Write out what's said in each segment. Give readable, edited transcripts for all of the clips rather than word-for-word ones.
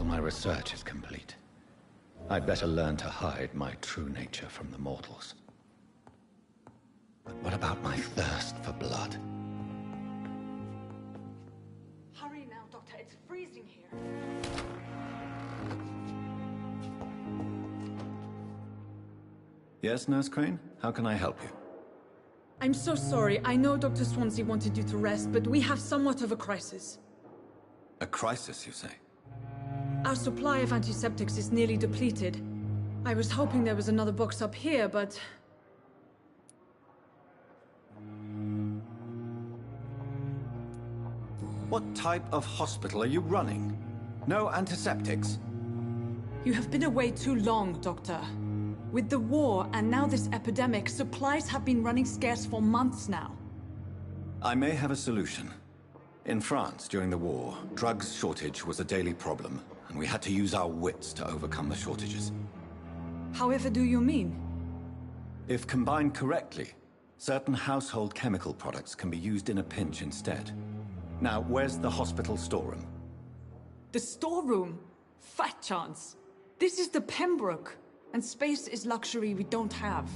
until my research is complete. I'd better learn to hide my true nature from the mortals. But what about my thirst for blood? Hurry now, Doctor. It's freezing here. Yes, Nurse Crane? How can I help you? I'm so sorry. I know Dr. Swansea wanted you to rest, but we have somewhat of a crisis. A crisis, you say? Our supply of antiseptics is nearly depleted. I was hoping there was another box up here, but... What type of hospital are you running? No antiseptics? You have been away too long, Doctor. With the war and now this epidemic, supplies have been running scarce for months now. I may have a solution. In France, during the war, drugs shortage was a daily problem, and we had to use our wits to overcome the shortages. However do you mean? If combined correctly, certain household chemical products can be used in a pinch instead. Now, where's the hospital storeroom? The storeroom? Fat chance. This is the Pembroke, and space is luxury we don't have.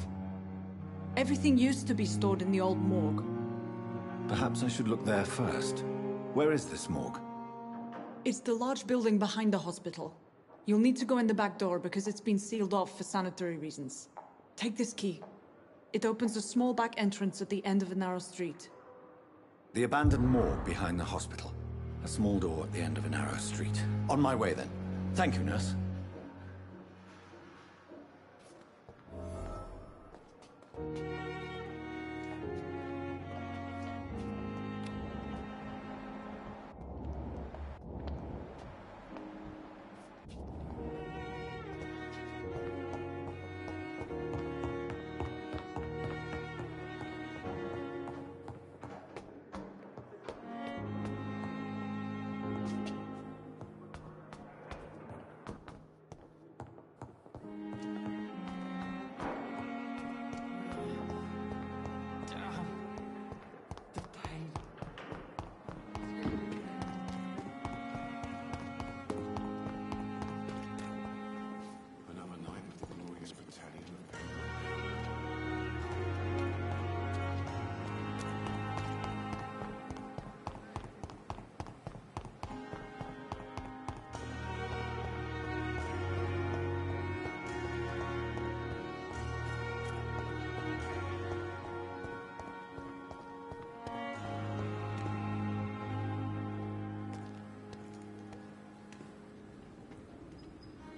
Everything used to be stored in the old morgue. Perhaps I should look there first. Where is this morgue? It's the large building behind the hospital. You'll need to go in the back door because it's been sealed off for sanitary reasons. Take this key. It opens a small back entrance at the end of a narrow street. The abandoned morgue behind the hospital. A small door at the end of a narrow street. On my way then. Thank you, nurse.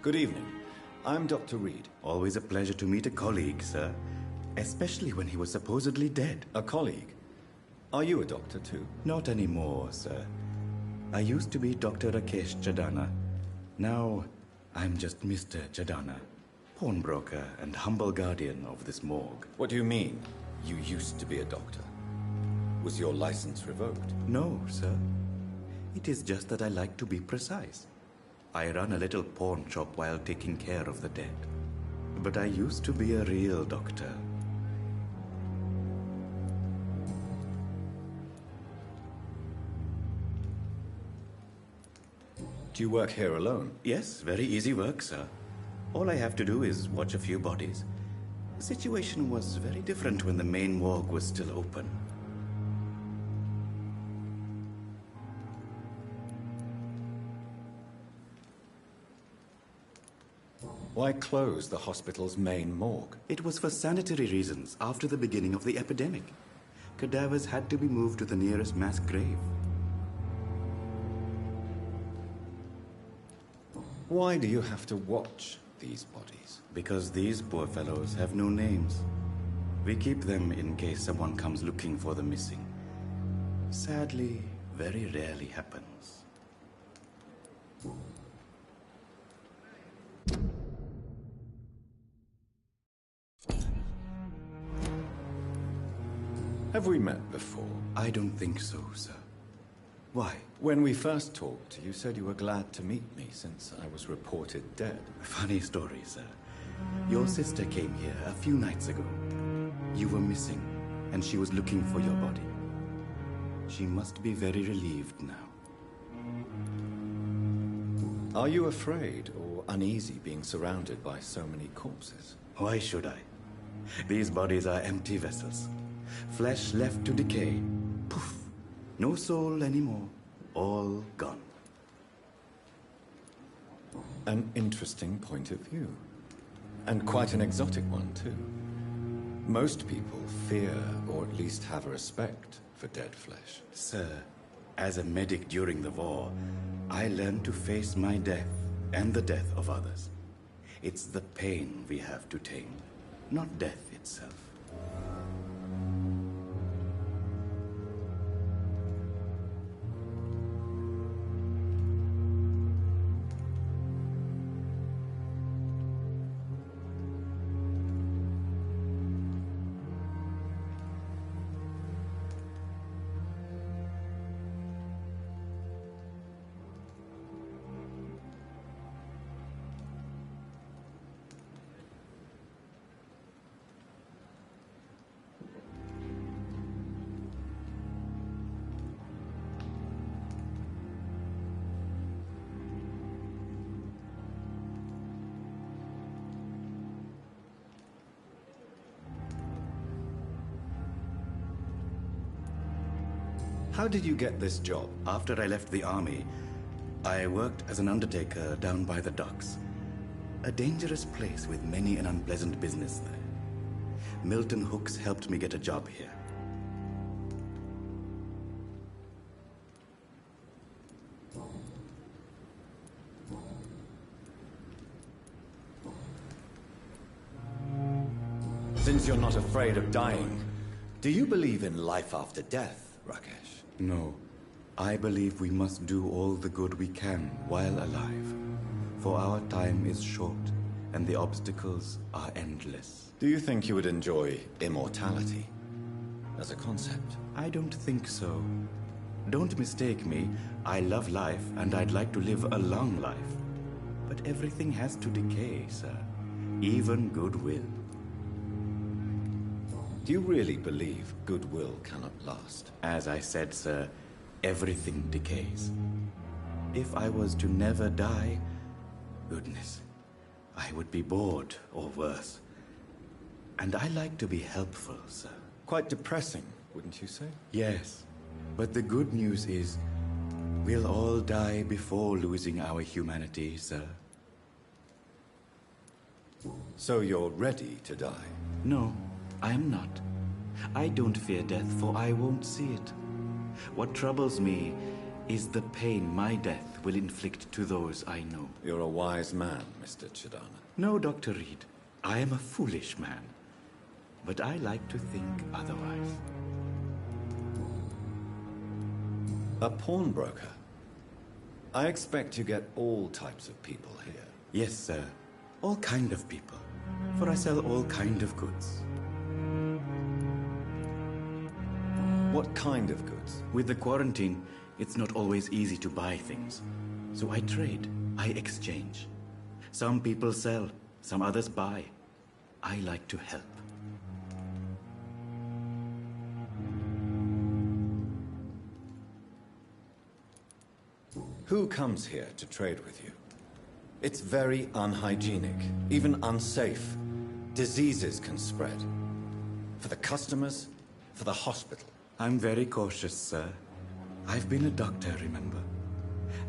Good evening. I'm Dr. Reed. Always a pleasure to meet a colleague, sir. Especially when he was supposedly dead. A colleague? Are you a doctor too? Not anymore, sir. I used to be Dr. Rakesh Chadana. Now, I'm just Mr. Chadana, pawnbroker and humble guardian of this morgue. What do you mean, you used to be a doctor? Was your license revoked? No, sir. It is just that I like to be precise. I run a little pawn shop while taking care of the dead. But I used to be a real doctor. Do you work here alone? Yes, very easy work, sir. All I have to do is watch a few bodies. The situation was very different when the main morgue was still open. Why close the hospital's main morgue? It was for sanitary reasons after the beginning of the epidemic. Cadavers had to be moved to the nearest mass grave. Why do you have to watch these bodies? Because these poor fellows have no names. We keep them in case someone comes looking for the missing. Sadly, very rarely happens. Have we met before? I don't think so, sir. Why? When we first talked, you said you were glad to meet me since I was reported dead. Funny story, sir. Your sister came here a few nights ago. You were missing, and she was looking for your body. She must be very relieved now. Are you afraid or uneasy being surrounded by so many corpses? Why should I? These bodies are empty vessels. Flesh left to decay. Poof. No soul anymore. All gone. An interesting point of view. And quite an exotic one, too. Most people fear, or at least have a respect, for dead flesh. Sir, as a medic during the war, I learned to face my death and the death of others. It's the pain we have to tame, not death itself. How did you get this job? After I left the army, I worked as an undertaker down by the docks. A dangerous place with many an unpleasant business there. Milton Hooks helped me get a job here. Since you're not afraid of dying, do you believe in life after death, Rakesh? No. I believe we must do all the good we can while alive. For our time is short, and the obstacles are endless. Do you think you would enjoy immortality as a concept? I don't think so. Don't mistake me. I love life, and I'd like to live a long life. But everything has to decay, sir. Even goodwill. Do you really believe goodwill cannot last? As I said, sir, everything decays. If I was to never die, goodness, I would be bored or worse. And I like to be helpful, sir. Quite depressing, wouldn't you say? Yes, but the good news is, we'll all die before losing our humanity, sir. So you're ready to die? No, I am not. I don't fear death, for I won't see it. What troubles me is the pain my death will inflict to those I know. You're a wise man, Mr. Chidana. No, Dr. Reed. I am a foolish man. But I like to think otherwise. A pawnbroker? I expect you get all types of people here. Yes, sir. All kind of people. For I sell all kind of goods. What kind of goods? With the quarantine, it's not always easy to buy things. So I trade. I exchange. Some people sell, some others buy. I like to help. Who comes here to trade with you? It's very unhygienic, even unsafe. Diseases can spread. For the customers, for the hospital. I'm very cautious, sir. I've been a doctor, remember?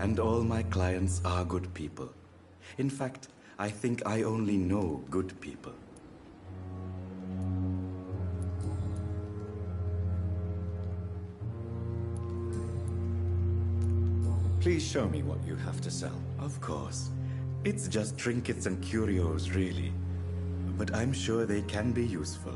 And all my clients are good people. In fact, I think I only know good people. Please show me what you have to sell. Of course. It's just trinkets and curios, really. But I'm sure they can be useful.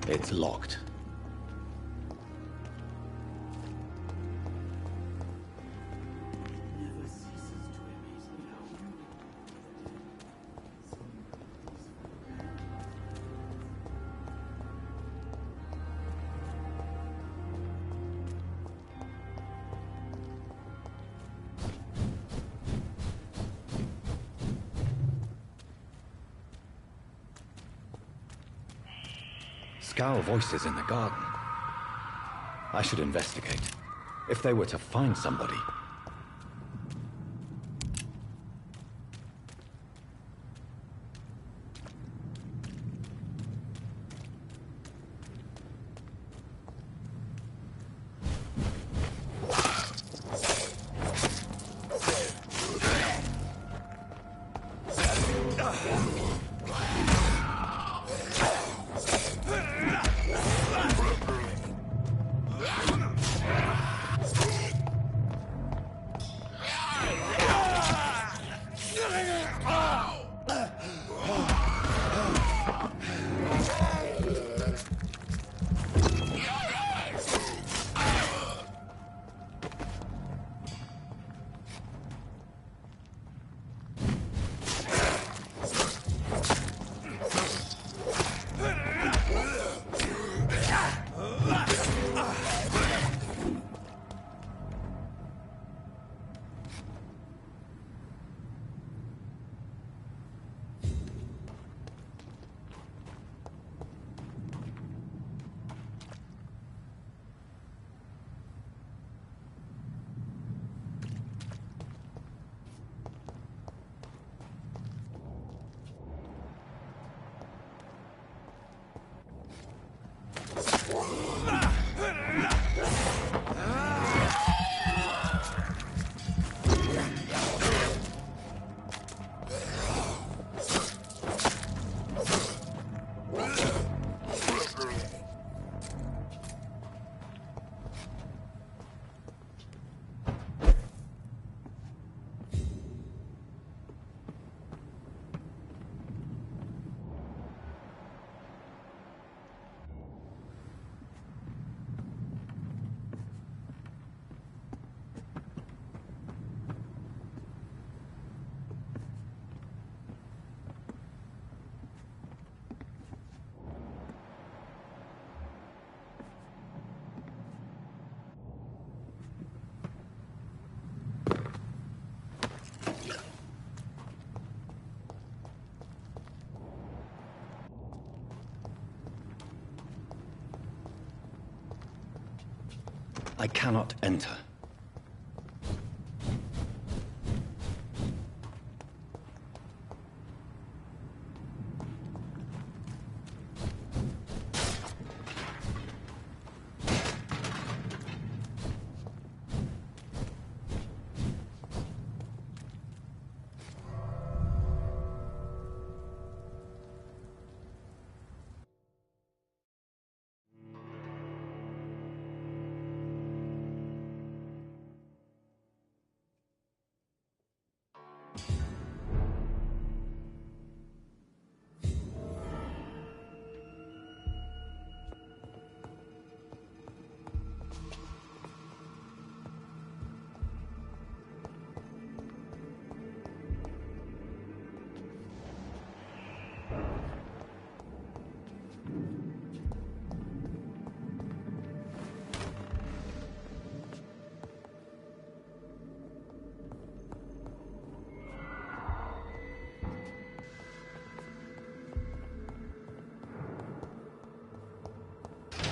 It's locked. Scowl voices in the garden. I should investigate. If they were to find somebody... I cannot enter.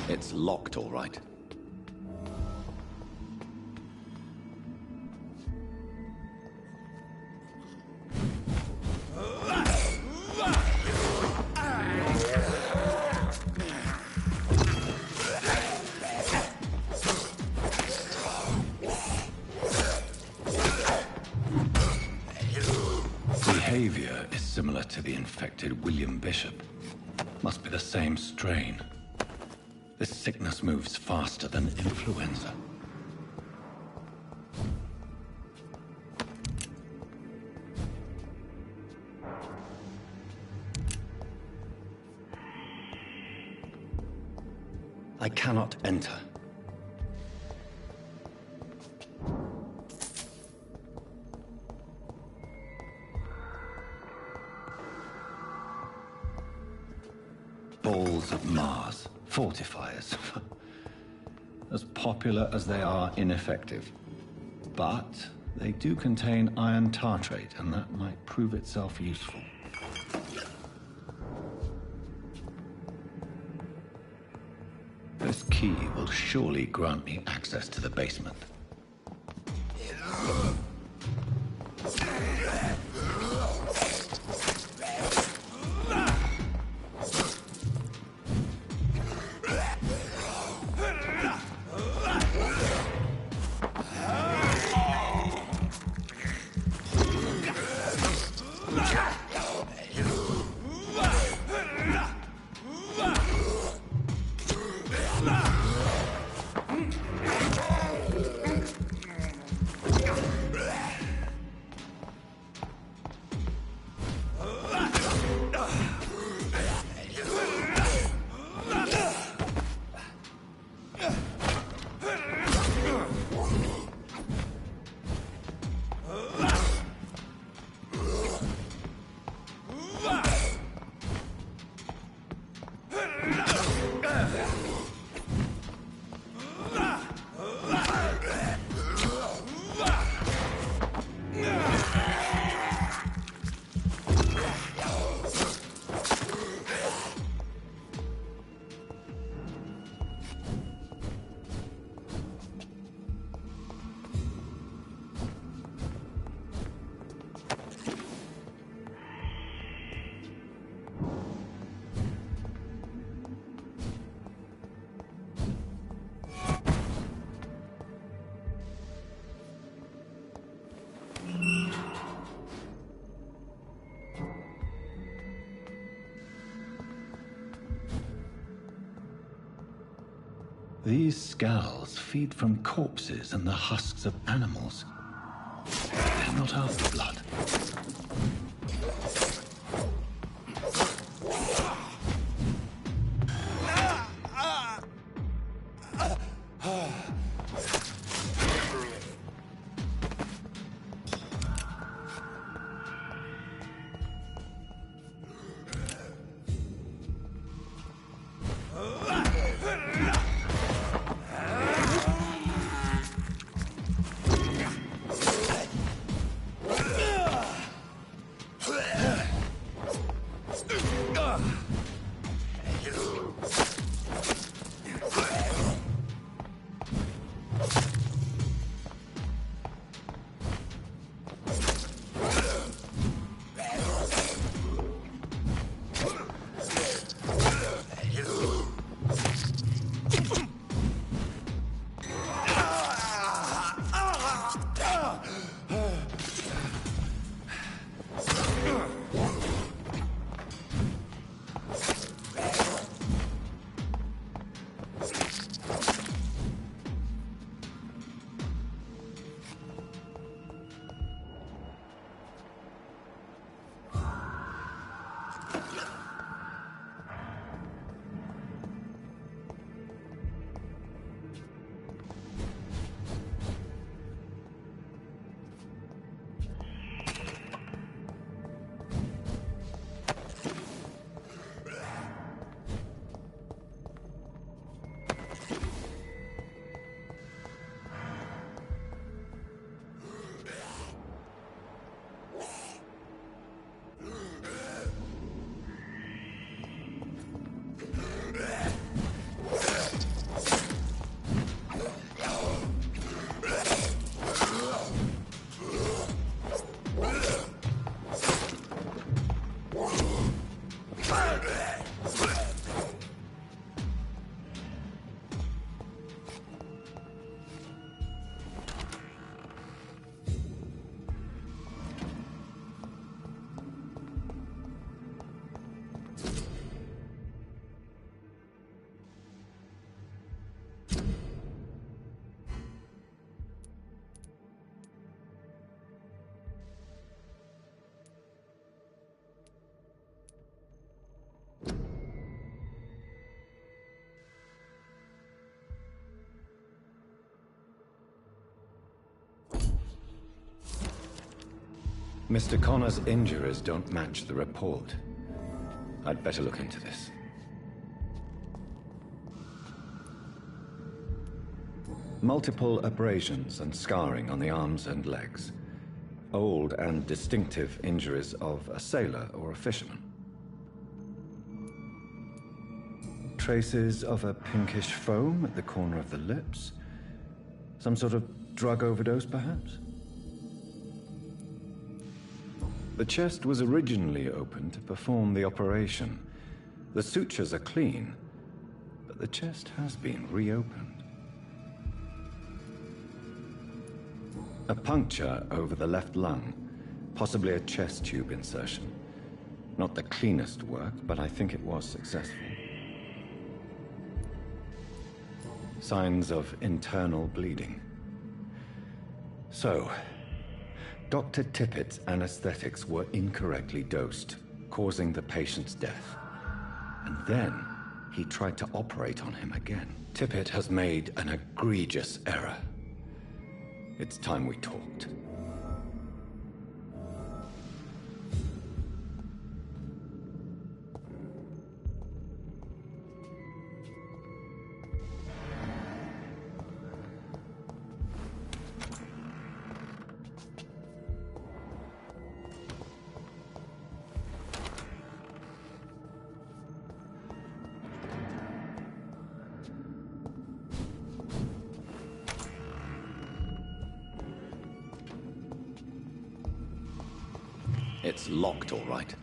It's locked, all right. Behavior is similar to the infected William Bishop. Must be the same strain. This sickness moves faster than influenza. I cannot enter. Balls of Mars. Fortifiers. As popular as they are ineffective. But they do contain iron tartrate, and that might prove itself useful. This key will surely grant me access to the basement. These skulls feed from corpses and the husks of animals. They're not after blood. Mr. Connor's injuries don't match the report. I'd better look into this. Multiple abrasions and scarring on the arms and legs. Old and distinctive injuries of a sailor or a fisherman. traces of a pinkish foam at the corner of the lips. Some sort of drug overdose, perhaps? The chest was originally open to perform the operation. The sutures are clean, but the chest has been reopened. A puncture over the left lung, possibly a chest tube insertion. Not the cleanest work, but I think it was successful. Signs of internal bleeding. So, Dr. Tippett's anesthetics were incorrectly dosed, causing the patient's death. And then he tried to operate on him again. Tippett has made an egregious error. It's time we talked. It's locked, all right.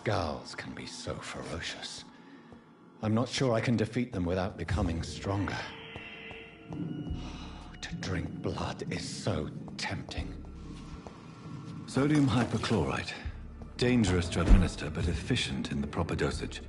Skulls can be so ferocious. I'm not sure I can defeat them without becoming stronger. To drink blood is so tempting. Sodium hypochlorite. Dangerous to administer, but efficient in the proper dosage.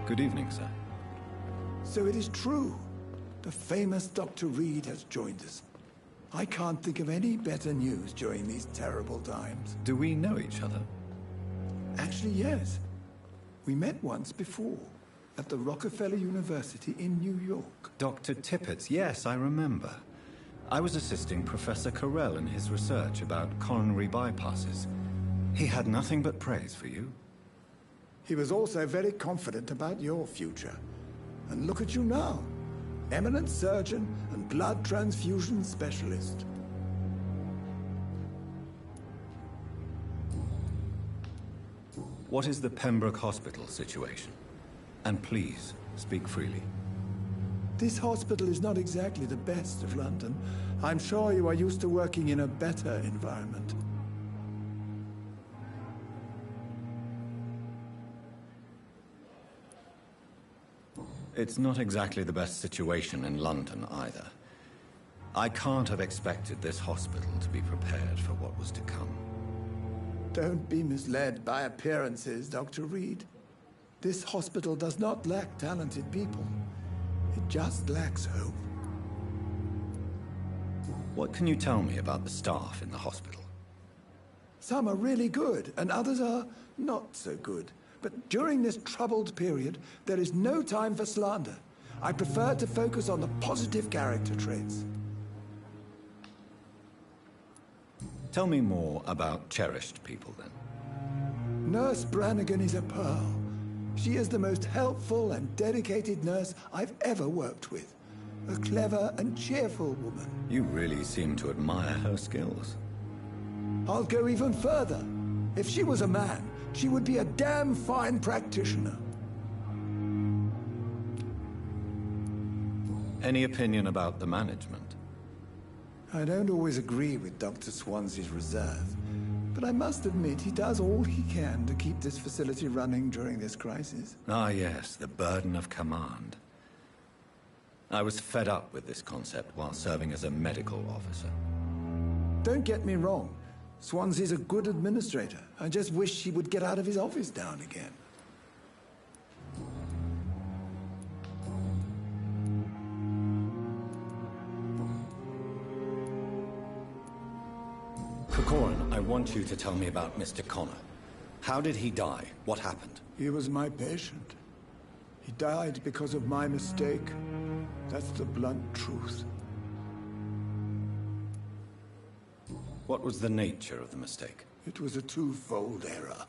Good evening, sir. So it is true. The famous Dr. Reed has joined us. I can't think of any better news during these terrible times. Do we know each other? Actually, yes. We met once before, at the Rockefeller University in New York. Dr. Tippett, yes, I remember. I was assisting Professor Carell in his research about coronary bypasses. He had nothing but praise for you. He was also very confident about your future. And look at you now. Eminent surgeon and blood transfusion specialist. What is the Pembroke Hospital situation? And please, speak freely. This hospital is not exactly the best of London. I'm sure you are used to working in a better environment. It's not exactly the best situation in London either. I can't have expected this hospital to be prepared for what was to come. Don't be misled by appearances, Dr. Reed. This hospital does not lack talented people. It just lacks hope. What can you tell me about the staff in the hospital? Some are really good, and others are not so good. But during this troubled period, there is no time for slander. I prefer to focus on the positive character traits. Tell me more about cherished people, then. Nurse Brannigan is a pearl. She is the most helpful and dedicated nurse I've ever worked with. A clever and cheerful woman. You really seem to admire her skills. I'll go even further. If she was a man, she would be a damn fine practitioner. Any opinion about the management? I don't always agree with Dr. Swansea's reserve, but I must admit he does all he can to keep this facility running during this crisis. Ah, yes, the burden of command. I was fed up with this concept while serving as a medical officer. Don't get me wrong. Swansea's a good administrator. I just wish he would get out of his office now and again. Corcoran, I want you to tell me about Mr. Connor. How did he die? What happened? He was my patient. He died because of my mistake. That's the blunt truth. What was the nature of the mistake? It was a twofold error.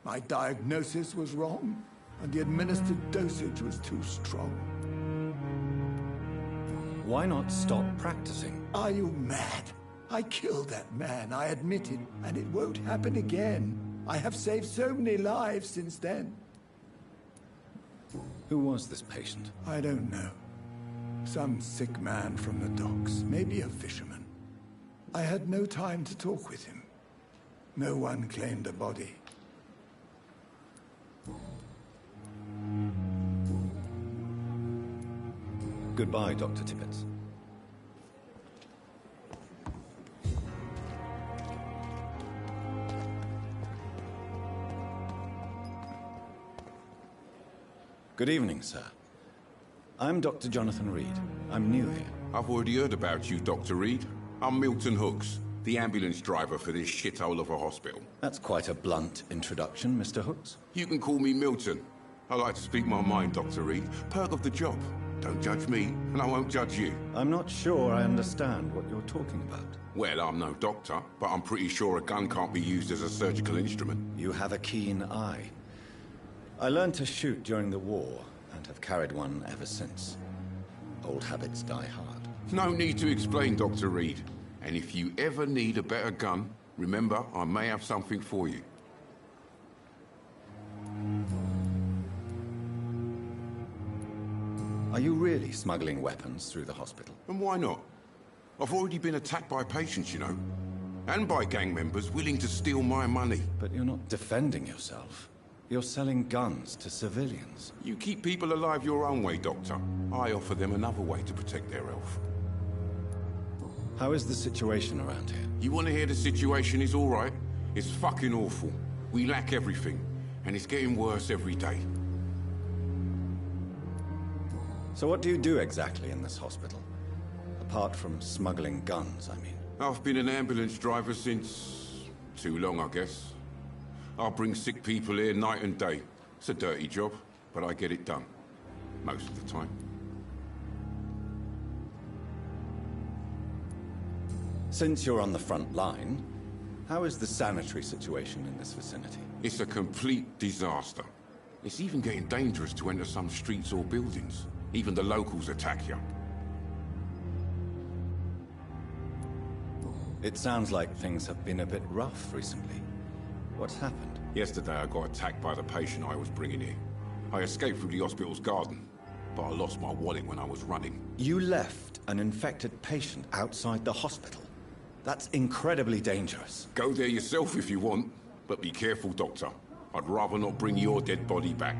My diagnosis was wrong, and the administered dosage was too strong. Why not stop practicing? Are you mad? I killed that man, I admit it, and it won't happen again. I have saved so many lives since then. Who was this patient? I don't know. Some sick man from the docks, maybe a fisherman. I had no time to talk with him. No one claimed the body. Goodbye, Dr. Tippett. Good evening, sir. I'm Dr. Jonathan Reed. I'm new here. I've already heard about you, Dr. Reed. I'm Milton Hooks, the ambulance driver for this shithole of a hospital. That's quite a blunt introduction, Mr. Hooks. You can call me Milton. I like to speak my mind, Dr. Reed. Perk of the job. Don't judge me, and I won't judge you. I'm not sure I understand what you're talking about. Well, I'm no doctor, but I'm pretty sure a gun can't be used as a surgical instrument. You have a keen eye. I learned to shoot during the war, and have carried one ever since. Old habits die hard. No need to explain, Dr. Reed. And if you ever need a better gun, remember, I may have something for you. Are you really smuggling weapons through the hospital? And why not? I've already been attacked by patients, you know. And by gang members willing to steal my money. But you're not defending yourself. You're selling guns to civilians. You keep people alive your own way, Doctor. I offer them another way to protect their health. How is the situation around here? You want to hear the situation is all right? It's fucking awful. We lack everything, and it's getting worse every day. So what do you do exactly in this hospital? Apart from smuggling guns, I mean. I've been an ambulance driver since... too long, I guess. I bring sick people here night and day. It's a dirty job, but I get it done. Most of the time. Since you're on the front line, how is the sanitary situation in this vicinity? It's a complete disaster. It's even getting dangerous to enter some streets or buildings. Even the locals attack you. It sounds like things have been a bit rough recently. What's happened? Yesterday I got attacked by the patient I was bringing here. I escaped through the hospital's garden, but I lost my wallet when I was running. You left an infected patient outside the hospital? That's incredibly dangerous. Go there yourself if you want, but be careful, Doctor. I'd rather not bring your dead body back.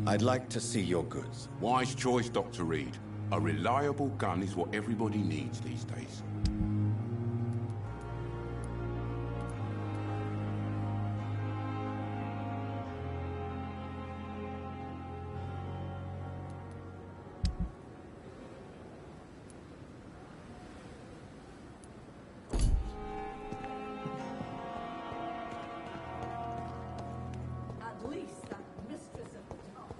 I'd like to see your goods. Wise choice, Dr. Reed. A reliable gun is what everybody needs these days. At least I'm mistress of the town.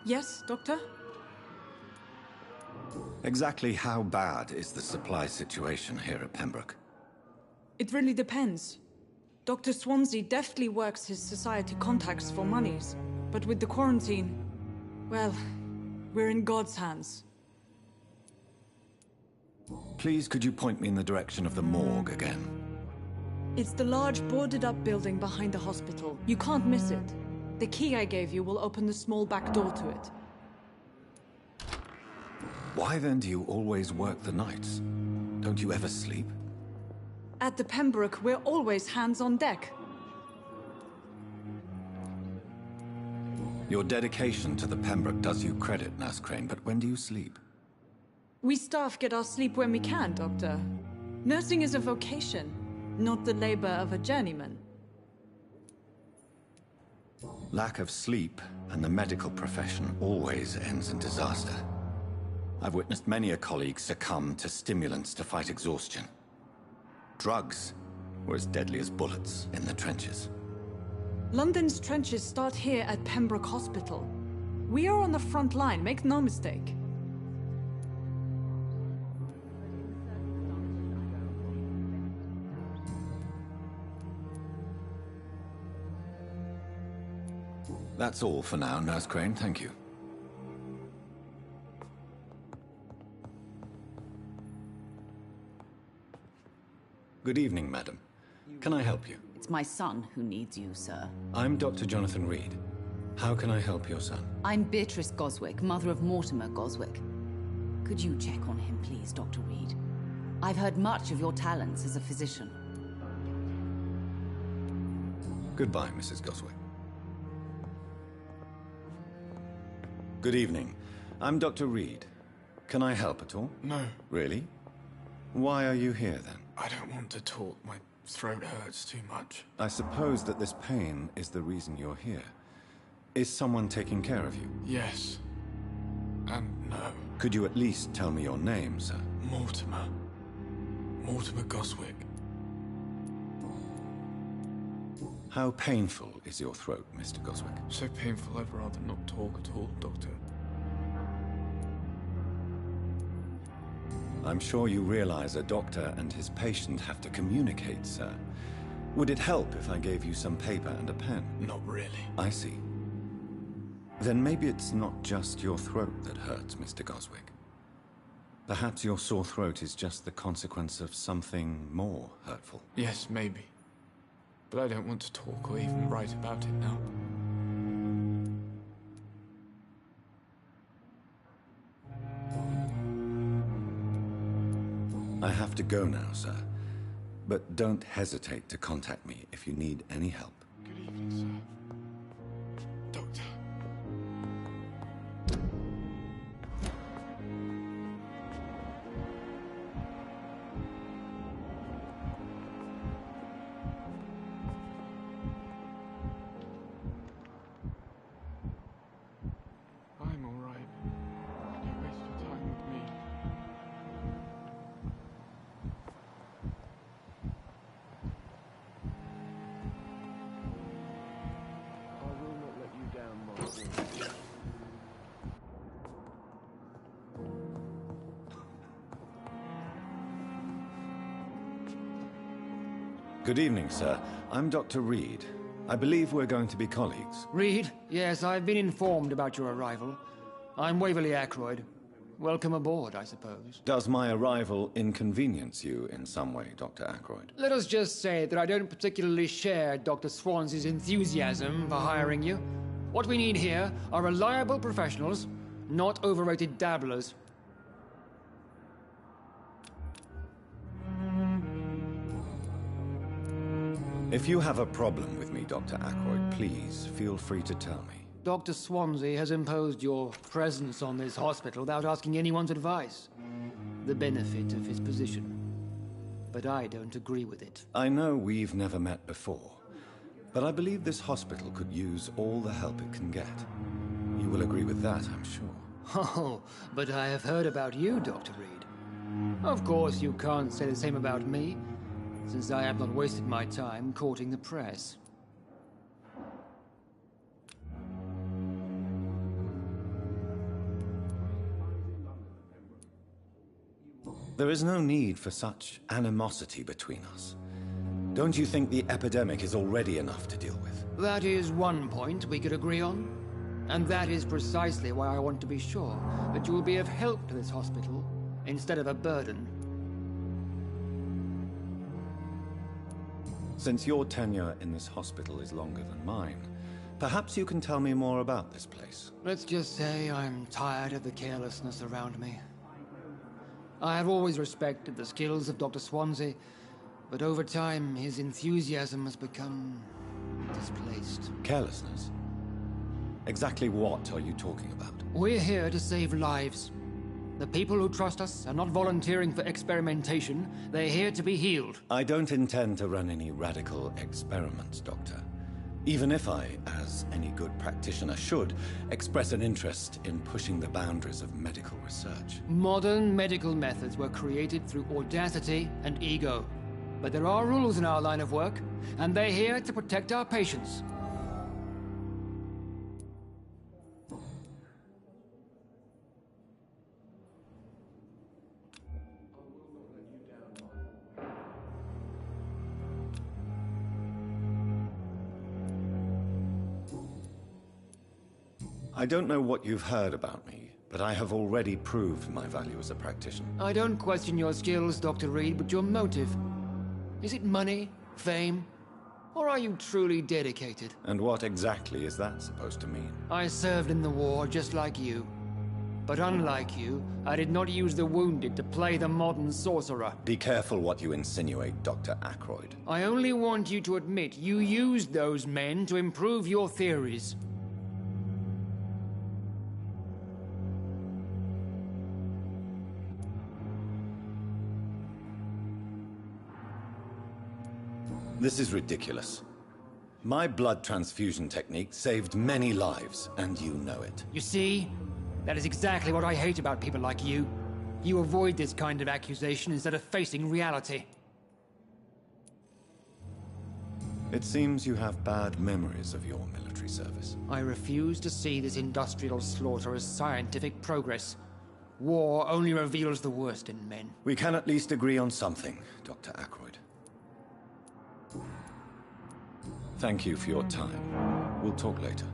Yes, Doctor? Exactly how bad is the supply situation here at Pembroke? It really depends. Dr. Swansea deftly works his society contacts for monies, but with the quarantine, well, we're in God's hands. Please, could you point me in the direction of the morgue again? It's the large boarded-up building behind the hospital. You can't miss it. The key I gave you will open the small back door to it. Why then do you always work the nights? Don't you ever sleep? At the Pembroke, we're always hands on deck. Your dedication to the Pembroke does you credit, Nurse Crane, but when do you sleep? We staff get our sleep when we can, Doctor. Nursing is a vocation, not the labor of a journeyman. Lack of sleep and the medical profession always ends in disaster. I've witnessed many a colleague succumb to stimulants to fight exhaustion. Drugs were as deadly as bullets in the trenches. London's trenches start here at Pembroke Hospital. We are on the front line, make no mistake. That's all for now, Nurse Crane, thank you. Good evening, madam. Can I help you? It's my son who needs you, sir. I'm Dr. Jonathan Reed. How can I help your son? I'm Beatrice Goswick, mother of Mortimer Goswick. Could you check on him, please, Dr. Reed? I've heard much of your talents as a physician. Goodbye, Mrs. Goswick. Good evening. I'm Dr. Reed. Can I help at all? No, Really? Why are you here, then? I don't want to talk. My throat hurts too much. I suppose that this pain is the reason you're here. Is someone taking care of you? Yes. And no. Could you at least tell me your name, sir? Mortimer. Mortimer Goswick. How painful is your throat, Mr. Goswick? So painful I'd rather not talk at all, Doctor. I'm sure you realize a doctor and his patient have to communicate, sir. Would it help if I gave you some paper and a pen? Not really. I see. Then maybe it's not just your throat that hurts, Mr. Goswick. Perhaps your sore throat is just the consequence of something more hurtful. Yes, maybe. but I don't want to talk or even write about it now. I have to go now, sir. But don't hesitate to contact me if you need any help. Good evening, sir. Doctor. I'm all right. Don't waste your time with me. I will not let you down, Mark. Good evening, sir. I'm Dr. Reed. I believe we're going to be colleagues. Reed? Yes, I've been informed about your arrival. I'm Waverly Ackroyd. Welcome aboard, I suppose. Does my arrival inconvenience you in some way, Dr. Ackroyd? Let us just say that I don't particularly share Dr. Swansea's enthusiasm for hiring you. What we need here are reliable professionals, not overrated dabblers. If you have a problem with me, Dr. Ackroyd, please feel free to tell me. Dr. Swansea has imposed your presence on this hospital without asking anyone's advice. The benefit of his position. But I don't agree with it. I know we've never met before, but I believe this hospital could use all the help it can get. You will agree with that, I'm sure. Oh, but I have heard about you, Dr. Reed. Of course, you can't say the same about me, since I have not wasted my time courting the press. There is no need for such animosity between us. Don't you think the epidemic is already enough to deal with? That is one point we could agree on. And that is precisely why I want to be sure that you will be of help to this hospital, instead of a burden. Since your tenure in this hospital is longer than mine, perhaps you can tell me more about this place. Let's just say I'm tired of the carelessness around me. I have always respected the skills of Dr. Swansea, but over time his enthusiasm has become displaced. Carelessness? Exactly what are you talking about? We're here to save lives. The people who trust us are not volunteering for experimentation. They're here to be healed. I don't intend to run any radical experiments, Doctor. Even if I, as any good practitioner should, express an interest in pushing the boundaries of medical research. Modern medical methods were created through audacity and ego. But there are rules in our line of work, and they're here to protect our patients. I don't know what you've heard about me, but I have already proved my value as a practitioner. I don't question your skills, Dr. Reed, but your motive. Is it money, fame, or are you truly dedicated? And what exactly is that supposed to mean? I served in the war just like you. But unlike you, I did not use the wounded to play the modern sorcerer. Be careful what you insinuate, Dr. Ackroyd. I only want you to admit you used those men to improve your theories. This is ridiculous. My blood transfusion technique saved many lives, and you know it. You see? That is exactly what I hate about people like you. You avoid this kind of accusation instead of facing reality. It seems you have bad memories of your military service. I refuse to see this industrial slaughter as scientific progress. War only reveals the worst in men. We can at least agree on something, Dr. Ackroyd. Thank you for your time. We'll talk later.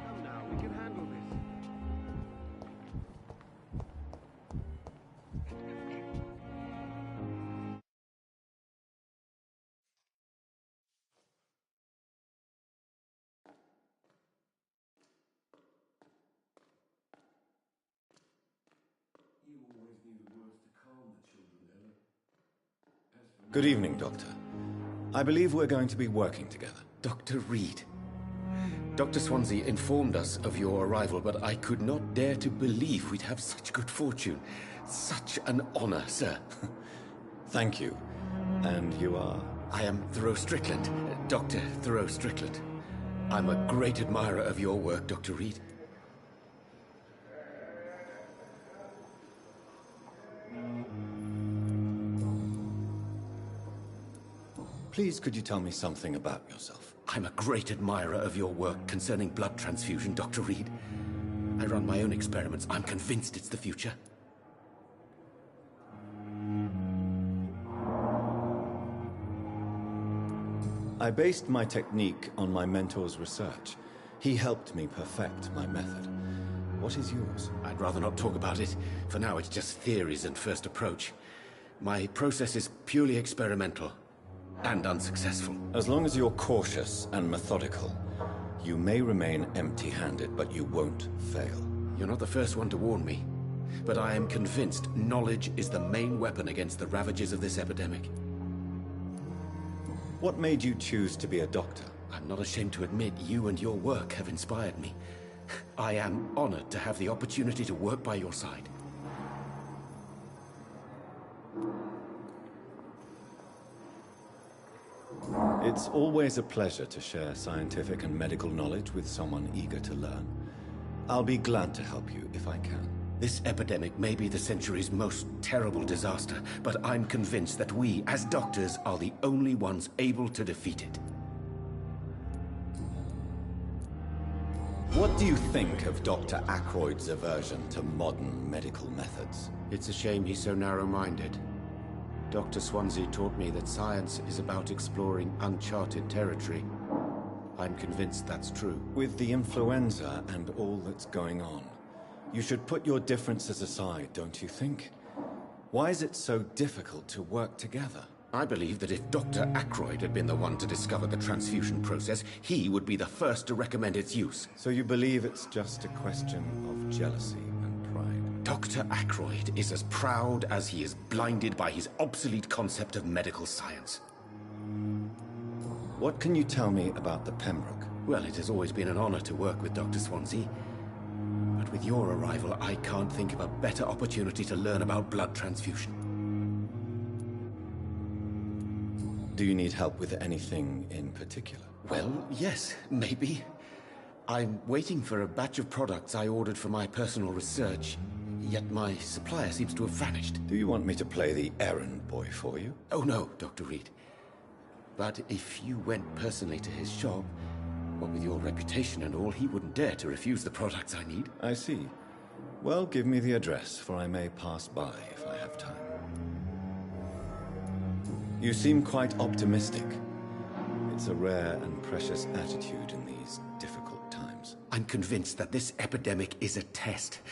Come now, we can handle this. Good evening, Doctor. I believe we're going to be working together. Dr. Reed. Dr. Swansea informed us of your arrival, but I could not dare to believe we'd have such good fortune. Such an honor, sir. Thank you. And you are? I am Thoreau Strickland, Dr. Thoreau Strickland. I'm a great admirer of your work, Dr. Reed. Please, could you tell me something about yourself? I'm a great admirer of your work concerning blood transfusion, Dr. Reed. I run my own experiments. I'm convinced it's the future. I based my technique on my mentor's research. He helped me perfect my method. What is yours? I'd rather not talk about it. For now, it's just theories and first approach. My process is purely experimental. And unsuccessful. As long as you're cautious and methodical, you may remain empty-handed, but you won't fail. You're not the first one to warn me. But I am convinced knowledge is the main weapon against the ravages of this epidemic. What made you choose to be a doctor? I'm not ashamed to admit you and your work have inspired me. I am honored to have the opportunity to work by your side. It's always a pleasure to share scientific and medical knowledge with someone eager to learn. I'll be glad to help you if I can. This epidemic may be the century's most terrible disaster, but I'm convinced that we, as doctors, are the only ones able to defeat it. What do you think of Dr. Ackroyd's aversion to modern medical methods? It's a shame he's so narrow-minded. Dr. Swansea taught me that science is about exploring uncharted territory. I'm convinced that's true. With the influenza and all that's going on, you should put your differences aside, don't you think? Why is it so difficult to work together? I believe that if Dr. Ackroyd had been the one to discover the transfusion process, he would be the first to recommend its use. So you believe it's just a question of jealousy and pride? Dr. Ackroyd is as proud as he is blinded by his obsolete concept of medical science. What can you tell me about the Pembroke? Well, it has always been an honor to work with Dr. Swansea. But with your arrival, I can't think of a better opportunity to learn about blood transfusion. Do you need help with anything in particular? Well, yes, maybe. I'm waiting for a batch of products I ordered for my personal research, yet my supplier seems to have vanished. Do you want me to play the errand boy for you? Oh no, Dr. Reed. But if you went personally to his shop, what with your reputation and all, he wouldn't dare to refuse the products I need. I see. Well, give me the address, for I may pass by if I have time. You seem quite optimistic. It's a rare and precious attitude in these difficult times. I'm convinced that this epidemic is a test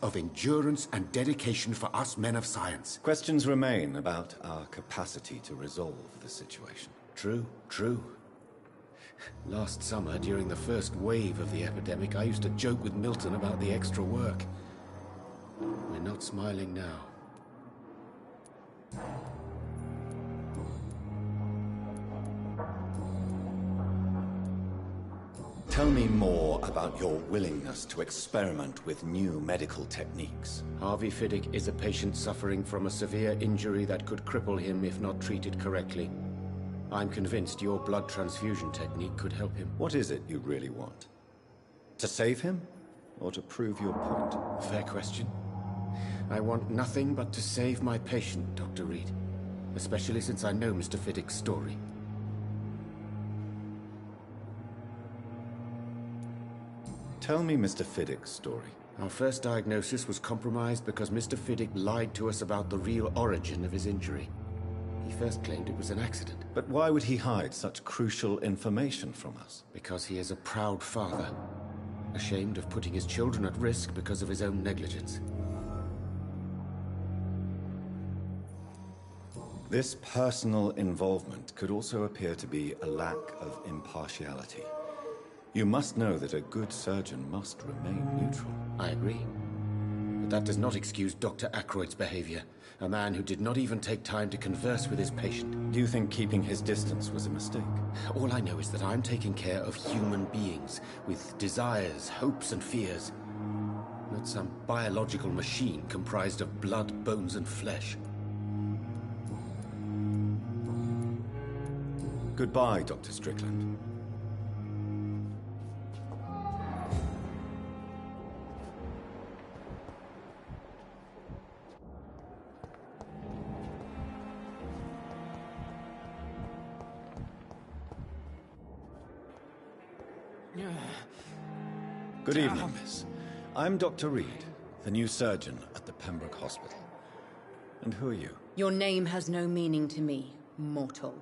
of endurance and dedication for us men of science. Questions remain about our capacity to resolve the situation. True, true. Last summer, during the first wave of the epidemic, I used to joke with Milton about the extra work. We're not smiling now. Tell me more about your willingness to experiment with new medical techniques. Harvey Fiddick is a patient suffering from a severe injury that could cripple him if not treated correctly. I'm convinced your blood transfusion technique could help him. What is it you really want? To save him? Or to prove your point? Fair question. I want nothing but to save my patient, Dr. Reed. Especially since I know Mr. Fiddick's story. Tell me Mr. Fiddick's story. Our first diagnosis was compromised because Mr. Fiddick lied to us about the real origin of his injury. He first claimed it was an accident. But why would he hide such crucial information from us? Because he is a proud father, ashamed of putting his children at risk because of his own negligence. This personal involvement could also appear to be a lack of impartiality. You must know that a good surgeon must remain neutral. I agree. But that does not excuse Dr. Ackroyd's behavior. A man who did not even take time to converse with his patient. Do you think keeping his distance was a mistake? All I know is that I'm taking care of human beings with desires, hopes, and fears. Not some biological machine comprised of blood, bones, and flesh. Goodbye, Dr. Strickland. Good evening, miss. I'm Dr. Reed, the new surgeon at the Pembroke Hospital. And who are you? Your name has no meaning to me, mortal.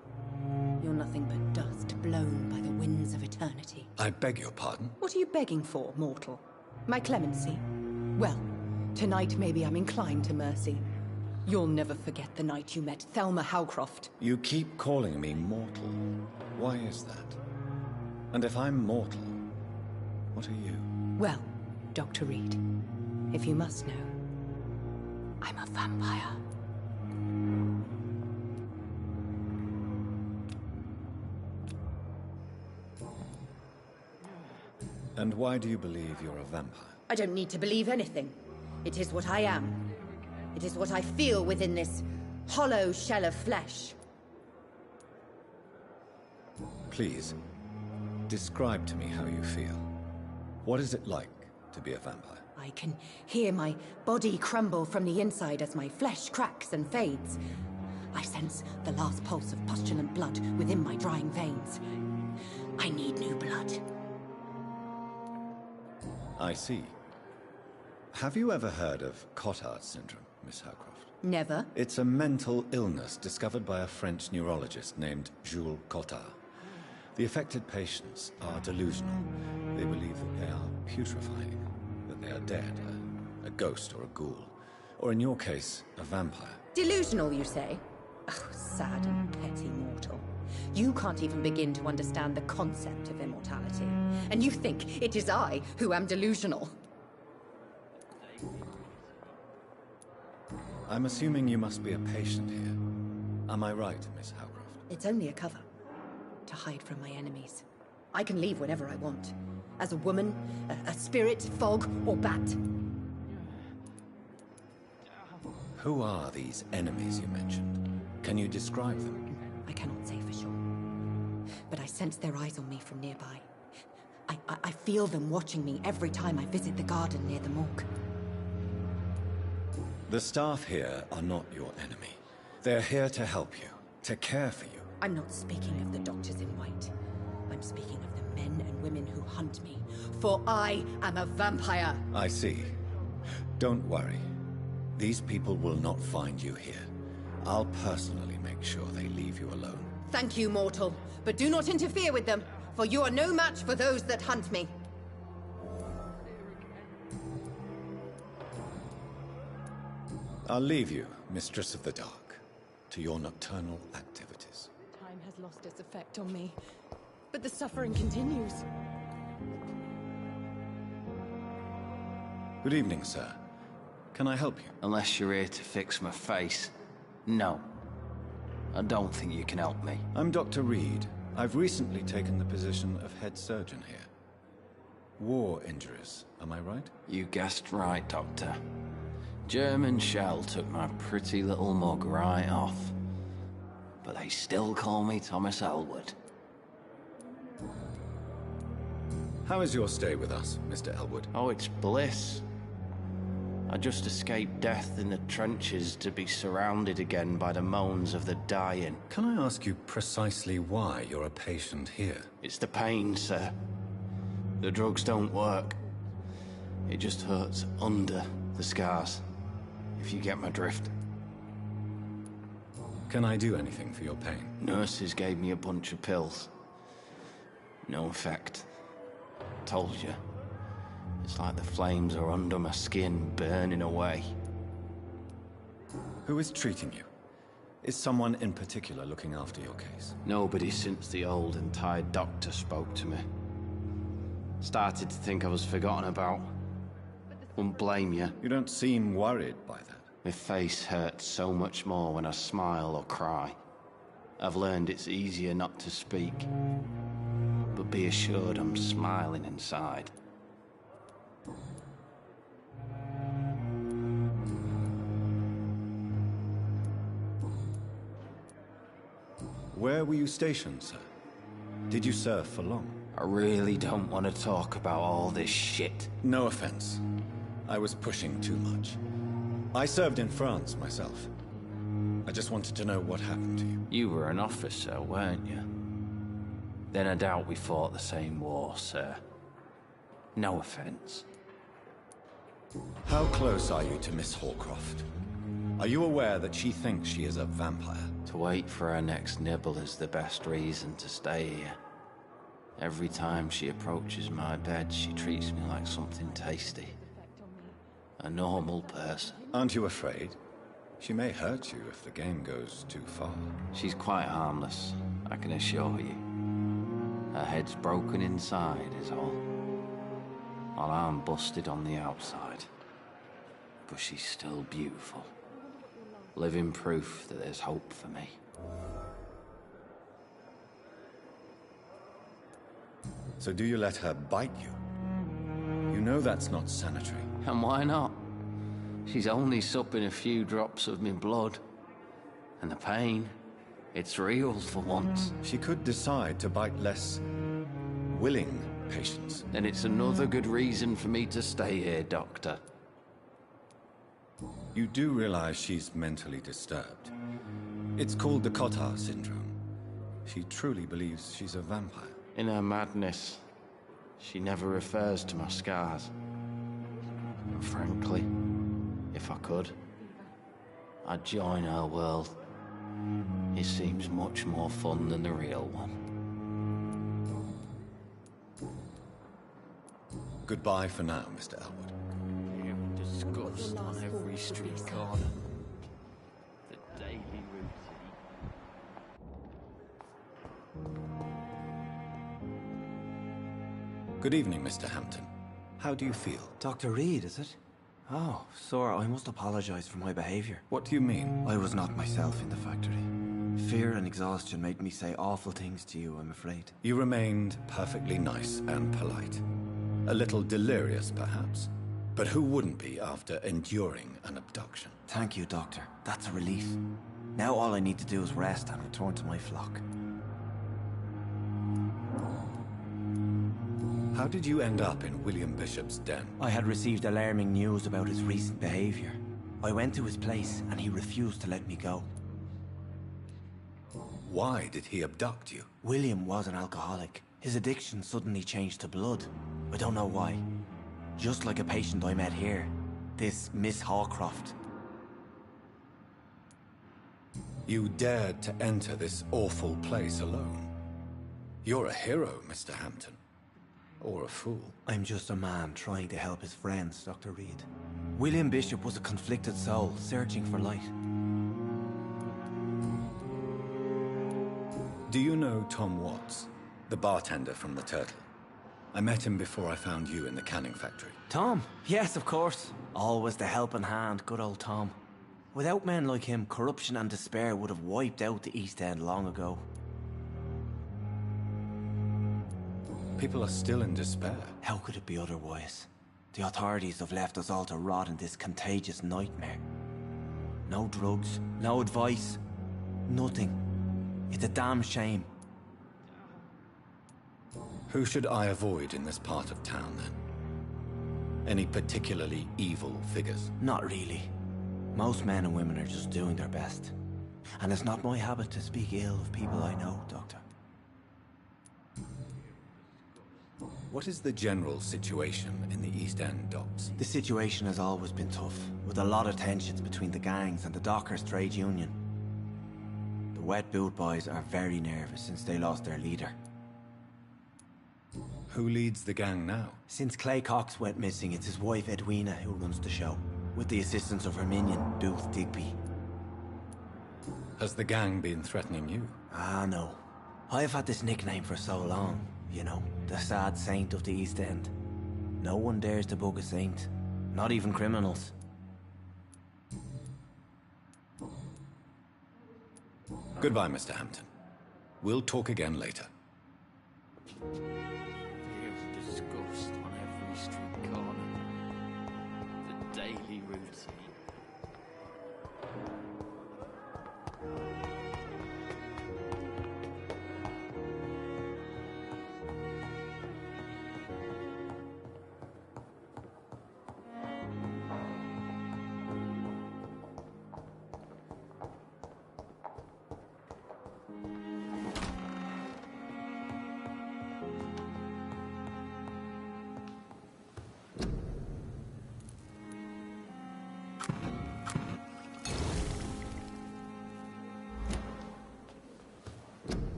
You're nothing but dust blown by the winds of eternity. I beg your pardon? What are you begging for, mortal? My clemency? Well, tonight maybe I'm inclined to mercy. You'll never forget the night you met Thelma Howcroft. You keep calling me mortal. Why is that? And if I'm mortal, what are you? Well, Dr. Reed, if you must know, I'm a vampire. And why do you believe you're a vampire? I don't need to believe anything. It is what I am. It is what I feel within this hollow shell of flesh. Please, describe to me how you feel. What is it like to be a vampire? I can hear my body crumble from the inside as my flesh cracks and fades. I sense the last pulse of pustulant blood within my drying veins. I need new blood. I see. Have you ever heard of Cotard syndrome, Miss Howcroft? Never. It's a mental illness discovered by a French neurologist named Jules Cotard. The affected patients are delusional. They believe that they are putrefying, that they are dead, a ghost or a ghoul, or in your case, a vampire. Delusional, you say? Oh, sad and petty mortal. You can't even begin to understand the concept of immortality. And you think it is I who am delusional. I'm assuming you must be a patient here. Am I right, Miss Howcroft? It's only a cover. To hide from my enemies. I can leave whenever I want. As a woman, a spirit, fog, or bat. Who are these enemies you mentioned? Can you describe them? I cannot say for sure. But I sense their eyes on me from nearby. I feel them watching me every time I visit the garden near the morgue. The staff here are not your enemy. They're here to help you, to care for you. I'm not speaking of the doctors in white. I'm speaking of the men and women who hunt me. For I am a vampire! I see. Don't worry. These people will not find you here. I'll personally make sure they leave you alone. Thank you, mortal. But do not interfere with them, for you are no match for those that hunt me. I'll leave you, Mistress of the Dark, to your nocturnal activities. Time has lost its effect on me, but the suffering continues. Good evening, sir. Can I help you? Unless you're here to fix my face. No. I don't think you can help me. I'm Dr. Reed. I've recently taken the position of head surgeon here. War injuries, am I right? You guessed right, Doctor. German shell took my pretty little mug right off. But they still call me Thomas Elwood. How is your stay with us, Mr. Elwood? Oh, it's bliss. I just escaped death in the trenches to be surrounded again by the moans of the dying. Can I ask you precisely why you're a patient here? It's the pain, sir. The drugs don't work. It just hurts under the scars, if you get my drift. Can I do anything for your pain? Nurses gave me a bunch of pills. No effect. Told you. It's like the flames are under my skin, burning away. Who is treating you? Is someone in particular looking after your case? Nobody since the old and tired doctor spoke to me. Started to think I was forgotten about. Wouldn't blame you. You don't seem worried by that. My face hurts so much more when I smile or cry. I've learned it's easier not to speak. But be assured I'm smiling inside. Where were you stationed, sir? Did you serve for long? I really don't want to talk about all this shit. No offense. I was pushing too much. I served in France myself. I just wanted to know what happened to you. You were an officer, weren't you? Then I doubt we fought the same war, sir. No offense. How close are you to Miss Hawcroft? Are you aware that she thinks she is a vampire? To wait for her next nibble is the best reason to stay here. Every time she approaches my bed, she treats me like something tasty. A normal person. Aren't you afraid? She may hurt you if the game goes too far. She's quite harmless, I can assure you. Her head's broken inside is all. While I'm busted on the outside. But she's still beautiful. Living proof that there's hope for me. So do you let her bite you? You know that's not sanitary. And why not? She's only supping a few drops of me blood. And the pain, it's real for once. She could decide to bite less willing patients. Then it's another good reason for me to stay here, Doctor. You do realize she's mentally disturbed. It's called the Cotard syndrome. She truly believes she's a vampire. In her madness, she never refers to my scars. And frankly, if I could, I'd join her world. It seems much more fun than the real one. Goodbye for now, Mr. Elwood. Disgust on every street corner. The daily routine. Good evening, Mr. Hampton. How do you feel? Dr. Reed, is it? Oh, sir, I must apologize for my behavior. What do you mean? I was not myself in the factory. Fear and exhaustion made me say awful things to you, I'm afraid. You remained perfectly nice and polite. A little delirious, perhaps. But who wouldn't be after enduring an abduction? Thank you, Doctor. That's a relief. Now all I need to do is rest and return to my flock. How did you end up in William Bishop's den? I had received alarming news about his recent behavior. I went to his place and he refused to let me go. Why did he abduct you? William was an alcoholic. His addiction suddenly changed to blood. I don't know why. Just like a patient I met here. This Miss Hawcroft. You dared to enter this awful place alone. You're a hero, Mr. Hampton. Or a fool. I'm just a man trying to help his friends, Dr. Reed. William Bishop was a conflicted soul, searching for light. Do you know Tom Watts, the bartender from the Turtle? I met him before I found you in the canning factory. Tom? Yes, of course. Always the helping hand, good old Tom. Without men like him, corruption and despair would have wiped out the East End long ago. People are still in despair. How could it be otherwise? The authorities have left us all to rot in this contagious nightmare. No drugs, no advice, nothing. It's a damn shame. Who should I avoid in this part of town, then? Any particularly evil figures? Not really. Most men and women are just doing their best. And it's not my habit to speak ill of people I know, Doctor. What is the general situation in the East End docks? The situation has always been tough, with a lot of tensions between the gangs and the Dockers' trade union. The Wet Boot Boys are very nervous since they lost their leader. Who leads the gang now? Since Clay Cox went missing, it's his wife Edwina who runs the show, with the assistance of her minion, Booth Digby. Has the gang been threatening you? Ah, no. I've had this nickname for so long, you know, the sad saint of the East End. No one dares to bug a saint, Not even criminals. Goodbye, Mr. Hampton. We'll talk again later. Feels disgust on every street corner. The daily routine.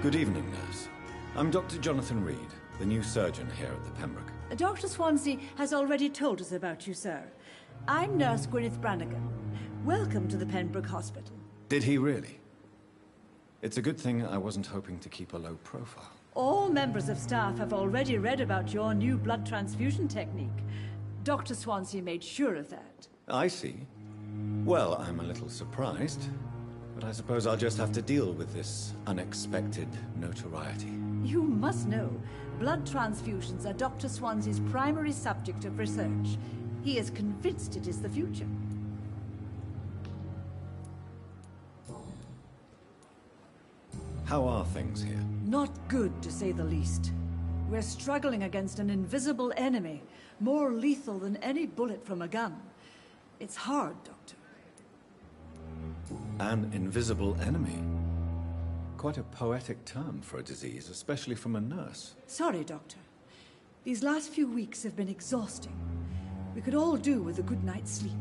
Good evening, nurse. I'm Dr. Jonathan Reed, the new surgeon here at the Pembroke. Dr. Swansea has already told us about you, sir. I'm Nurse Gwyneth Brannigan. Welcome to the Pembroke Hospital. Did he really? It's a good thing I wasn't hoping to keep a low profile. All members of staff have already read about your new blood transfusion technique. Dr. Swansea made sure of that. I see. Well, I'm a little surprised, but I suppose I'll just have to deal with this unexpected notoriety. You must know, blood transfusions are Dr. Swansea's primary subject of research. He is convinced it is the future. How are things here? Not good, to say the least. We're struggling against an invisible enemy, more lethal than any bullet from a gun. It's hard, Doctor. An invisible enemy? Quite a poetic term for a disease, especially from a nurse. Sorry, Doctor. These last few weeks have been exhausting. We could all do with a good night's sleep.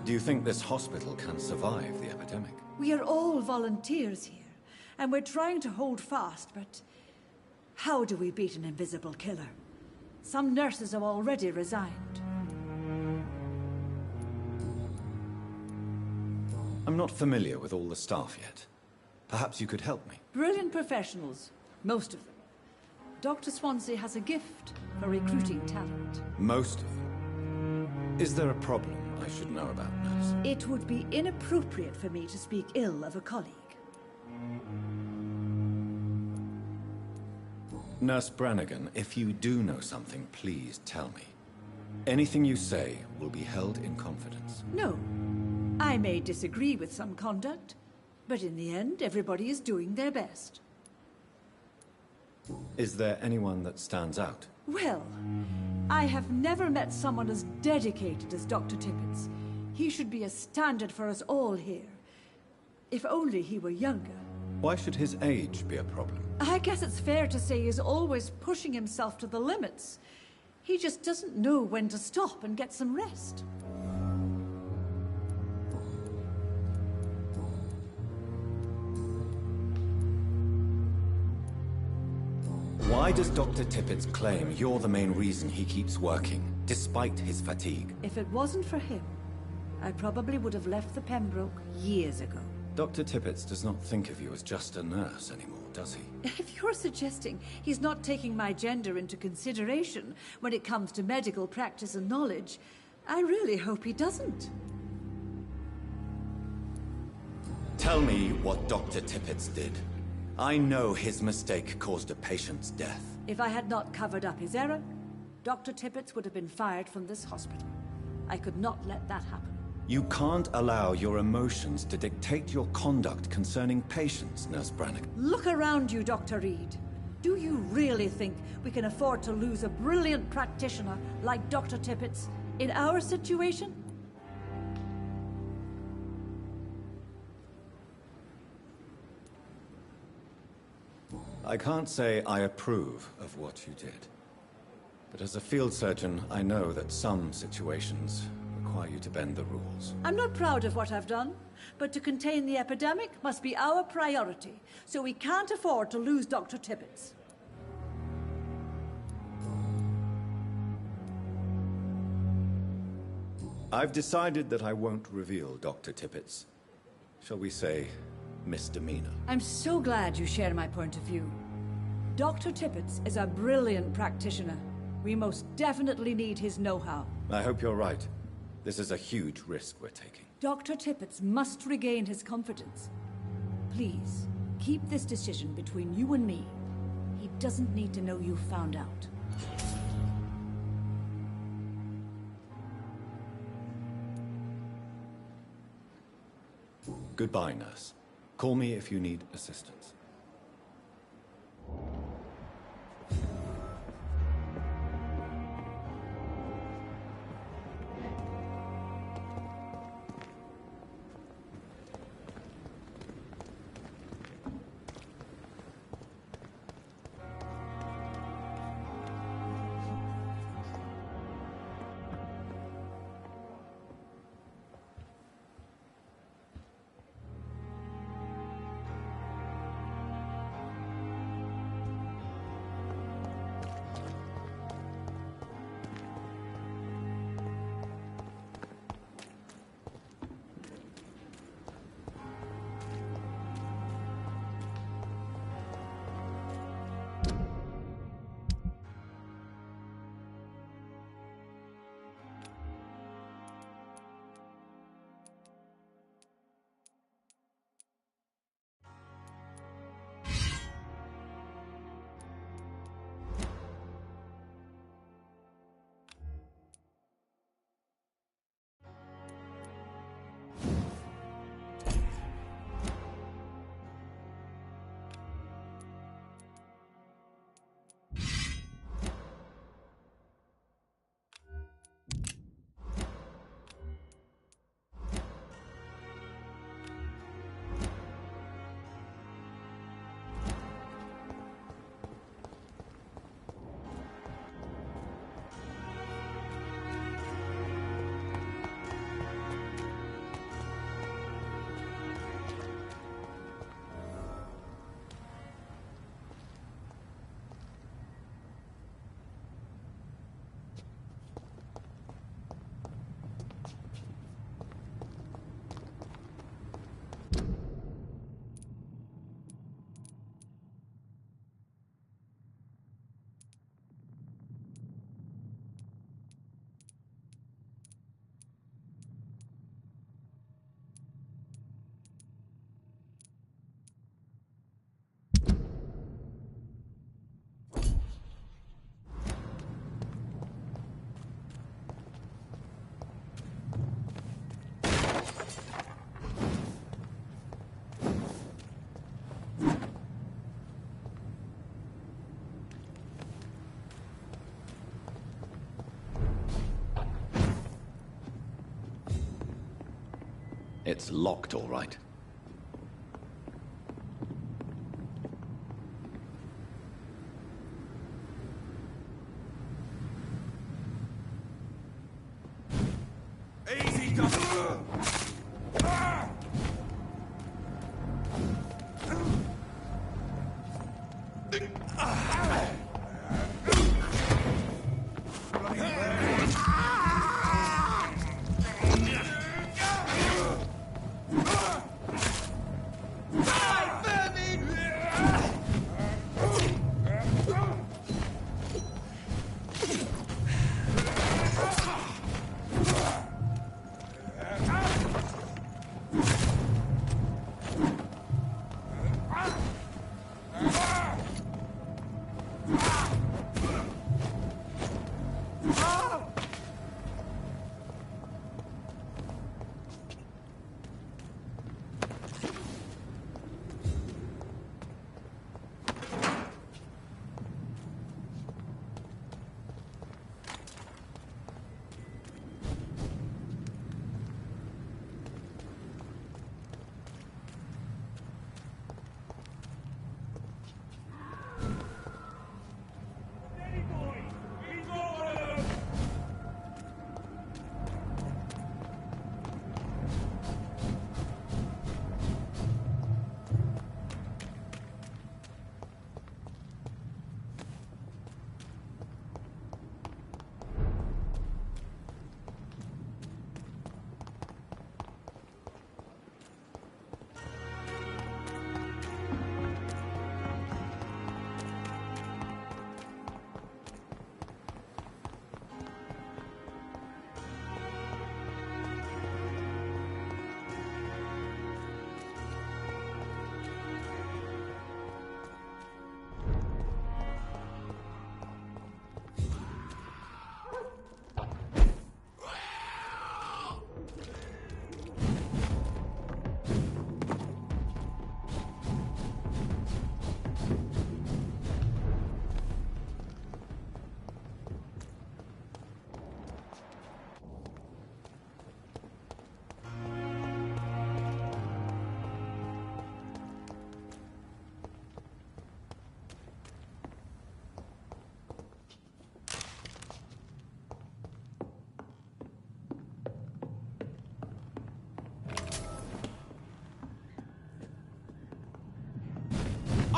Do you think this hospital can survive the epidemic? We are all volunteers here, and we're trying to hold fast, but how do we beat an invisible killer? Some nurses have already resigned. I'm not familiar with all the staff yet. Perhaps you could help me. Brilliant professionals, most of them. Dr. Swansea has a gift for recruiting talent. Most of them? Is there a problem I should know about, nurse? It would be inappropriate for me to speak ill of a colleague. Nurse Brannigan, if you do know something, please tell me. Anything you say will be held in confidence. No. I may disagree with some conduct, but in the end, everybody is doing their best. Is there anyone that stands out? Well, I have never met someone as dedicated as Dr. Tippett. He should be a standard for us all here. If only he were younger. Why should his age be a problem? I guess it's fair to say he's always pushing himself to the limits. He just doesn't know when to stop and get some rest. Why does Dr. Tippett claim you're the main reason he keeps working, despite his fatigue? If it wasn't for him, I probably would have left the Pembroke years ago. Dr. Tippett does not think of you as just a nurse anymore, does he? If you're suggesting he's not taking my gender into consideration when it comes to medical practice and knowledge, I really hope he doesn't. Tell me what Dr. Tippett did. I know his mistake caused a patient's death. If I had not covered up his error, Dr. Tippett would have been fired from this hospital. I could not let that happen. You can't allow your emotions to dictate your conduct concerning patients, Nurse Brannigan. Look around you, Dr. Reed. Do you really think we can afford to lose a brilliant practitioner like Dr. Tippett in our situation? I can't say I approve of what you did. But as a field surgeon, I know that some situations require you to bend the rules. I'm not proud of what I've done, but to contain the epidemic must be our priority, so we can't afford to lose Dr. Tippett. I've decided that I won't reveal Dr. Tippett's, shall we say, misdemeanor. I'm so glad you share my point of view. Dr. Tippett is a brilliant practitioner. We most definitely need his know-how. I hope you're right. This is a huge risk we're taking. Dr. Tippett must regain his confidence. Please, keep this decision between you and me. He doesn't need to know you found out. Goodbye, nurse. Call me if you need assistance. It's locked, all right. Easy, Doctor!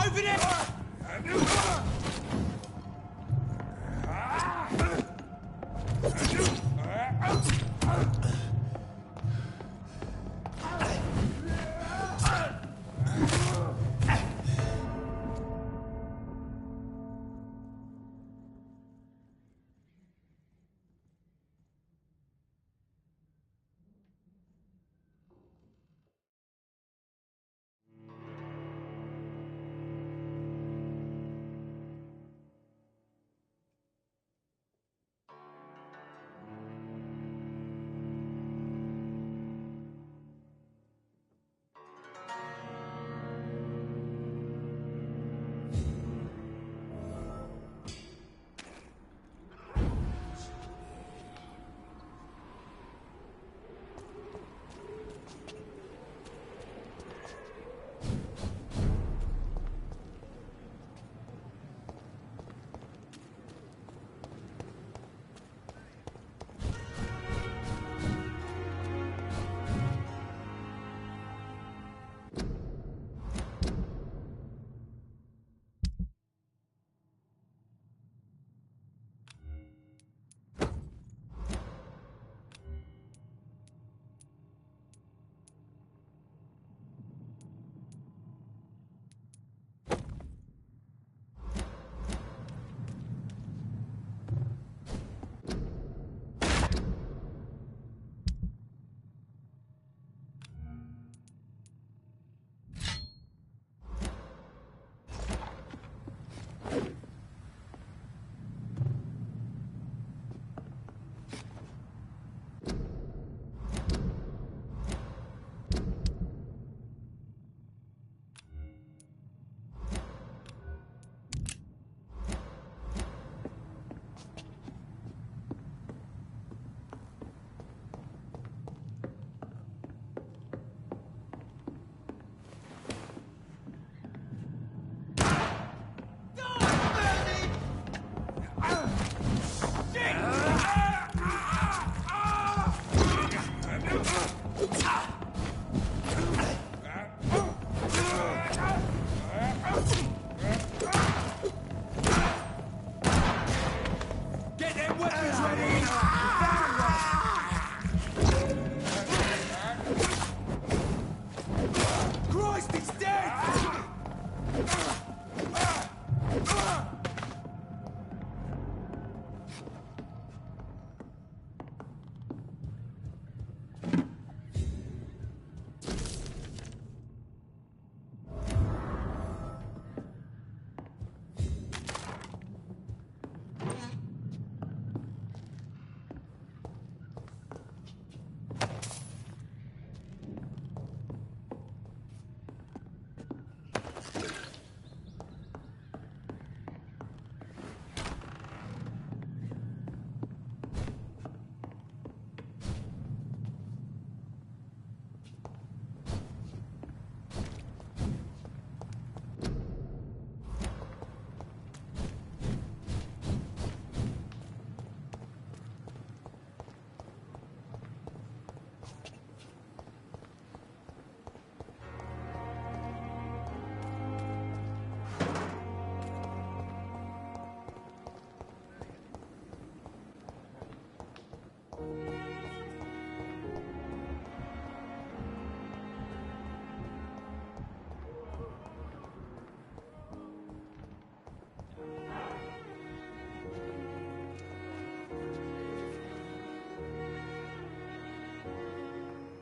Open it!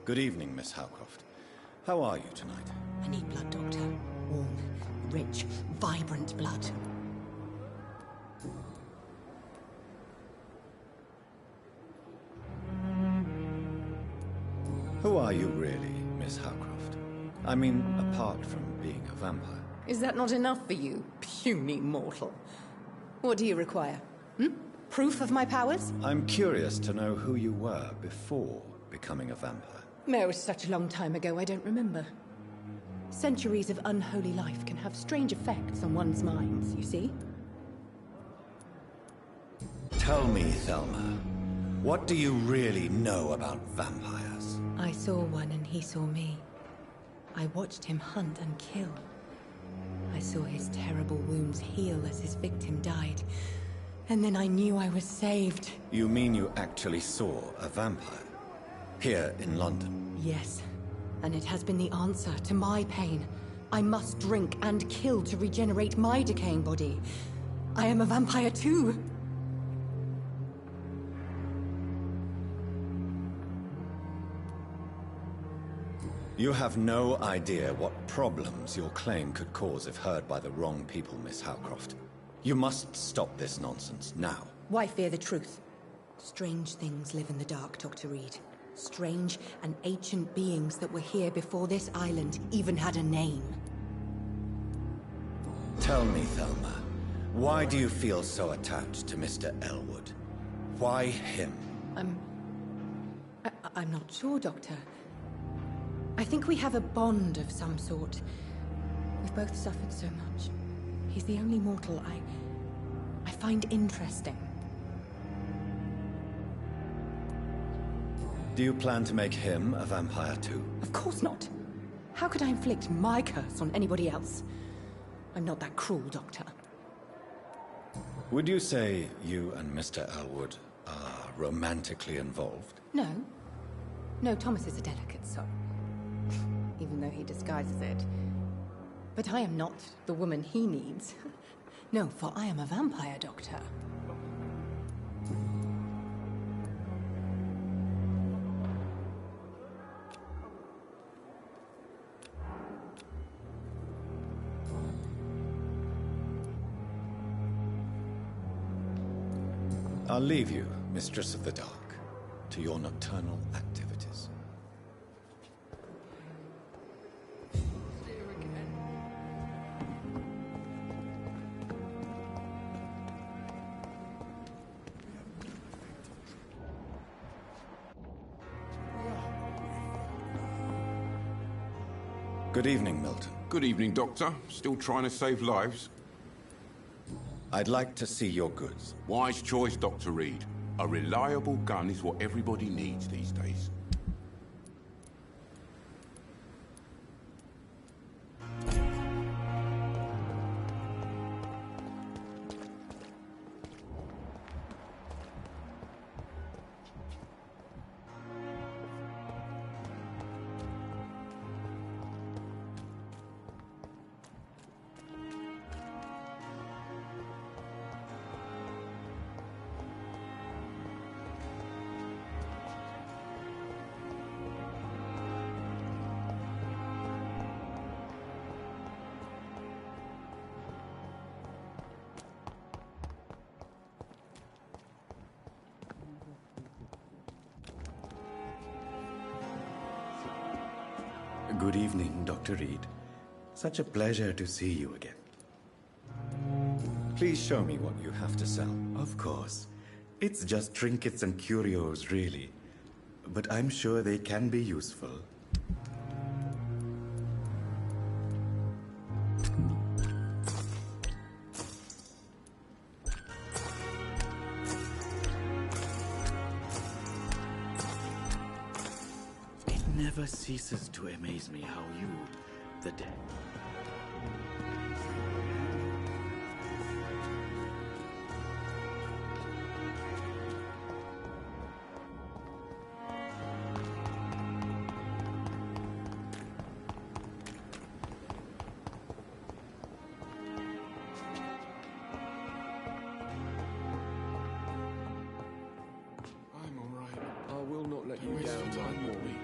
Good evening, Miss Howcroft. How are you tonight? I need blood, Doctor. Warm, rich, vibrant blood. Who are you really, Miss Howcroft? I mean, apart from being a vampire. Is that not enough for you, puny mortal? What do you require? Proof of my powers? I'm curious to know who you were before becoming a vampire. No, it was such a long time ago, I don't remember. Centuries of unholy life can have strange effects on one's minds, you see? Tell me, Thelma, what do you really know about vampires? I saw one and he saw me. I watched him hunt and kill. I saw his terrible wounds heal as his victim died. And then I knew I was saved. You mean you actually saw a vampire? Here in London? Yes. And it has been the answer to my pain. I must drink and kill to regenerate my decaying body. I am a vampire too. You have no idea what problems your claim could cause if heard by the wrong people, Miss Howcroft. You must stop this nonsense now. Why fear the truth? Strange things live in the dark, Dr. Reed. Strange and ancient beings that were here before this island even had a name. Tell me, Thelma, why do you feel so attached to Mr. Elwood? Why him? I'm not sure, Doctor. I think we have a bond of some sort. We've both suffered so much. He's the only mortal I find interesting. Do you plan to make him a vampire too? Of course not. How could I inflict my curse on anybody else? I'm not that cruel, Doctor. Would you say you and Mr. Elwood are romantically involved? No. No, Thomas is a delicate soul. Even though he disguises it. But I am not the woman he needs. No, for I am a vampire, Doctor. I'll leave you, Mistress of the Dark, to your nocturnal activities. Good evening, Milton. Good evening, Doctor. Still trying to save lives? I'd like to see your goods. Wise choice, Dr. Reed. A reliable gun is what everybody needs these days. Good evening, Dr. Reed. Such a pleasure to see you again. Please show me what you have to sell. Of course. It's just trinkets and curios, really. But I'm sure they can be useful. Never ceases to amaze me how you, the dead. I'm all right. I will not let you down, my boy.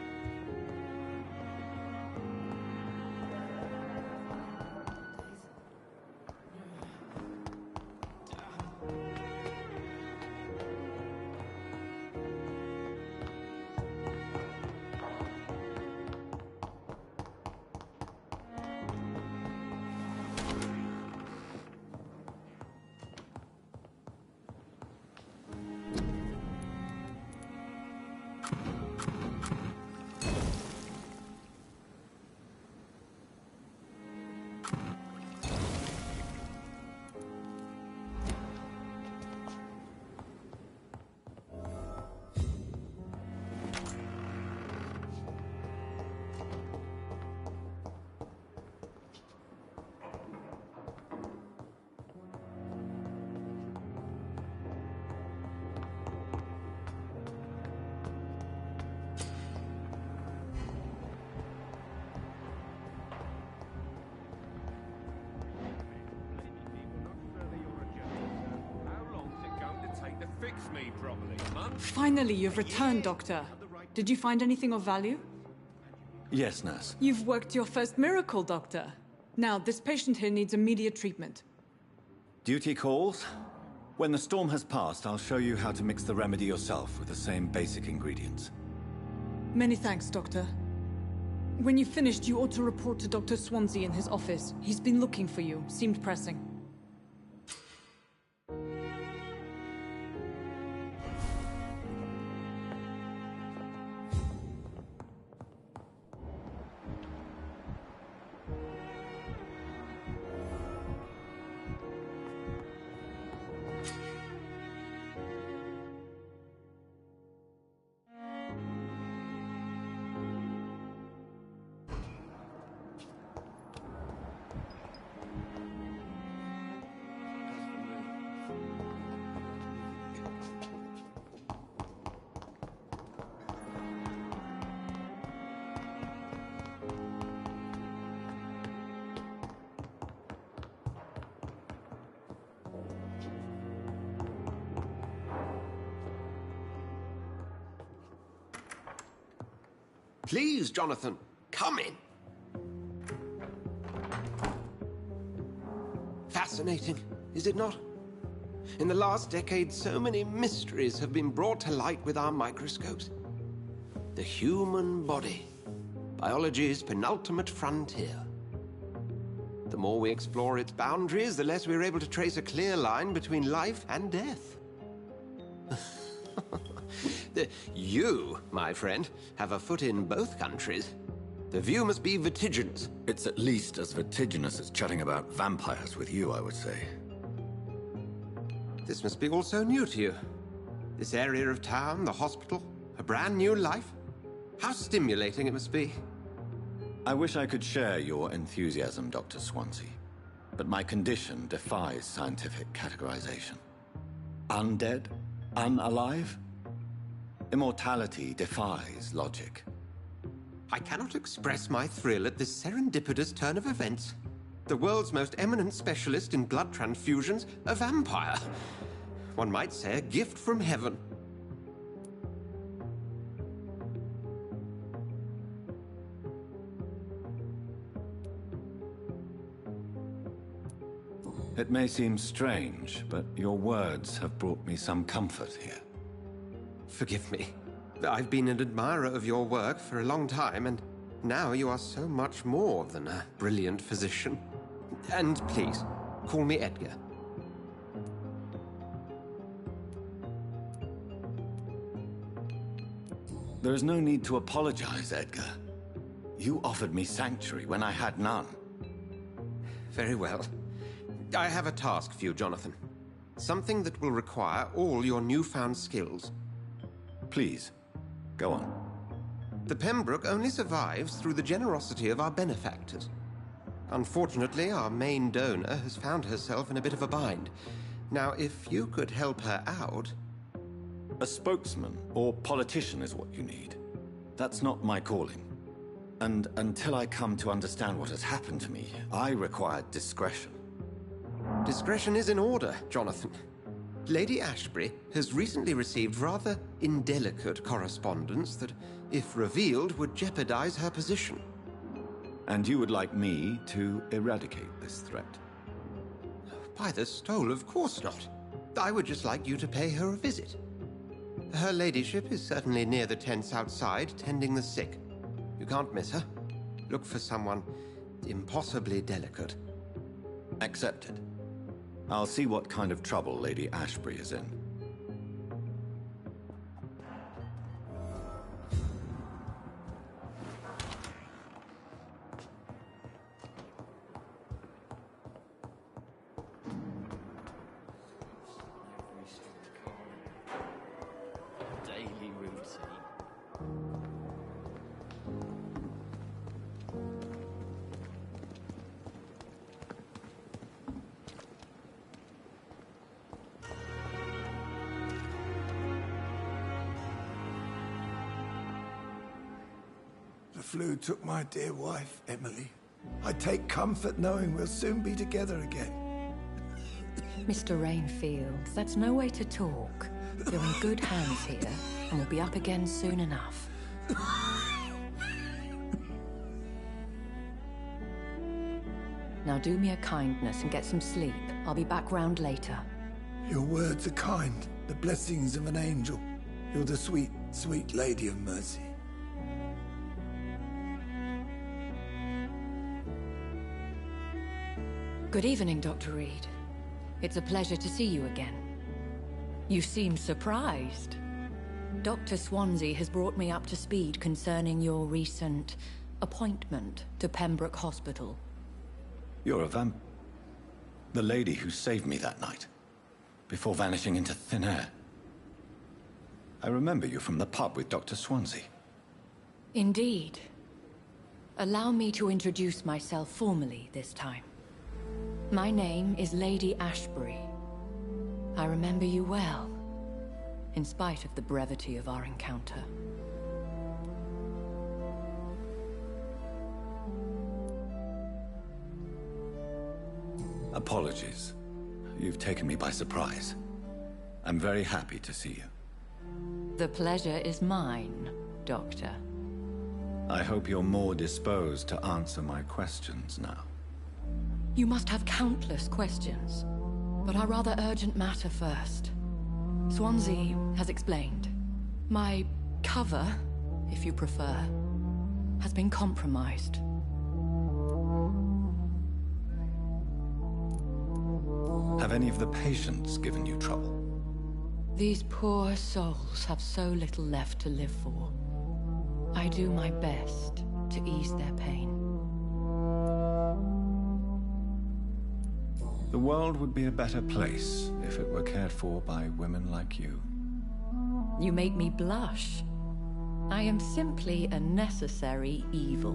fix me properly, man. Finally, you've returned, Doctor. Did you find anything of value? Yes, nurse. You've worked your first miracle, Doctor. Now, this patient here needs immediate treatment. Duty calls. When the storm has passed, I'll show you how to mix the remedy yourself with the same basic ingredients. Many thanks, Doctor. When you've finished, you ought to report to Dr. Swansea in his office. He's been looking for you. Seemed pressing. Please, Jonathan, come in. Fascinating, is it not? In the last decade, so many mysteries have been brought to light with our microscopes. The human body, biology's penultimate frontier. The more we explore its boundaries, the less we're able to trace a clear line between life and death. You, my friend, have a foot in both countries. The view must be vertiginous. It's at least as vertiginous as chatting about vampires with you, I would say. This must be all so new to you. This area of town, the hospital, a brand new life. How stimulating it must be. I wish I could share your enthusiasm, Dr. Swansea. But my condition defies scientific categorization. Undead? Unalive? Immortality defies logic. I cannot express my thrill at this serendipitous turn of events. The world's most eminent specialist in blood transfusions, a vampire. One might say a gift from heaven. It may seem strange, but your words have brought me some comfort here. Forgive me. I've been an admirer of your work for a long time, and now you are so much more than a brilliant physician. And please, call me Edgar. There is no need to apologize, Edgar. You offered me sanctuary when I had none. Very well. I have a task for you, Jonathan. Something that will require all your newfound skills. Please, go on. The Pembroke only survives through the generosity of our benefactors. Unfortunately, our main donor has found herself in a bit of a bind. Now, if you could help her out... A spokesman or politician is what you need. That's not my calling. And until I come to understand what has happened to me, I require discretion. Discretion is in order, Jonathan. Lady Ashbury has recently received rather indelicate correspondence that, if revealed, would jeopardize her position. And you would like me to eradicate this threat? By the stole, of course not. I would just like you to pay her a visit. Her ladyship is certainly near the tents outside, tending the sick. You can't miss her. Look for someone impossibly delicate. Accepted. I'll see what kind of trouble Lady Ashbury is in. Daily routine. The flu took my dear wife, Emily. I take comfort knowing we'll soon be together again. Mr. Rainfield, that's no way to talk. You're in good hands here, and we'll be up again soon enough. Now do me a kindness and get some sleep. I'll be back round later. Your words are kind, the blessings of an angel. You're the sweet, sweet Lady of Mercy. Good evening, Dr. Reed. It's a pleasure to see you again. You seem surprised. Dr. Swansea has brought me up to speed concerning your recent appointment to Pembroke Hospital. You're a the lady who saved me that night, before vanishing into thin air. I remember you from the pub with Dr. Swansea. Indeed. Allow me to introduce myself formally this time. My name is Lady Ashbury. I remember you well, in spite of the brevity of our encounter. Apologies. You've taken me by surprise. I'm very happy to see you. The pleasure is mine, Doctor. I hope you're more disposed to answer my questions now. You must have countless questions, but our rather urgent matter first. Swansea has explained. My cover, if you prefer, has been compromised. Have any of the patients given you trouble? These poor souls have so little left to live for. I do my best to ease their pain. The world would be a better place if it were cared for by women like you. You make me blush. I am simply a necessary evil.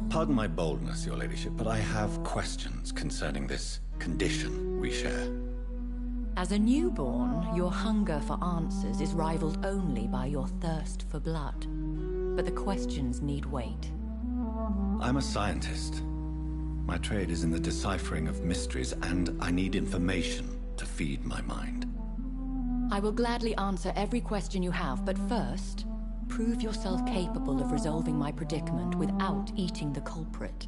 Pardon my boldness, Your Ladyship, but I have questions concerning this condition we share. As a newborn, your hunger for answers is rivaled only by your thirst for blood. But the questions need wait. I'm a scientist. My trade is in the deciphering of mysteries, and I need information to feed my mind. I will gladly answer every question you have, but first, prove yourself capable of resolving my predicament without eating the culprit.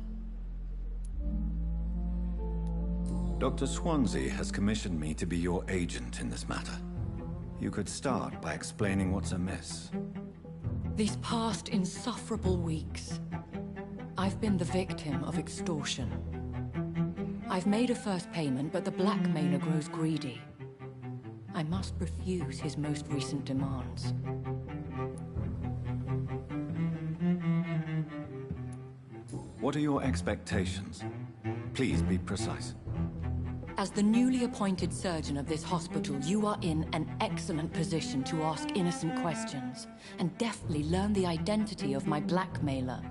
Dr. Swansea has commissioned me to be your agent in this matter. You could start by explaining what's amiss. These past insufferable weeks, I've been the victim of extortion. I've made a first payment, but the blackmailer grows greedy. I must refuse his most recent demands. What are your expectations? Please be precise. As the newly appointed surgeon of this hospital, you are in an excellent position to ask innocent questions and deftly learn the identity of my blackmailer.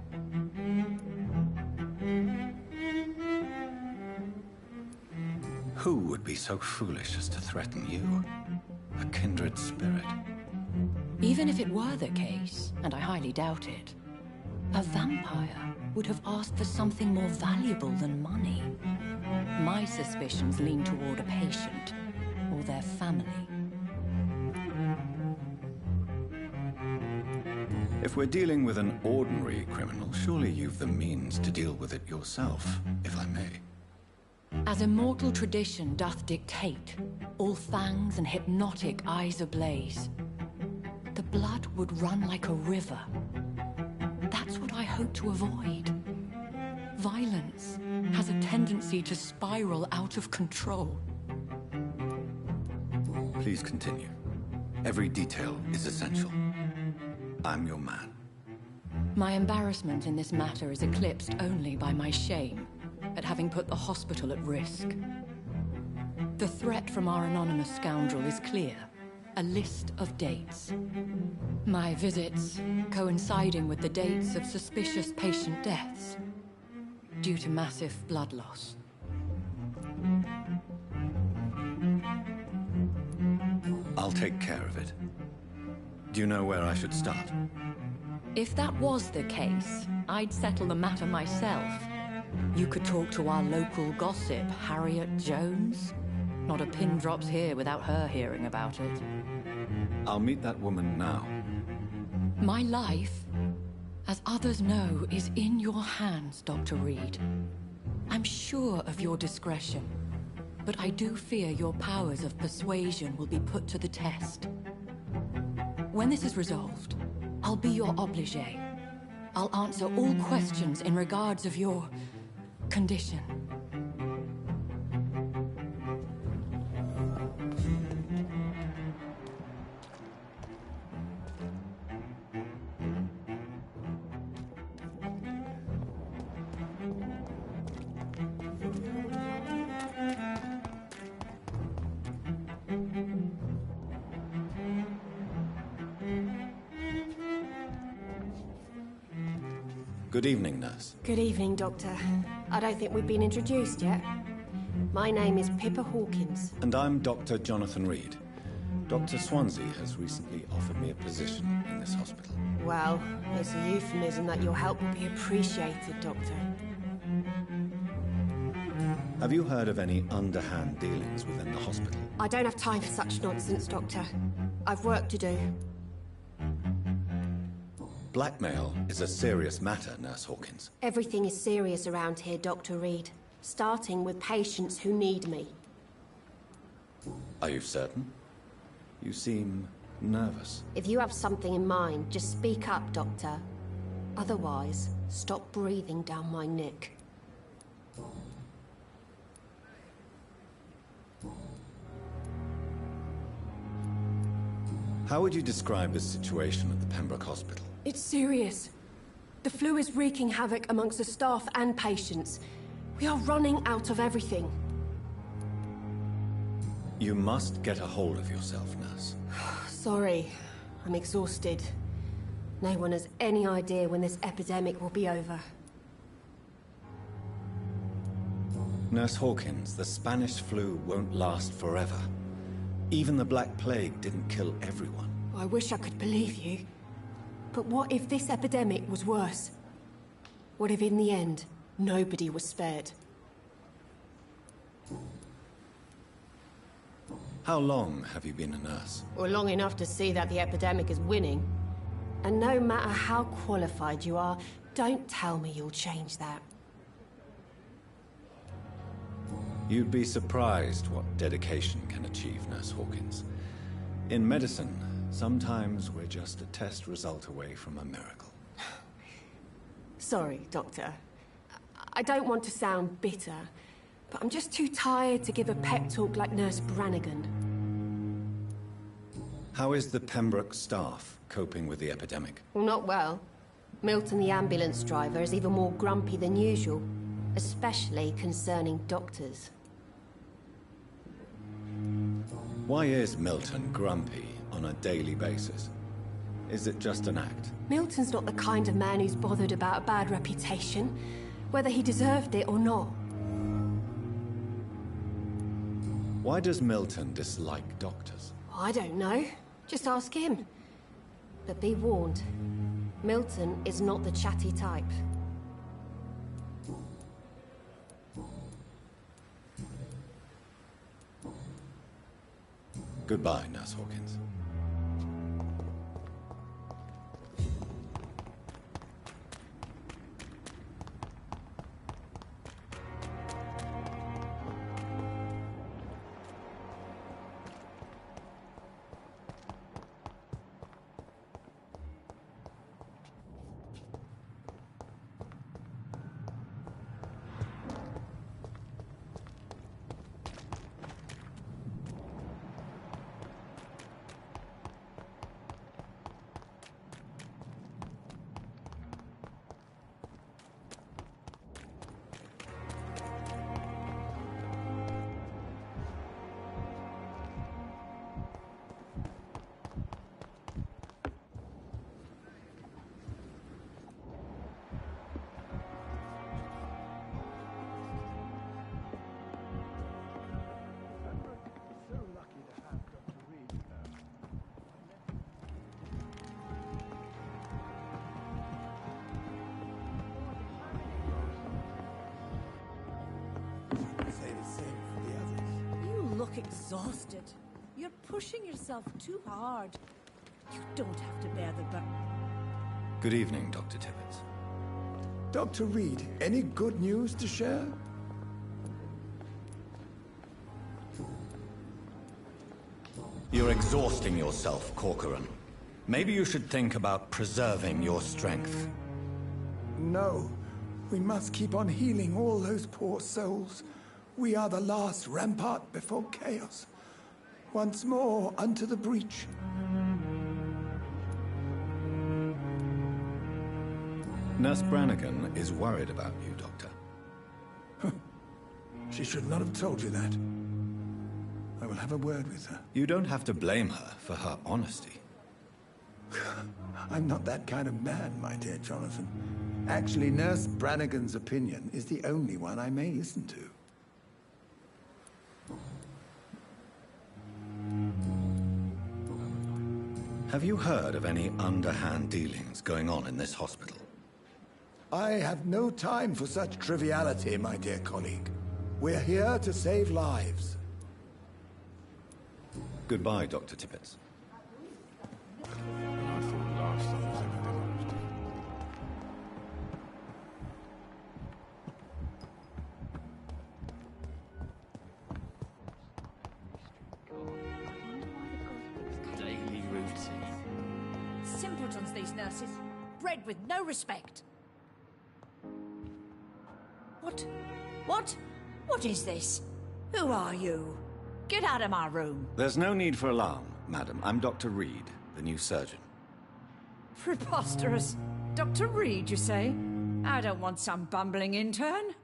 Who would be so foolish as to threaten you? A kindred spirit. Even if it were the case, and I highly doubt it, a vampire would have asked for something more valuable than money. My suspicions lean toward a patient or their family. If we're dealing with an ordinary criminal, surely you've the means to deal with it yourself, if I may. As immortal tradition doth dictate, all fangs and hypnotic eyes ablaze, the blood would run like a river. That's what I hope to avoid. Violence has a tendency to spiral out of control. Please continue. Every detail is essential. I'm your man. My embarrassment in this matter is eclipsed only by my shame at having put the hospital at risk. The threat from our anonymous scoundrel is clear. A list of dates. My visits coinciding with the dates of suspicious patient deaths due to massive blood loss. I'll take care of it. Do you know where I should start? If that was the case, I'd settle the matter myself. You could talk to our local gossip, Harriet Jones. Not a pin drops here without her hearing about it. I'll meet that woman now. My life, as others know, is in your hands, Dr. Reed. I'm sure of your discretion, but I do fear your powers of persuasion will be put to the test. When this is resolved, I'll be your obligé. I'll answer all questions in regards of your condition. Good evening, nurse. Good evening, Doctor. I don't think we've been introduced yet. My name is Pippa Hawkins. And I'm Dr. Jonathan Reed. Dr. Swansea has recently offered me a position in this hospital. Well, it's a euphemism that your help will be appreciated, Doctor. Have you heard of any underhand dealings within the hospital? I don't have time for such nonsense, Doctor. I've work to do. Blackmail is a serious matter, Nurse Hawkins. Everything is serious around here, Dr. Reed. Starting with patients who need me. Are you certain? You seem nervous. If you have something in mind, just speak up, Doctor. Otherwise, stop breathing down my neck. How would you describe the situation at the Pembroke Hospital? It's serious. The flu is wreaking havoc amongst the staff and patients. We are running out of everything. You must get a hold of yourself, nurse. Sorry, I'm exhausted. No one has any idea when this epidemic will be over. Nurse Hawkins, the Spanish flu won't last forever. Even the Black Plague didn't kill everyone. I wish I could believe you. But what if this epidemic was worse? What if in the end, nobody was spared? How long have you been a nurse? Well, long enough to see that the epidemic is winning. And no matter how qualified you are, don't tell me you'll change that. You'd be surprised what dedication can achieve, Nurse Hawkins. In medicine, sometimes we're just a test result away from a miracle. Sorry, Doctor. I don't want to sound bitter, but I'm just too tired to give a pep talk like Nurse Brannigan. How is the Pembroke staff coping with the epidemic? Well, not well. Milton, the ambulance driver, is even more grumpy than usual, especially concerning doctors. Why is Milton grumpy on a daily basis? Is it just an act? Milton's not the kind of man who's bothered about a bad reputation, whether he deserved it or not. Why does Milton dislike doctors? I don't know. Just ask him. But be warned, Milton is not the chatty type. Goodbye, Nurse Hawkins. Say the same for the others. You look exhausted. You're pushing yourself too hard. You don't have to bear the burden. Good evening, Dr. Tippett. Dr. Reed, any good news to share? You're exhausting yourself, Corcoran. Maybe you should think about preserving your strength. No. We must keep on healing all those poor souls. We are the last rampart before chaos. Once more, unto the breach. Nurse Brannigan is worried about you, Doctor. She should not have told you that. I will have a word with her. You don't have to blame her for her honesty. I'm not that kind of man, my dear Jonathan. Actually, Nurse Brannigan's opinion is the only one I may listen to. Have you heard of any underhand dealings going on in this hospital? I have no time for such triviality, my dear colleague. We're here to save lives. Goodbye, Dr. Tippett. Daily routine. Simpletons, these nurses. Bred with no respect. What? What? What is this? Who are you? Get out of my room. There's no need for alarm, madam. I'm Dr. Reed, the new surgeon. Preposterous. Dr. Reed, you say? I don't want some bumbling intern.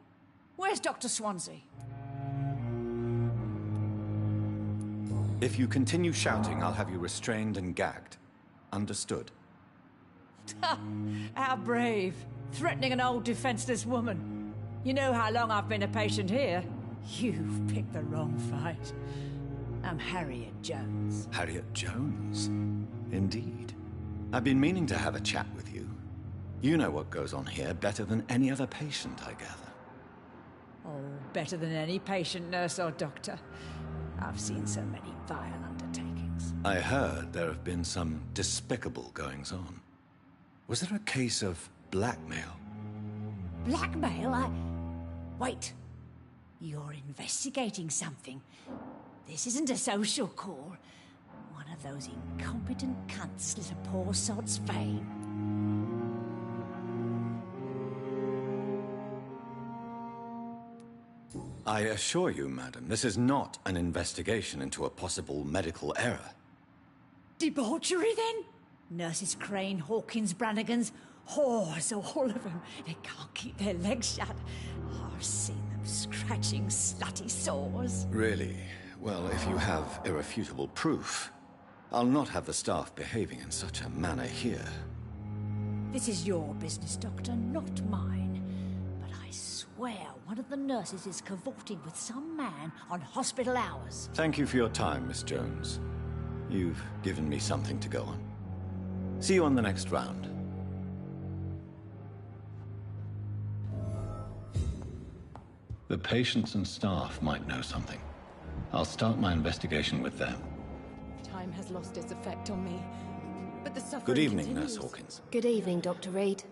Where's Dr. Swansea? If you continue shouting, I'll have you restrained and gagged. Understood? How brave. Threatening an old defenseless woman. You know how long I've been a patient here? You've picked the wrong fight. I'm Harriet Jones. Harriet Jones? Indeed. I've been meaning to have a chat with you. You know what goes on here better than any other patient, I gather. Oh, better than any patient, nurse or doctor. I've seen so many vile undertakings. I heard there have been some despicable goings-on. Was there a case of blackmail? Blackmail? Wait. You're investigating something. This isn't a social call. One of those incompetent cunts slit a poor sod's vein. I assure you, madam, this is not an investigation into a possible medical error. Debauchery, then? Nurses Crane, Hawkins, Brannigans, whores, all of them. They can't keep their legs shut. I've seen them scratching slutty sores. Really? Well, if you have irrefutable proof, I'll not have the staff behaving in such a manner here. This is your business, Doctor, not mine. But I swear one of the nurses is cavorting with some man on hospital hours. Thank you for your time, Miss Jones. You've given me something to go on. See you on the next round. The patients and staff might know something. I'll start my investigation with them. Time has lost its effect on me, but the suffering Good evening, continues. Nurse Hawkins. Good evening, Dr. Reed.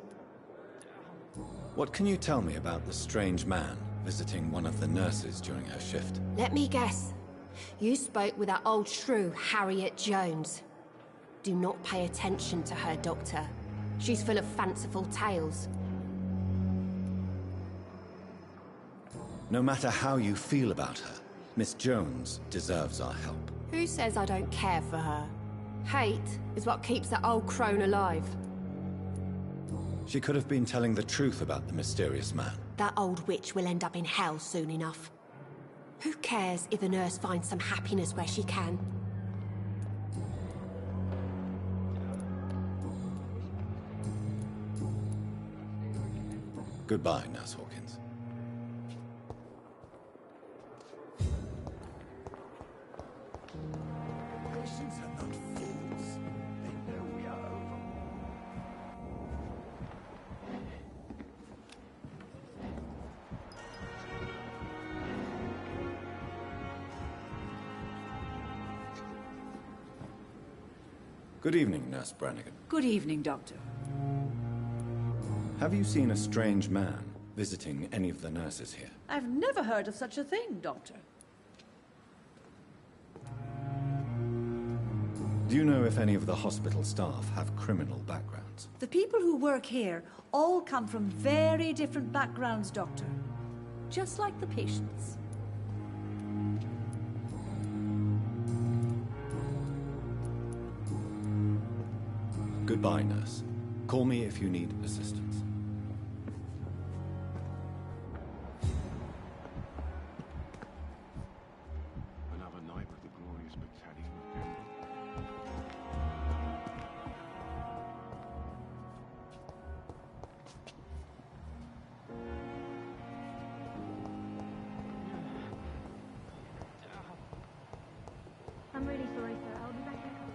What can you tell me about the strange man visiting one of the nurses during her shift? Let me guess. You spoke with that old shrew, Harriet Jones. Do not pay attention to her, Doctor. She's full of fanciful tales. No matter how you feel about her, Miss Jones deserves our help. Who says I don't care for her? Hate is what keeps that old crone alive. She could have been telling the truth about the mysterious man. That old witch will end up in hell soon enough. Who cares if a nurse finds some happiness where she can? Goodbye, Nurse Hawkins. Patients are not fools. They know we are over. Good evening, Nurse Brannigan. Good evening, Doctor. Have you seen a strange man visiting any of the nurses here? I've never heard of such a thing, Doctor. Do you know if any of the hospital staff have criminal backgrounds? The people who work here all come from very different backgrounds, Doctor. Just like the patients. Goodbye, nurse. Call me if you need assistance. Another night with the glorious battalion of Vampyr. I'm really sorry, sir. I'll be back in a couple.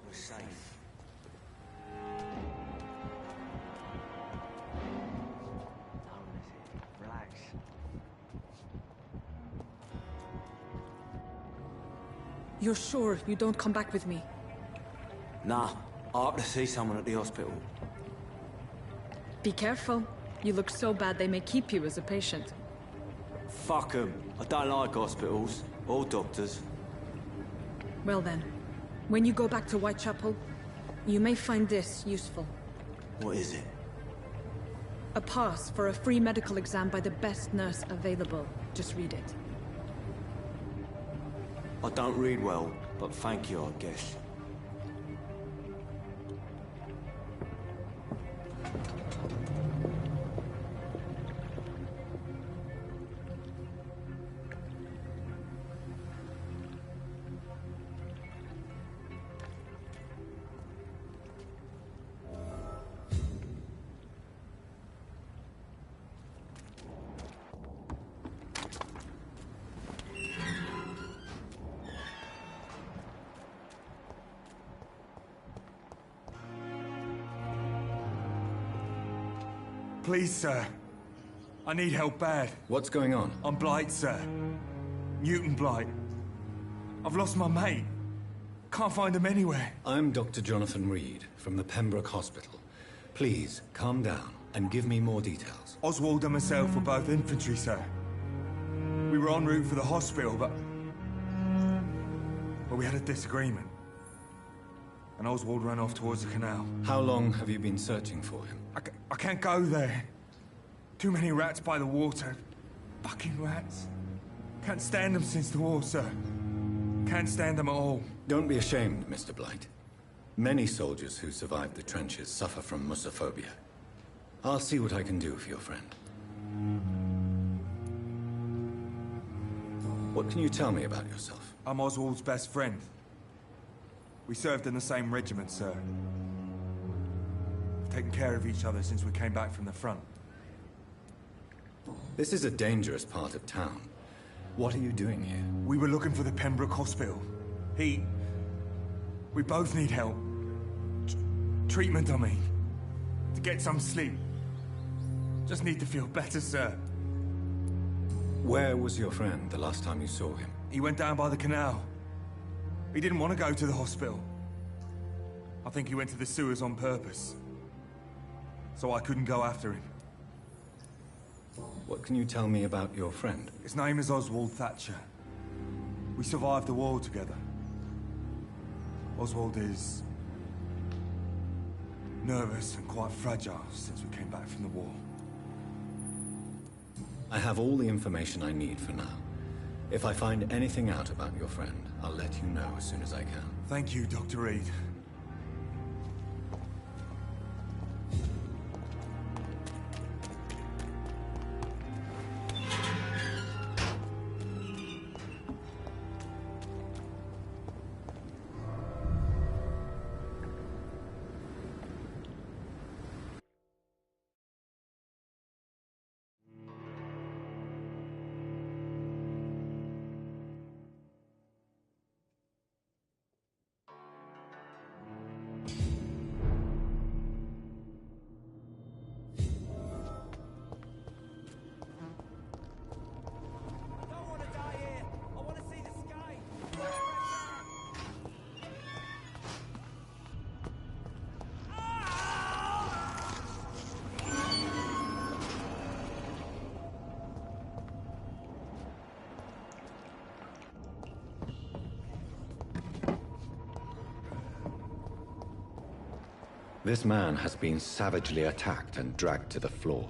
We're safe. Relax. You're sure you don't come back with me? Nah, I have to see someone at the hospital. Be careful. You look so bad they may keep you as a patient. Fuck 'em. I don't like hospitals or doctors. Well then, when you go back to Whitechapel, you may find this useful. What is it? A pass for a free medical exam by the best nurse available. Just read it. I don't read well, but thank you, I guess. Please, sir. I need help bad. What's going on? I'm Blight, sir. Newton Blight. I've lost my mate. Can't find him anywhere. I'm Dr. Jonathan Reed from the Pembroke Hospital. Please, calm down and give me more details. Oswald and myself were both infantry, sir. We were en route for the hospital, but we had a disagreement. And Oswald ran off towards the canal. How long have you been searching for him? I can't go there. Too many rats by the water. Fucking rats. Can't stand them since the war, sir. Can't stand them at all. Don't be ashamed, Mr. Blight. Many soldiers who survived the trenches suffer from musophobia. I'll see what I can do for your friend. What can you tell me about yourself? I'm Oswald's best friend. We served in the same regiment, sir. We've taken care of each other since we came back from the front. This is a dangerous part of town. What are you doing here? We were looking for the Pembroke Hospital. We both need help. Treatment, I mean. To get some sleep. Just need to feel better, sir. Where was your friend the last time you saw him? He went down by the canal. He didn't want to go to the hospital. I think he went to the sewers on purpose. So I couldn't go after him. What can you tell me about your friend? His name is Oswald Thatcher. We survived the war together. Oswald is nervous and quite fragile since we came back from the war. I have all the information I need for now. If I find anything out about your friend, I'll let you know as soon as I can. Thank you, Dr. Reed. This man has been savagely attacked and dragged to the floor.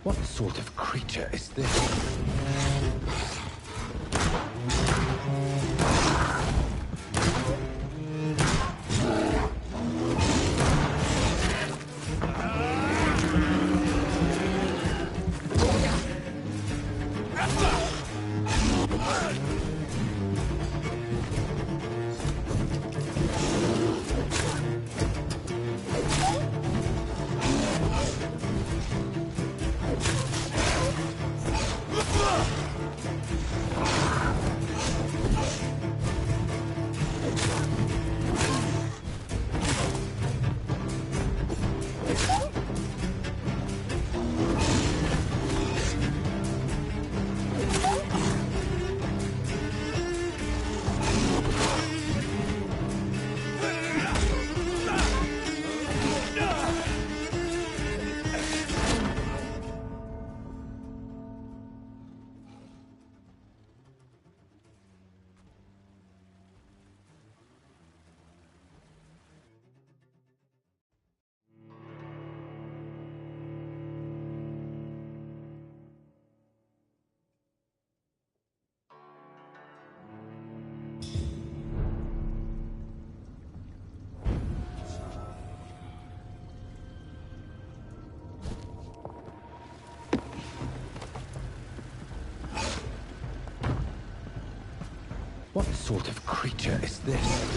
What sort of creature is this? What sort of creature is this?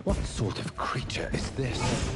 What sort of creature is this?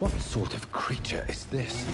What sort of creature is this?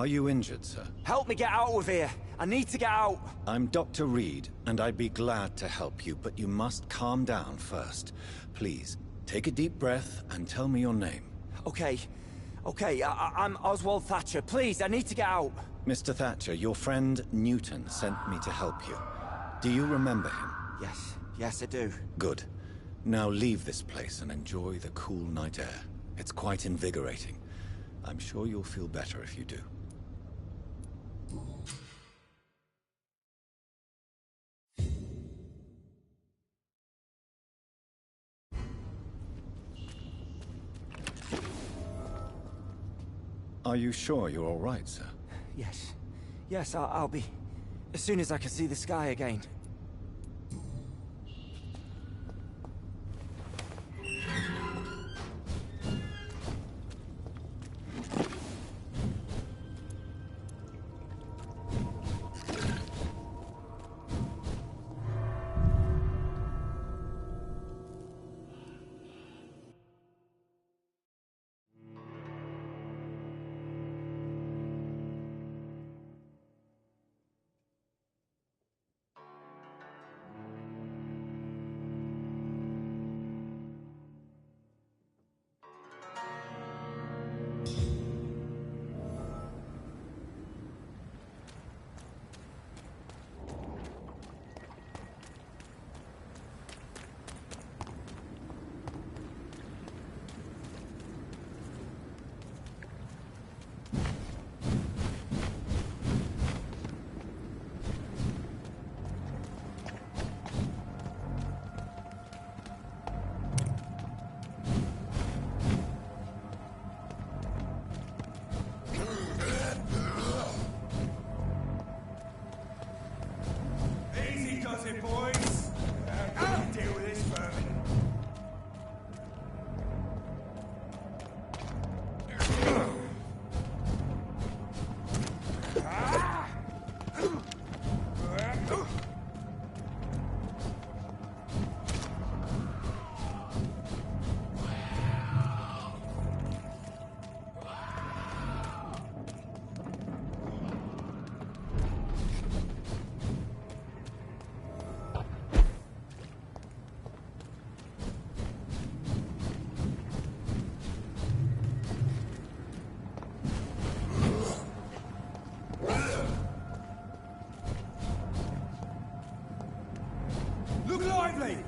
Are you injured, sir? Help me get out of here. I need to get out. I'm Dr. Reed, and I'd be glad to help you, but you must calm down first. Please, take a deep breath and tell me your name. Okay. I'm Oswald Thatcher. Please, I need to get out. Mr. Thatcher, your friend Newton sent me to help you. Do you remember him? Yes, I do. Good. Now leave this place and enjoy the cool night air. It's quite invigorating. I'm sure you'll feel better if you do. Are you sure you're all right, sir? Yes, I'll be... as soon as I can see the sky again.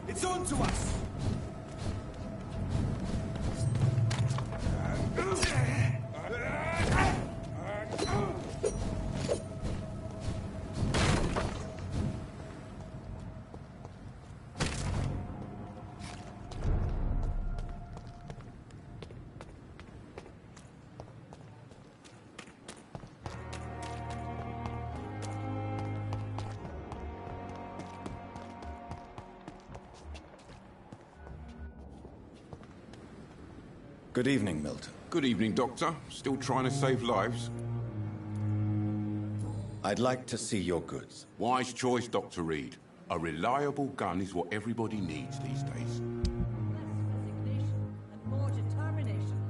It's on to us! Good evening, Milton. Good evening, Doctor. Still trying to save lives? I'd like to see your goods. Wise choice, Dr. Reed. A reliable gun is what everybody needs these days. More determination.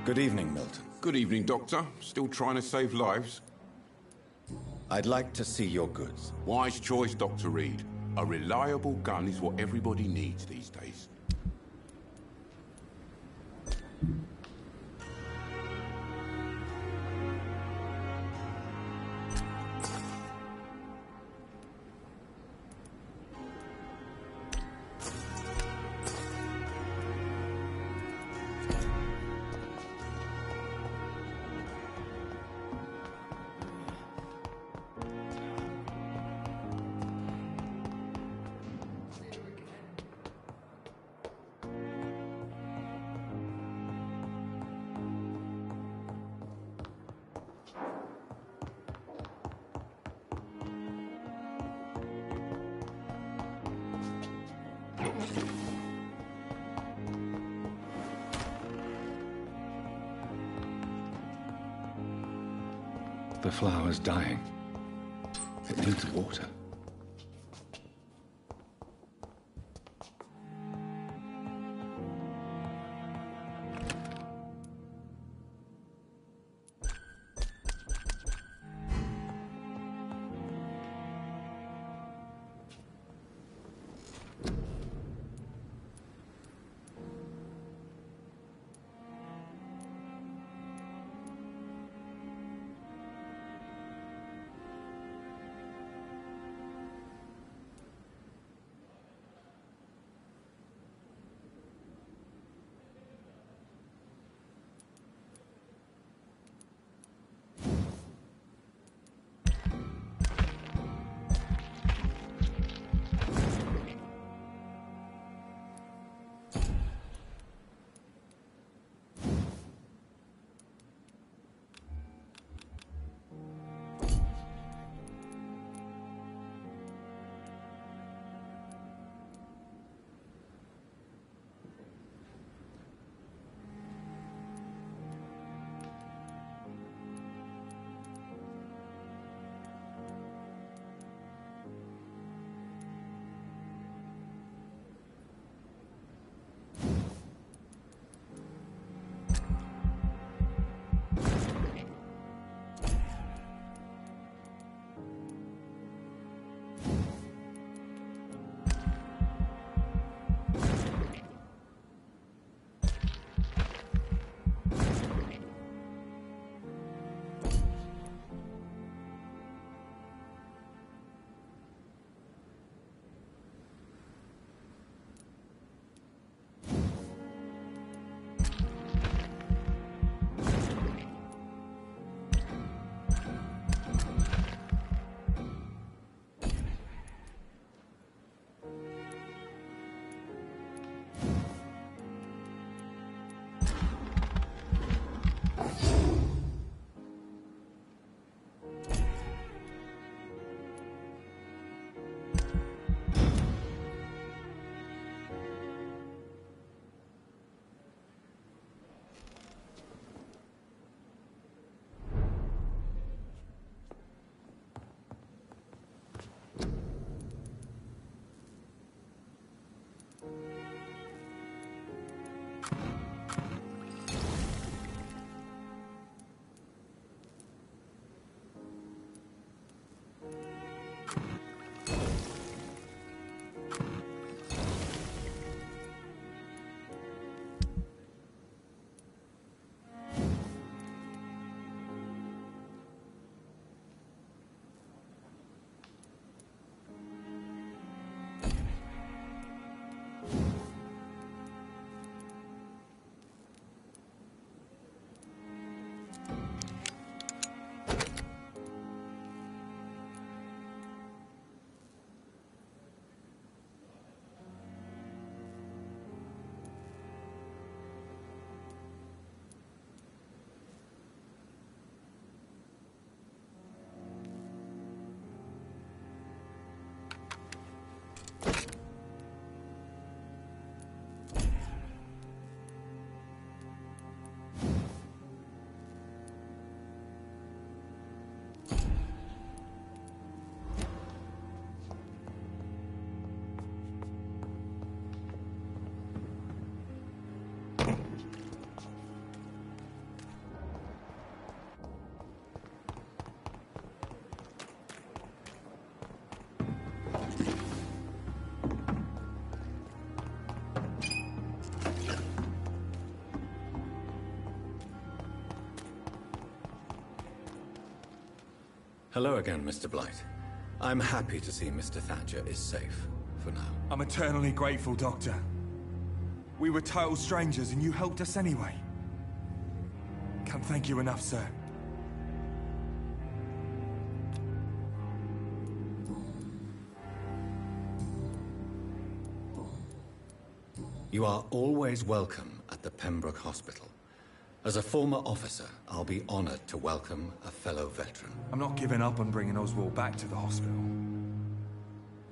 Good evening, Milton. Good evening, Doctor. Still trying to save lives? I'd like to see your goods. Wise choice, Dr. Reed. A reliable gun is what everybody needs these days. The flower's dying. It needs water. Hello again, Mr. Blight. I'm happy to see Mr. Thatcher is safe, for now. I'm eternally grateful, Doctor. We were total strangers and you helped us anyway. Can't thank you enough, sir. You are always welcome at the Pembroke Hospital. As a former officer, I'll be honored to welcome a fellow veteran. I'm not giving up on bringing Oswald back to the hospital.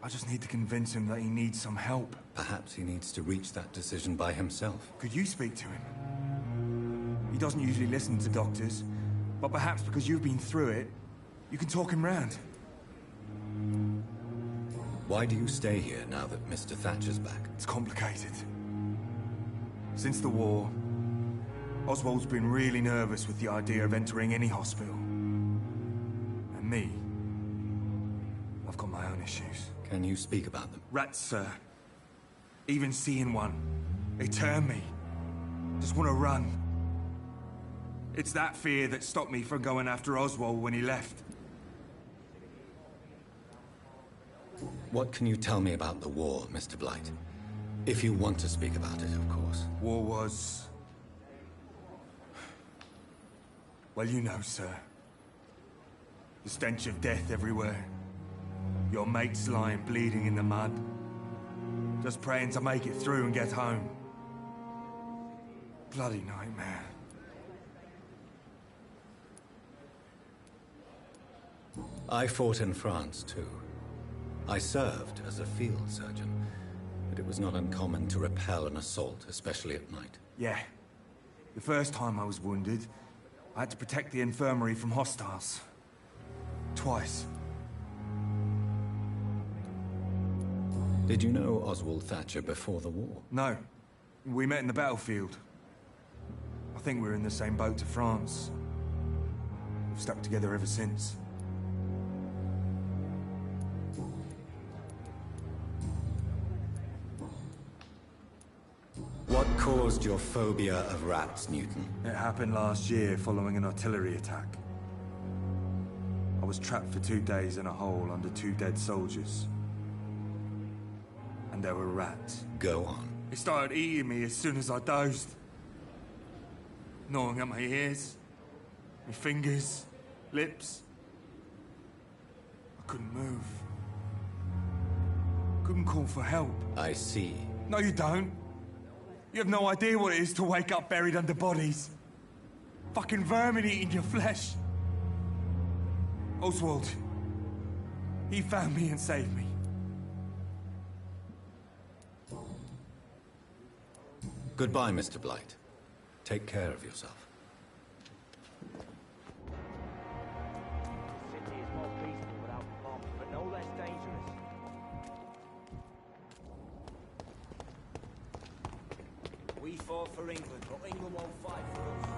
I just need to convince him that he needs some help. Perhaps he needs to reach that decision by himself. Could you speak to him? He doesn't usually listen to doctors, but perhaps because you've been through it, you can talk him round. Why do you stay here now that Mr. Thatcher's back? It's complicated. Since the war, Oswald's been really nervous with the idea of entering any hospital. And me, I've got my own issues. Can you speak about them? Rats, sir. Even seeing one, they turn me. Just want to run. It's that fear that stopped me from going after Oswald when he left. What can you tell me about the war, Mr. Blight? If you want to speak about it, of course. War was... well, you know, sir. The stench of death everywhere. Your mates lying bleeding in the mud. Just praying to make it through and get home. Bloody nightmare. I fought in France, too. I served as a field surgeon, but it was not uncommon to repel an assault, especially at night. Yeah. The first time I was wounded, I had to protect the infirmary from hostiles. Twice. Did you know Oswald Thatcher before the war? No. We met in the battlefield. I think we're in the same boat to France. We've stuck together ever since. What caused your phobia of rats, Newton? It happened last year following an artillery attack. I was trapped for 2 days in a hole under 2 dead soldiers. And there were rats. Go on. They started eating me as soon as I dozed. Gnawing at my ears, my fingers, lips. I couldn't move. Couldn't call for help. I see. No, you don't. You have no idea what it is to wake up buried under bodies. Fucking vermin eating your flesh. Oswald. He found me and saved me. Goodbye, Mr. Blight. Take care of yourself. The city is more peaceful without bombs, but no less dangerous. We fought for England, but England won't fight for us.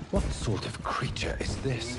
What sort of creature is this?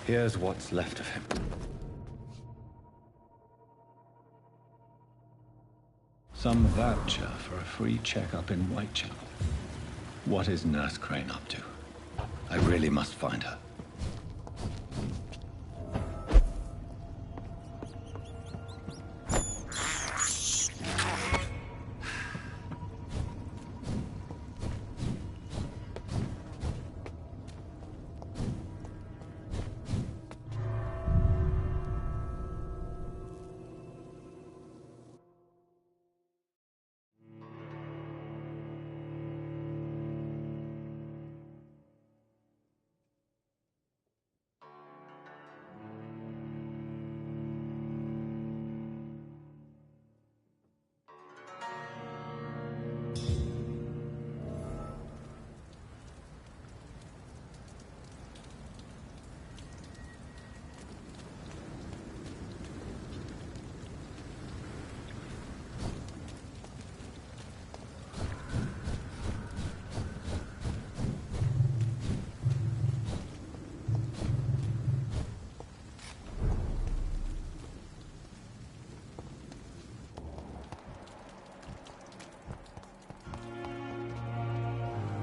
Here's what's left of him. Some voucher for a free checkup in Whitechapel. What is Nurse Crane up to? I really must find her.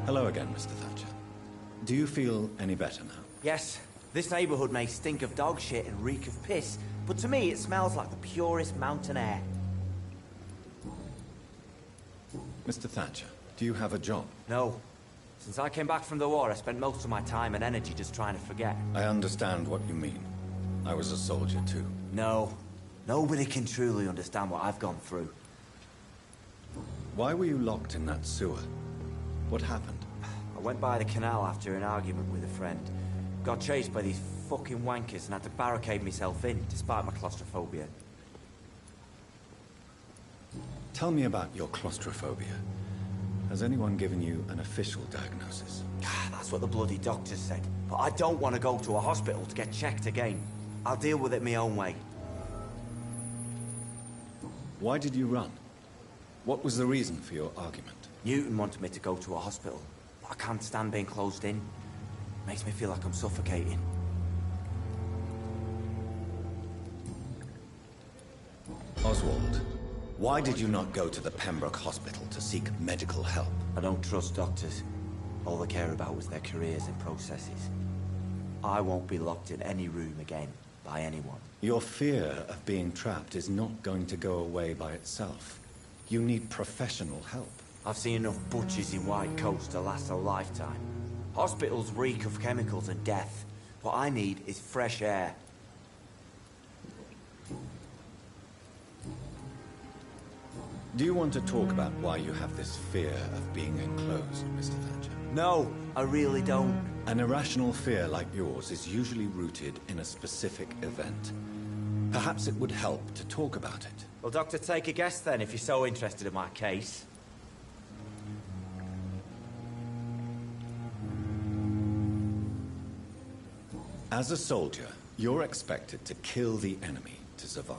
Hello again, Mr. Thatcher. Do you feel any better now? Yes, this neighborhood may stink of dog shit and reek of piss, but to me it smells like the purest mountain air. Mr. Thatcher, do you have a job? No. Since I came back from the war, I spent most of my time and energy just trying to forget. I understand what you mean. I was a soldier too. No. Nobody can truly understand what I've gone through. Why were you locked in that sewer? What happened? I went by the canal after an argument with a friend. Got chased by these fucking wankers and had to barricade myself in, despite my claustrophobia. Tell me about your claustrophobia. Has anyone given you an official diagnosis? That's what the bloody doctor said. But I don't want to go to a hospital to get checked again. I'll deal with it my own way. Why did you run? What was the reason for your argument? Newton wanted me to go to a hospital. But I can't stand being closed in. Makes me feel like I'm suffocating. Oswald, why did you not go to the Pembroke Hospital to seek medical help? I don't trust doctors. All they care about was their careers and processes. I won't be locked in any room again by anyone. Your fear of being trapped is not going to go away by itself. You need professional help. I've seen enough butchers in white coats to last a lifetime. Hospitals reek of chemicals and death. What I need is fresh air. Do you want to talk about why you have this fear of being enclosed, Mr. Thatcher? No, I really don't. An irrational fear like yours is usually rooted in a specific event. Perhaps it would help to talk about it. Well, Doctor, take a guess then, if you're so interested in my case. As a soldier, you're expected to kill the enemy to survive.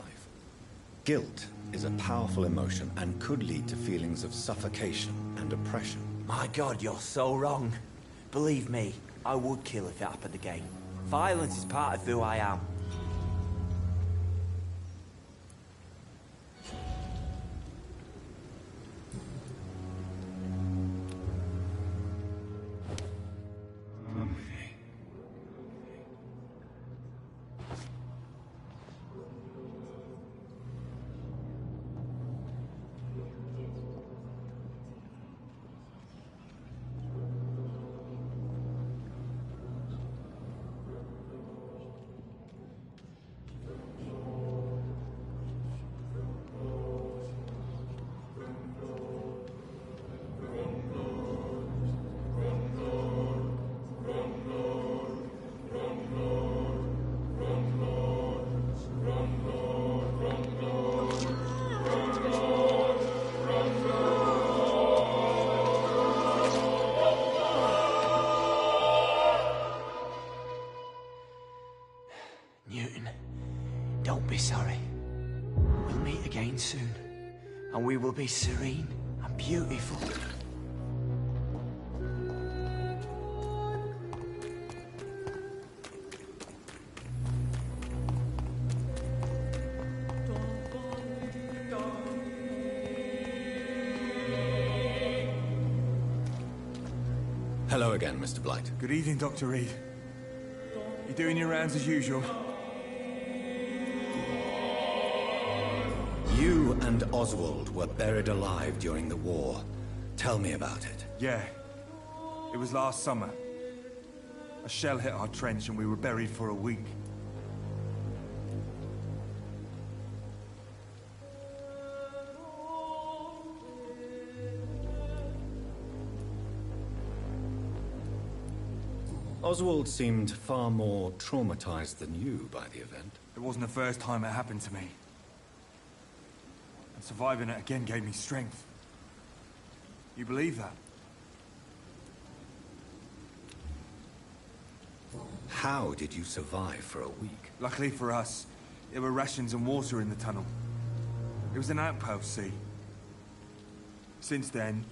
Guilt is a powerful emotion and could lead to feelings of suffocation and oppression. My God, you're so wrong. Believe me, I would kill if it happened again. Violence is part of who I am. Newton, don't be sorry. We'll meet again soon, and we will be serene and beautiful. Hello again, Mr. Blight. Good evening, Dr. Reed. You doing your rounds as usual? You and Oswald were buried alive during the war. Tell me about it. Yeah. It was last summer. A shell hit our trench and we were buried for a week. Oswald seemed far more traumatized than you by the event. It wasn't the first time it happened to me. And surviving it again gave me strength. You believe that? How did you survive for a week? Luckily for us, there were rations and water in the tunnel. It was an outpost, see? Since then,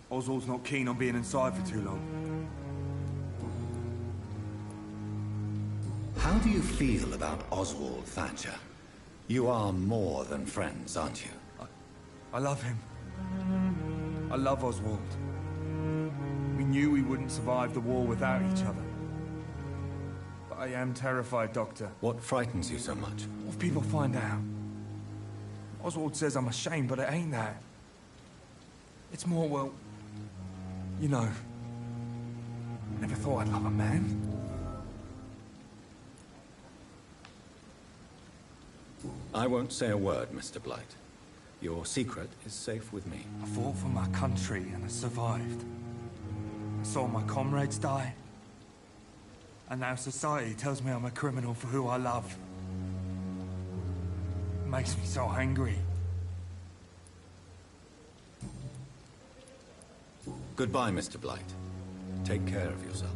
Oswald's not keen on being inside for too long. How do you feel about Oswald Thatcher? You are more than friends, aren't you? I love him. I love Oswald. We knew we wouldn't survive the war without each other. But I am terrified, Doctor. What frightens you so much? What if people find out? Oswald says I'm ashamed, but it ain't that. It's more, well, you know, I never thought I'd love a man. I won't say a word, Mr. Blight. Your secret is safe with me. I fought for my country and I survived. I saw my comrades die. And now society tells me I'm a criminal for who I love. It makes me so angry. Goodbye, Mr. Blight. Take care of yourself.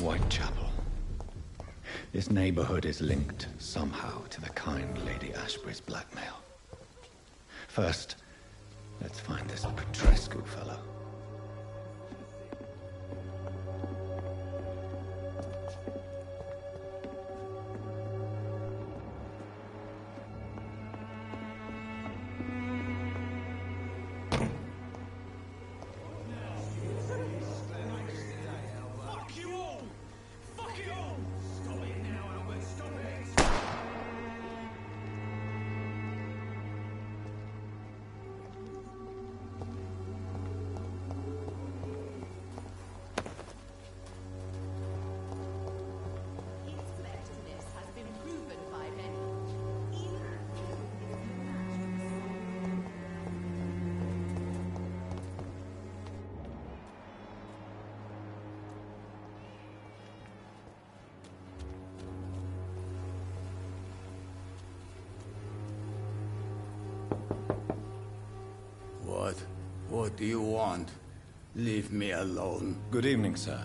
Whitechapel. This neighborhood is linked somehow to the kind Lady Ashbury's blackmail. First, let's find this Petrescu fellow. What do you want? Leave me alone. Good evening, sir.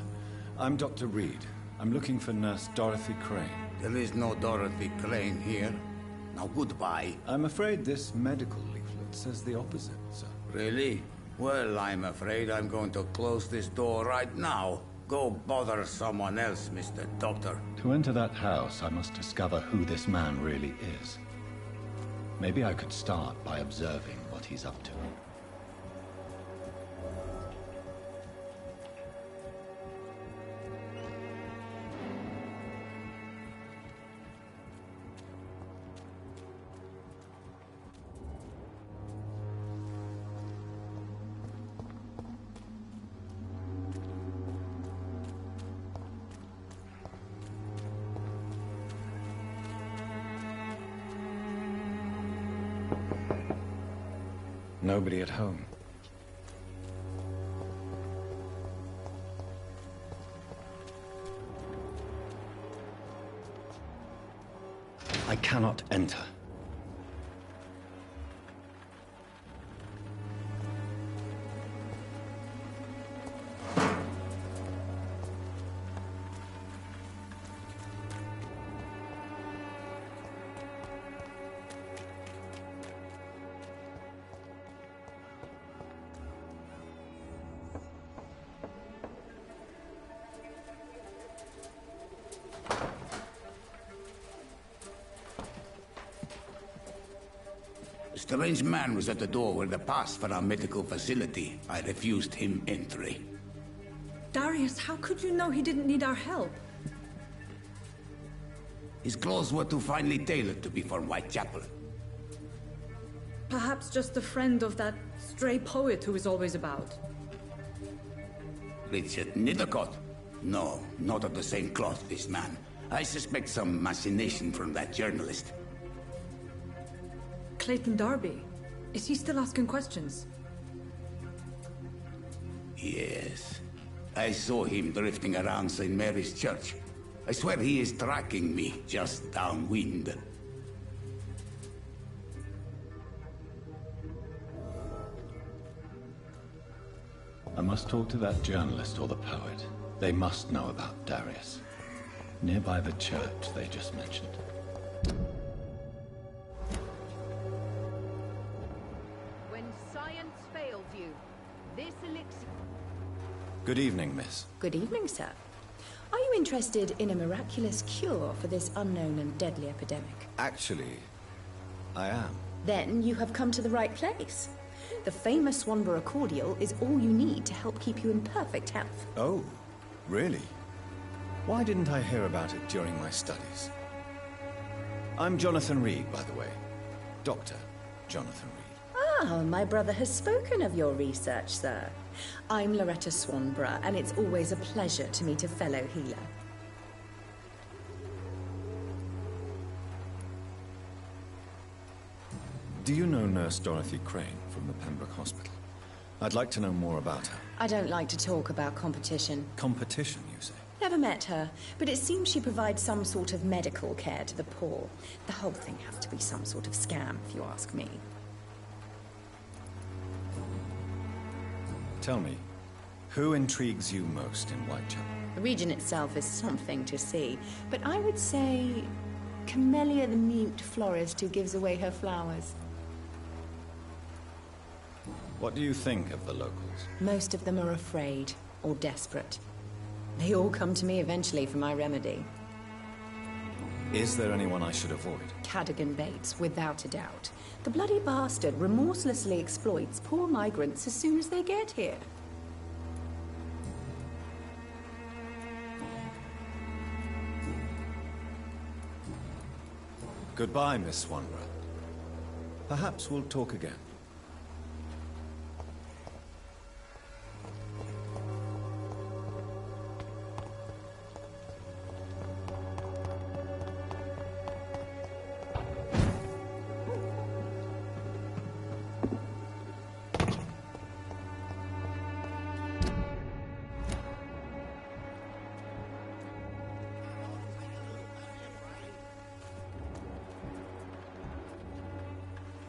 I'm Dr. Reed. I'm looking for Nurse Dorothy Crane. There is no Dorothy Crane here. Now goodbye. I'm afraid this medical leaflet says the opposite, sir. Really? Well, I'm afraid I'm going to close this door right now. Go bother someone else, Mr. Doctor. To enter that house, I must discover who this man really is. Maybe I could start by observing what he's up to. Nobody at home. I cannot enter. A strange man was at the door with a pass for our medical facility. I refused him entry. Darius, how could you know he didn't need our help? His clothes were too finely tailored to be for Whitechapel. Perhaps just a friend of that stray poet who is always about. Richard Nithercott? No, not of the same cloth, this man. I suspect some machination from that journalist. Clayton Darby. Is he still asking questions? Yes. I saw him drifting around St. Mary's Church. I swear he is tracking me just downwind. I must talk to that journalist or the poet. They must know about Darius. Nearby the church they just mentioned. When science fails you, this elixir... Good evening, miss. Good evening, sir. Are you interested in a miraculous cure for this unknown and deadly epidemic? Actually, I am. Then you have come to the right place. The famous Swanborough cordial is all you need to help keep you in perfect health. Oh, really? Why didn't I hear about it during my studies? I'm Jonathan Reed, by the way. Dr. Jonathan Reed. Ah, my brother has spoken of your research, sir. I'm Loretta Swanborough, and it's always a pleasure to meet a fellow healer. Do you know Nurse Dorothy Crane from the Pembroke Hospital? I'd like to know more about her. I don't like to talk about competition. Competition, you say? Never met her, but it seems she provides some sort of medical care to the poor. The whole thing has to be some sort of scam, if you ask me. Tell me, Who intrigues you most in Whitechapel? The region itself is something to see, but I would say Camellia the mute florist who gives away her flowers. What do you think of the locals? Most of them are afraid or desperate. They all come to me eventually for my remedy. Is there anyone I should avoid? Cadogan Bates, without a doubt. The bloody bastard remorselessly exploits poor migrants as soon as they get here. Goodbye, Miss Swanborough. Perhaps we'll talk again.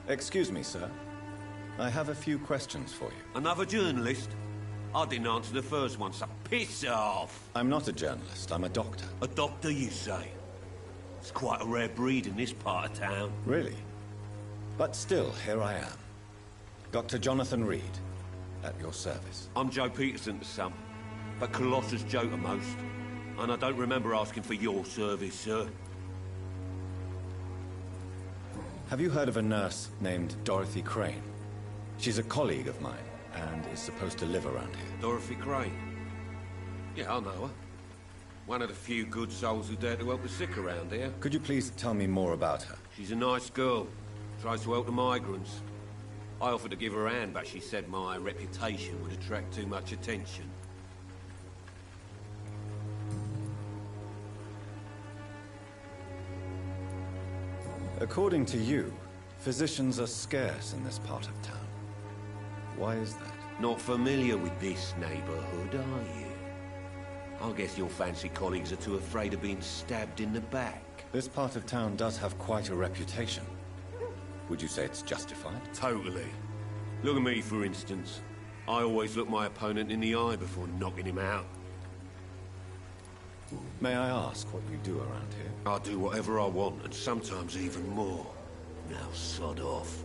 Excuse me, sir. I have a few questions for you. Another journalist? I didn't answer the first one, so piss off! I'm not a journalist, I'm a doctor. A doctor, you say? It's quite a rare breed in this part of town. Really? But still, here I am. Dr. Jonathan Reed, at your service. I'm Joe Peterson to some, but Colossus Joe to most. And I don't remember asking for your service, sir. Have you heard of a nurse named Dorothy Crane? She's a colleague of mine, and is supposed to live around here. Dorothy Crane? Yeah, I know her. One of the few good souls who dare to help the sick around here. Could you please tell me more about her? She's a nice girl. Tries to help the migrants. I offered to give her a hand, but she said my reputation would attract too much attention. According to you, physicians are scarce in this part of town. Why is that? Not familiar with this neighborhood, are you? I guess your fancy colleagues are too afraid of being stabbed in the back. This part of town does have quite a reputation. Would you say it's justified? Totally. Look at me, for instance. I always look my opponent in the eye before knocking him out. May I ask what you do around here? I do whatever I want, and sometimes even more. Now sod off.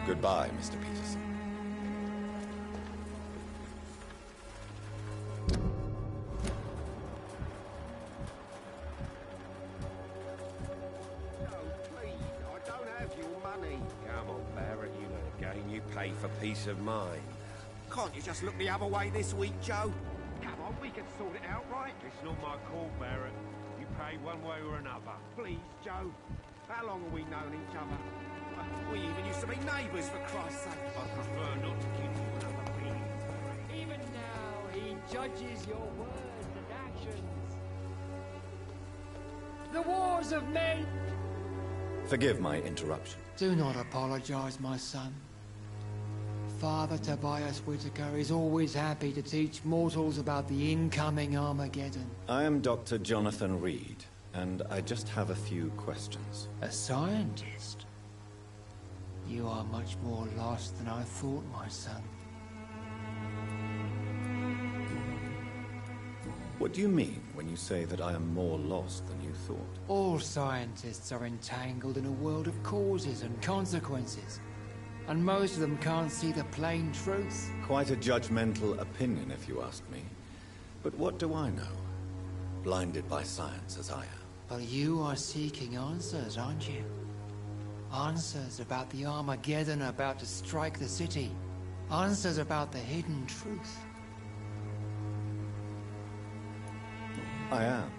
Goodbye, Mr. Peterson. Pay for peace of mind. Can't you just look the other way this week, Joe? Come on, we can sort it out, right? It's not my call, Barrett. You pay one way or another. Please, Joe. How long have we known each other? We even used to be neighbours, for Christ's sake. I prefer not to give you another beating. Even now, he judges your words and actions. The wars of men! Forgive my interruption. Do not apologize, my son. Father Tobias Whitaker is always happy to teach mortals about the incoming Armageddon. I am Dr. Jonathan Reed, and I just have a few questions. A scientist? You are much more lost than I thought, my son. What do you mean when you say that I am more lost than you thought? All scientists are entangled in a world of causes and consequences. And most of them can't see the plain truth. Quite a judgmental opinion, if you ask me. But what do I know? Blinded by science as I am. But you are seeking answers, aren't you? Answers about the Armageddon about to strike the city. Answers about the hidden truth. I am.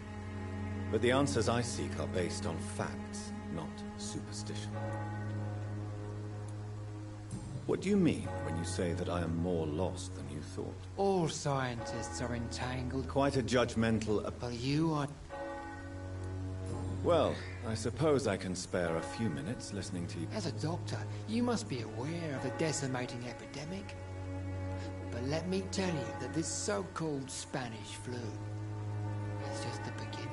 But the answers I seek are based on facts, not superstition. What do you mean when you say that I am more lost than you thought? All scientists are entangled. Quite a judgmental... But you are... Well, I suppose I can spare a few minutes listening to you. As a doctor, you must be aware of the decimating epidemic. But let me tell you that this so-called Spanish flu is just the beginning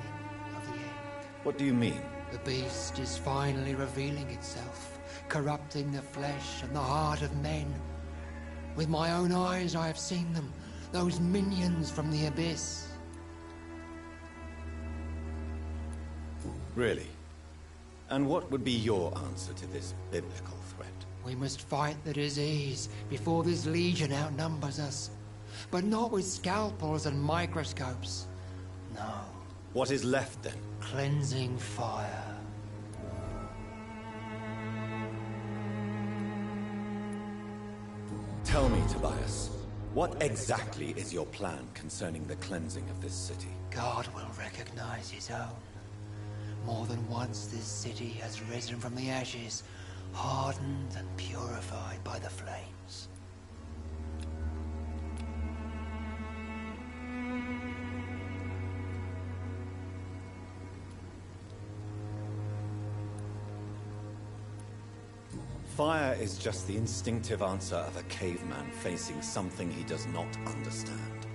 of the end. What do you mean The beast is finally revealing itself, corrupting the flesh and the heart of men. With my own eyes I have seen them, those minions from the abyss. Really? And what would be your answer to this biblical threat? We must fight the disease before this legion outnumbers us. But not with scalpels and microscopes. No. What is left then? Cleansing fire. Tell me, Tobias, what exactly is your plan concerning the cleansing of this city? God will recognize his own. More than once this city has risen from the ashes, hardened and purified by the flames. Fire is just the instinctive answer of a caveman facing something he does not understand.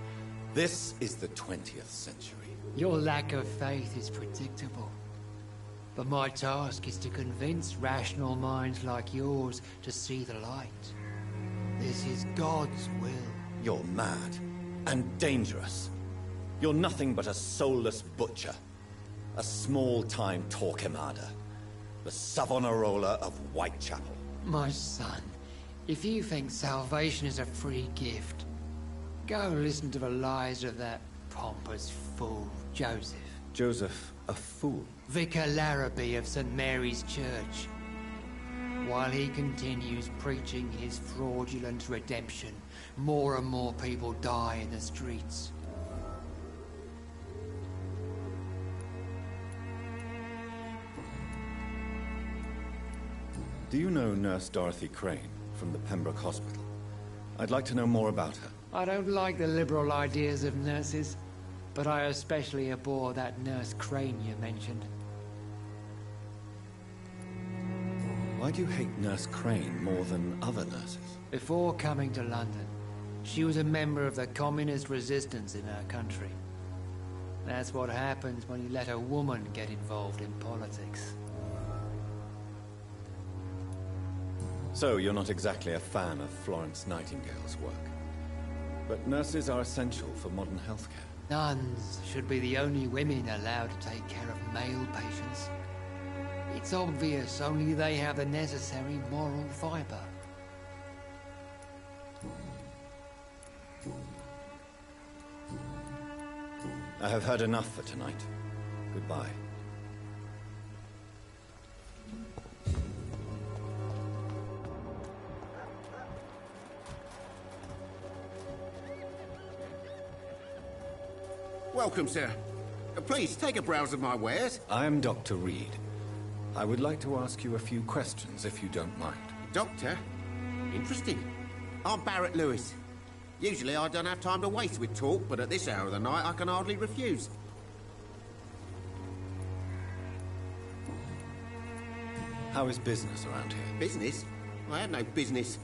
This is the 20th century. Your lack of faith is predictable. But my task is to convince rational minds like yours to see the light. This is God's will. You're mad and dangerous. You're nothing but a soulless butcher. A small-time Torquemada. The Savonarola of Whitechapel. My son, if you think salvation is a free gift, go listen to the lies of that pompous fool, Joseph. Joseph, a fool? Vicar Larrabee of St. Mary's Church. While he continues preaching his fraudulent redemption, more and more people die in the streets. Do you know Nurse Dorothy Crane from the Pembroke Hospital? I'd like to know more about her. I don't like the liberal ideas of nurses, but I especially abhor that Nurse Crane you mentioned. Why do you hate Nurse Crane more than other nurses? Before coming to London, she was a member of the communist resistance in our country. That's what happens when you let a woman get involved in politics. So, you're not exactly a fan of Florence Nightingale's work. But nurses are essential for modern healthcare. Nuns should be the only women allowed to take care of male patients. It's obvious only they have the necessary moral fiber. I have heard enough for tonight. Goodbye. Welcome, sir. Please, take a browse of my wares. I am Dr. Reed. I would like to ask you a few questions, if you don't mind. Doctor? Interesting. I'm Barrett Lewis. Usually I don't have time to waste with talk, but at this hour of the night I can hardly refuse. How is business around here? Business? I have no business.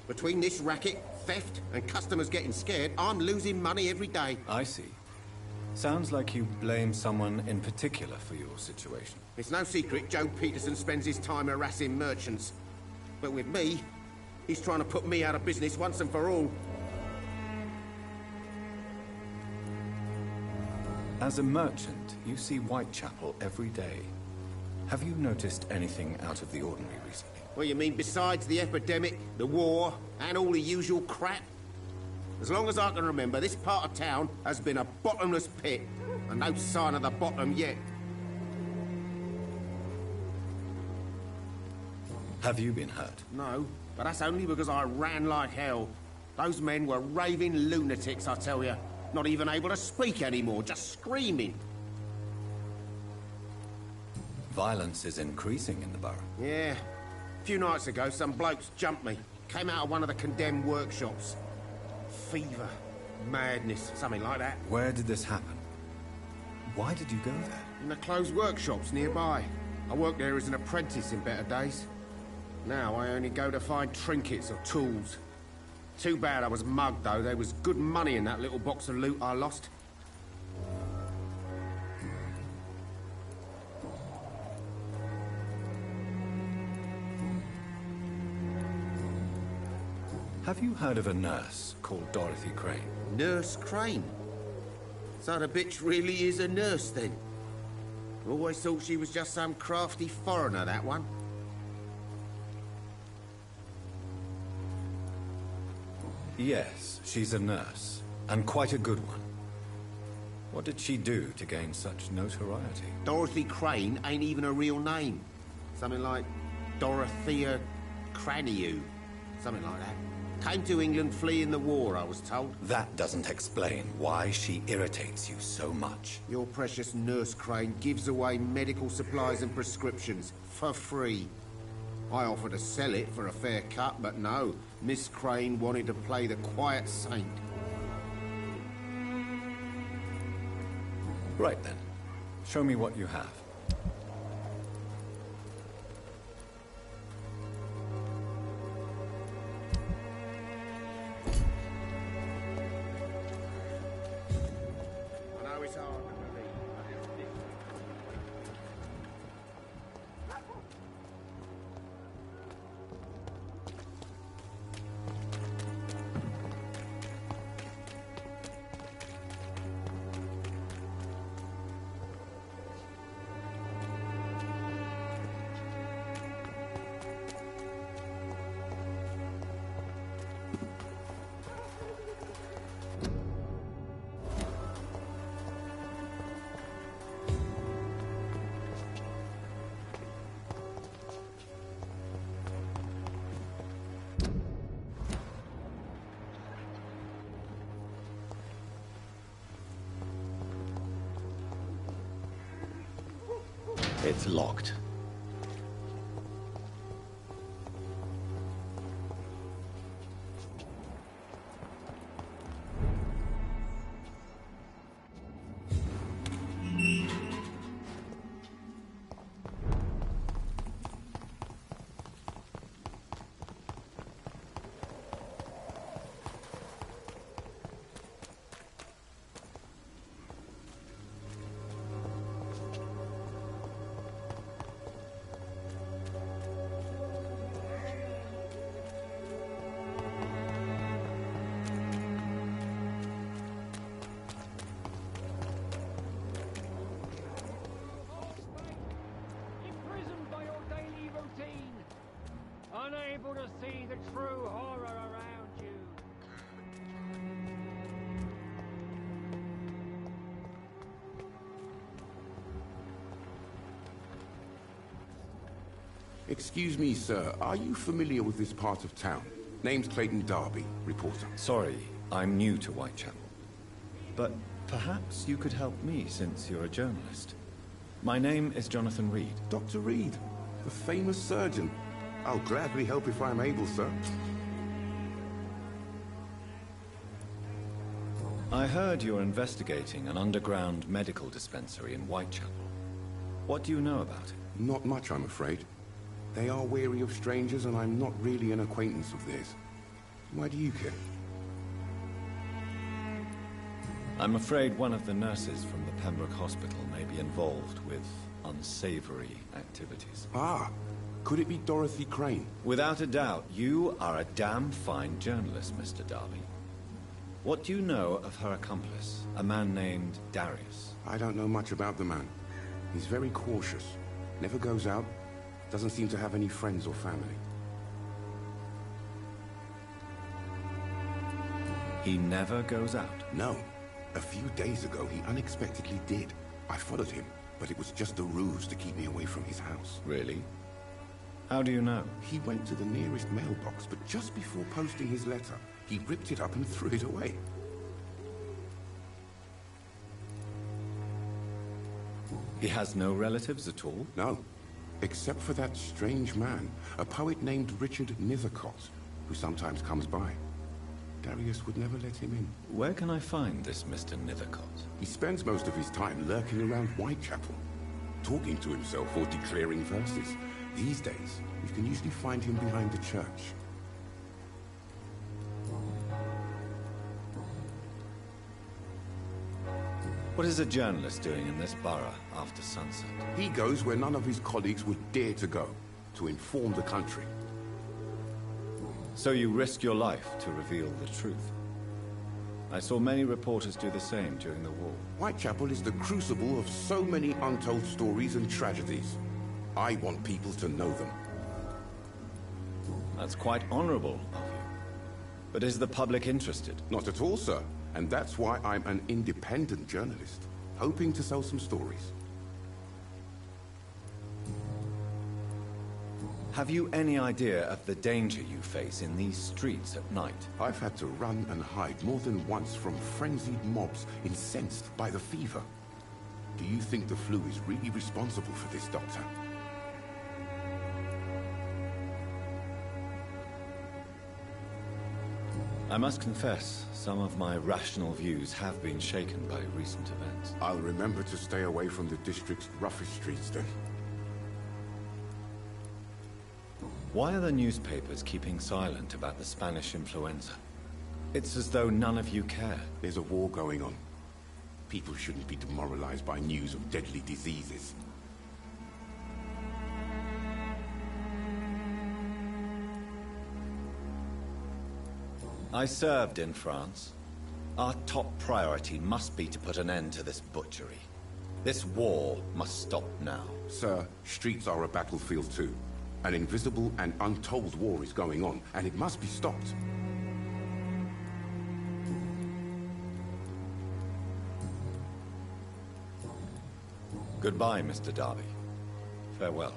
Between this racket, theft, and customers getting scared, I'm losing money every day. I see. Sounds like you blame someone in particular for your situation. It's no secret Joe Peterson spends his time harassing merchants. But with me, he's trying to put me out of business once and for all. As a merchant, you see Whitechapel every day. Have you noticed anything out of the ordinary recently? What you mean besides the epidemic, the war, and all the usual crap? As long as I can remember, this part of town has been a bottomless pit, and no sign of the bottom yet. Have you been hurt? No, but that's only because I ran like hell. Those men were raving lunatics, I tell you. Not even able to speak anymore, just screaming. Violence is increasing in the borough. Yeah. A few nights ago, some blokes jumped me. Came out of one of the condemned workshops. Fever, madness, something like that. Where did this happen? Why did you go there? In the closed workshops nearby. I worked there as an apprentice in better days. Now I only go to find trinkets or tools. Too bad I was mugged, though. There was good money in that little box of loot I lost. Have you heard of a nurse called Dorothy Crane? Nurse Crane? So the bitch really is a nurse, then? Always thought she was just some crafty foreigner, that one. Yes, she's a nurse, and quite a good one. What did she do to gain such notoriety? Dorothy Crane ain't even a real name. Something like Dorothea Craniu. Something like that. Came to England fleeing the war, I was told. That doesn't explain why she irritates you so much. Your precious Nurse Crane gives away medical supplies and prescriptions for free. I offered to sell it for a fair cut, but no. Miss Crane wanted to play the quiet saint. Right then. Show me what you have. I know it's hard to believe, but it's different. It's locked. Unable to see the true horror around you. Excuse me, sir. Are you familiar with this part of town? Name's Clayton Darby, reporter. Sorry, I'm new to Whitechapel. But perhaps you could help me since you're a journalist. My name is Jonathan Reed. Dr. Reed, the famous surgeon. I'll gladly help if I'm able, sir. I heard you're investigating an underground medical dispensary in Whitechapel. What do you know about it? Not much, I'm afraid. They are wary of strangers, and I'm not really an acquaintance of theirs. Why do you care? I'm afraid one of the nurses from the Pembroke Hospital may be involved with unsavory activities. Ah, could it be Dorothy Crane? Without a doubt, you are a damn fine journalist, Mr. Darby. What do you know of her accomplice, a man named Darius? I don't know much about the man. He's very cautious. Never goes out. Doesn't seem to have any friends or family. He never goes out? No. A few days ago, he unexpectedly did. I followed him, but it was just a ruse to keep me away from his house. Really? How do you know? He went to the nearest mailbox, but just before posting his letter, he ripped it up and threw it away. He has no relatives at all? No. Except for that strange man, a poet named Richard Nethercott, who sometimes comes by. Darius would never let him in. Where can I find this Mr. Nethercott? He spends most of his time lurking around Whitechapel, talking to himself or declaring verses. These days, you can usually find him behind the church. What is a journalist doing in this borough after sunset? He goes where none of his colleagues would dare to go, to inform the country. So you risk your life to reveal the truth. I saw many reporters do the same during the war. Whitechapel is the crucible of so many untold stories and tragedies. I want people to know them. That's quite honorable of you. But is the public interested? Not at all, sir. And that's why I'm an independent journalist, hoping to sell some stories. Have you any idea of the danger you face in these streets at night? I've had to run and hide more than once from frenzied mobs incensed by the fever. Do you think the flu is really responsible for this, Doctor? I must confess, some of my rational views have been shaken by recent events. I'll remember to stay away from the district's roughest streets then. Why are the newspapers keeping silent about the Spanish influenza? It's as though none of you care. There's a war going on. People shouldn't be demoralized by news of deadly diseases. I served in France. Our top priority must be to put an end to this butchery. This war must stop now. Sir, streets are a battlefield too. An invisible and untold war is going on, and it must be stopped. Goodbye, Mr. Darby. Farewell.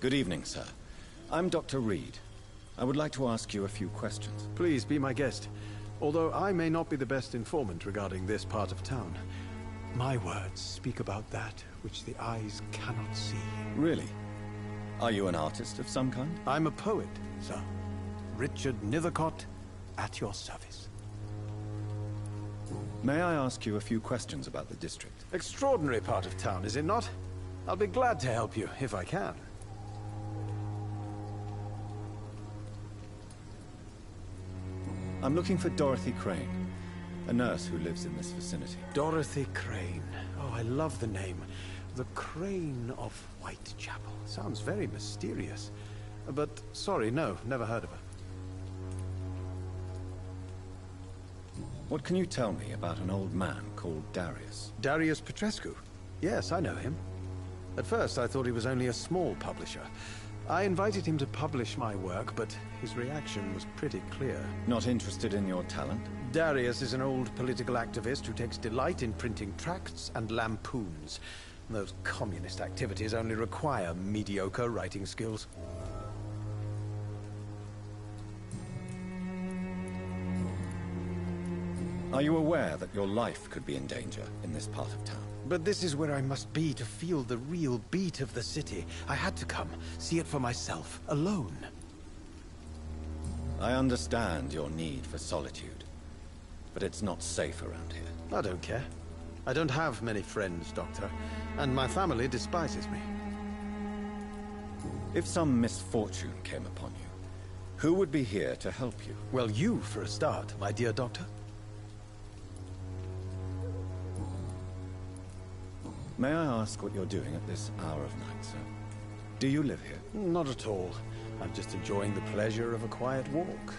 Good evening, sir. I'm Dr. Reed. I would like to ask you a few questions. Please be my guest. Although I may not be the best informant regarding this part of town, my words speak about that which the eyes cannot see. Really? Are you an artist of some kind? I'm a poet, sir. Richard Nethercott, at your service. May I ask you a few questions about the district? Extraordinary part of town, is it not? I'll be glad to help you, if I can. I'm looking for Dorothy Crane, a nurse who lives in this vicinity. Dorothy Crane. Oh, I love the name. The Crane of Whitechapel. Sounds very mysterious. But, sorry, no, never heard of her. What can you tell me about an old man called Darius? Darius Petrescu? Yes, I know him. At first, I thought he was only a small publisher. I invited him to publish my work, but his reaction was pretty clear. Not interested in your talent? Darius is an old political activist who takes delight in printing tracts and lampoons. Those communist activities only require mediocre writing skills. Are you aware that your life could be in danger in this part of town? But this is where I must be to feel the real beat of the city. I had to come, see it for myself, alone. I understand your need for solitude, but it's not safe around here. I don't care. I don't have many friends, Doctor, and my family despises me. If some misfortune came upon you, who would be here to help you? Well, you for a start, my dear Doctor. May I ask what you're doing at this hour of night, sir? Do you live here? Not at all. I'm just enjoying the pleasure of a quiet walk.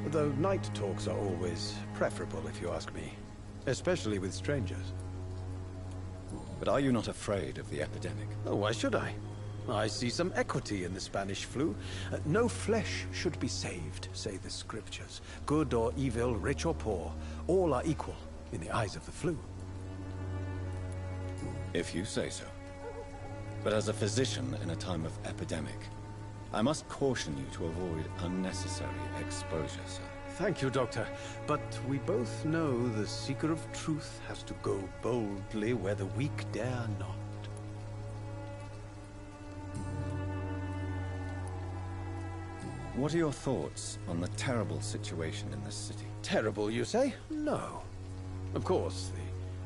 Though night talks are always preferable, if you ask me. Especially with strangers. But are you not afraid of the epidemic? Oh, why should I? I see some equity in the Spanish flu. No flesh should be saved, say the scriptures. Good or evil, rich or poor, all are equal in the eyes of the flu. If you say so. But as a physician in a time of epidemic, I must caution you to avoid unnecessary exposure, sir. Thank you, Doctor. But we both know the seeker of truth has to go boldly where the weak dare not. What are your thoughts on the terrible situation in this city? Terrible, you say? No. Of course, the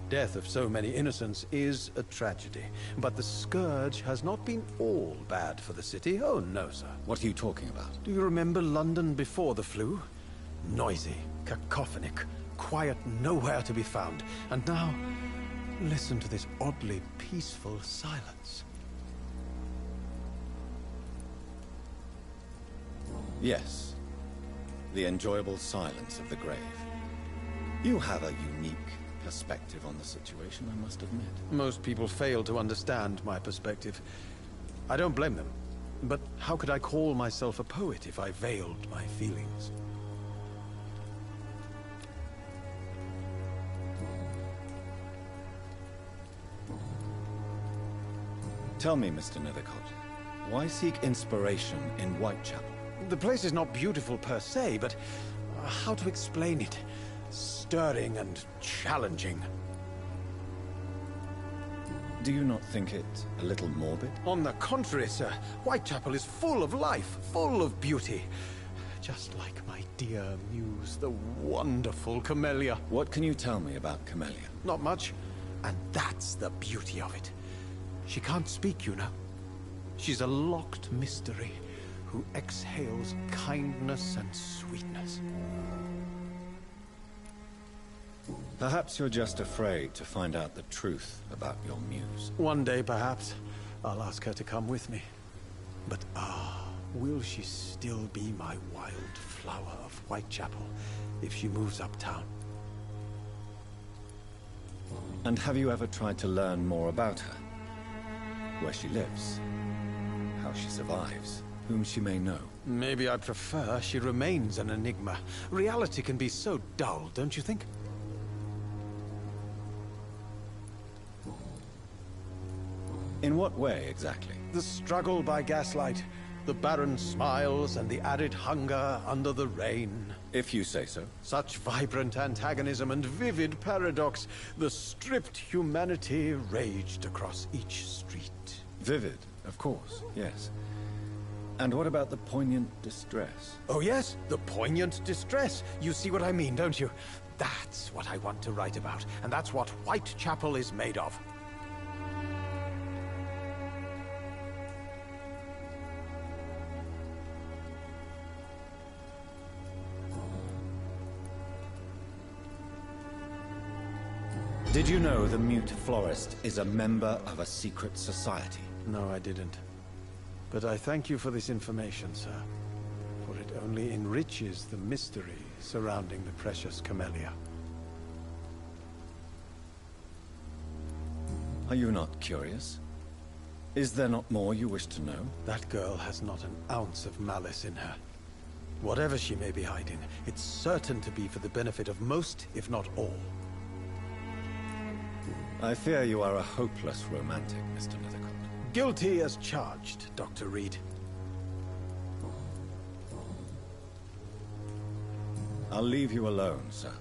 death of so many innocents is a tragedy. But the scourge has not been all bad for the city. Oh, no, sir. What are you talking about? Do you remember London before the flu? Noisy, cacophonic, quiet nowhere to be found. And now, listen to this oddly peaceful silence. Yes. The enjoyable silence of the grave. You have a unique perspective on the situation, I must admit. Most people fail to understand my perspective. I don't blame them. But how could I call myself a poet if I veiled my feelings? Tell me, Mr. Nethercott, why seek inspiration in Whitechapel? The place is not beautiful per se, but how to explain it? Stirring and challenging. Do you not think it a little morbid? On the contrary, sir. Whitechapel is full of life, full of beauty. Just like my dear muse, the wonderful Camellia. What can you tell me about Camellia? Not much. And that's the beauty of it. She can't speak, you know. She's a locked mystery who exhales kindness and sweetness. Perhaps you're just afraid to find out the truth about your muse. One day, perhaps, I'll ask her to come with me. But will she still be my wild flower of Whitechapel if she moves uptown? And have you ever tried to learn more about her? Where she lives, how she survives, whom she may know? Maybe I prefer she remains an enigma. Reality can be so dull, don't you think? In what way, exactly? The struggle by gaslight, the barren smiles and the added hunger under the rain. If you say so. Such vibrant antagonism and vivid paradox. The stripped humanity raged across each street. Vivid, of course, yes. And what about the poignant distress? Oh yes, the poignant distress. You see what I mean, don't you? That's what I want to write about, and that's what Whitechapel is made of. Did you know the Mute Florist is a member of a secret society? No, I didn't. But I thank you for this information, sir. For it only enriches the mystery surrounding the precious Camellia. Are you not curious? Is there not more you wish to know? That girl has not an ounce of malice in her. Whatever she may be hiding, it's certain to be for the benefit of most, if not all. I fear you are a hopeless romantic, Mr. Nethercott. Guilty as charged, Dr. Reed. I'll leave you alone, sir.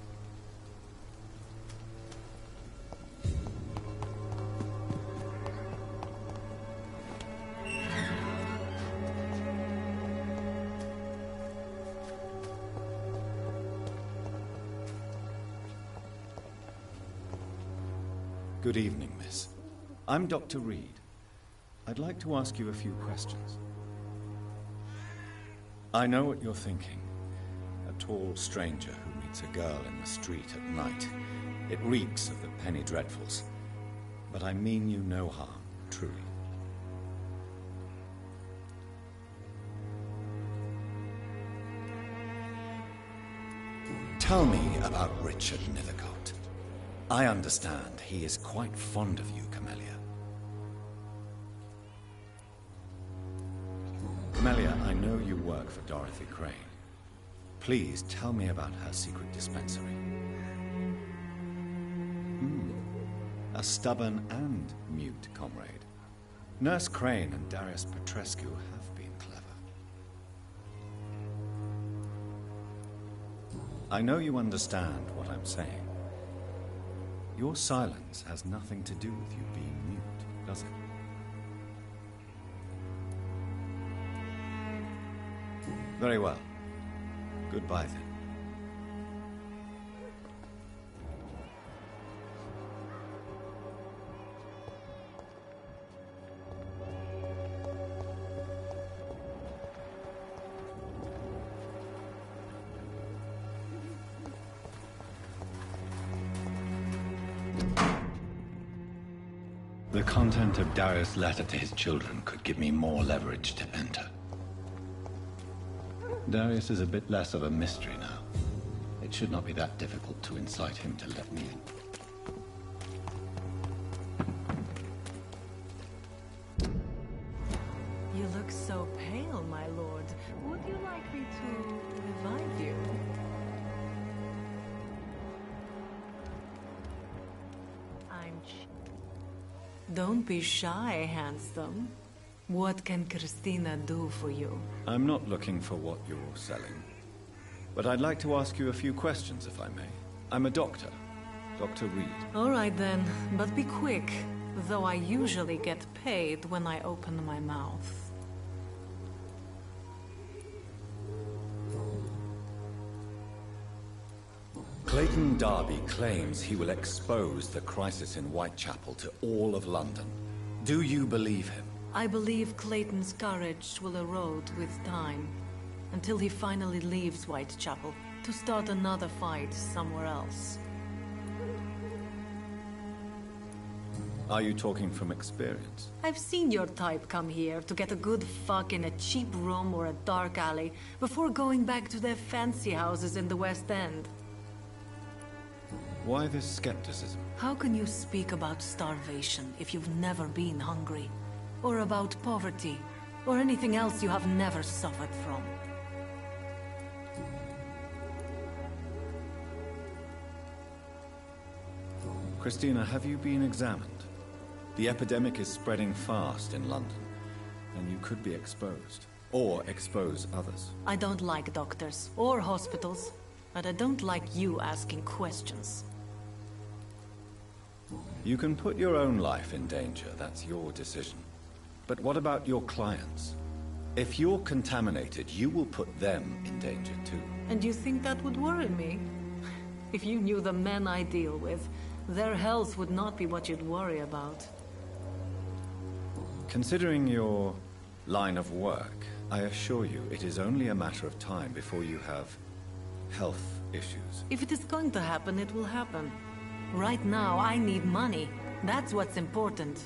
Good evening, miss. I'm Dr. Reed. I'd like to ask you a few questions. I know what you're thinking. A tall stranger who meets a girl in the street at night. It reeks of the penny dreadfuls. But I mean you no harm, truly. Tell me about Richard Nethercott. I understand he is quite fond of you, Camellia. Camellia, I know you work for Dorothy Crane. Please tell me about her secret dispensary. A stubborn and mute comrade. Nurse Crane and Darius Petrescu have been clever. I know you understand what I'm saying. Your silence has nothing to do with you being mute, does it? Very well. Goodbye then. The content of Darius' letter to his children could give me more leverage to enter. Darius is a bit less of a mystery now. It should not be that difficult to incite him to let me in. You look so pale, my lord. Would you like me to revive you? Don't be shy, handsome. What can Christina do for you? I'm not looking for what you're selling. But I'd like to ask you a few questions, if I may. I'm a doctor. Dr. Reed. All right then, but be quick. Though I usually get paid when I open my mouth. Clayton Darby claims he will expose the crisis in Whitechapel to all of London. Do you believe him? I believe Clayton's courage will erode with time, until he finally leaves Whitechapel to start another fight somewhere else. Are you talking from experience? I've seen your type come here to get a good fuck in a cheap room or a dark alley before going back to their fancy houses in the West End. Why this skepticism? How can you speak about starvation if you've never been hungry? Or about poverty? Or anything else you have never suffered from? Christina, have you been examined? The epidemic is spreading fast in London, and you could be exposed. Or expose others. I don't like doctors or hospitals, but I don't like you asking questions. You can put your own life in danger, that's your decision. But what about your clients? If you're contaminated, you will put them in danger too. And you think that would worry me? If you knew the men I deal with, their health would not be what you'd worry about. Considering your line of work, I assure you it is only a matter of time before you have health issues. If it is going to happen, it will happen. Right now, I need money. That's what's important.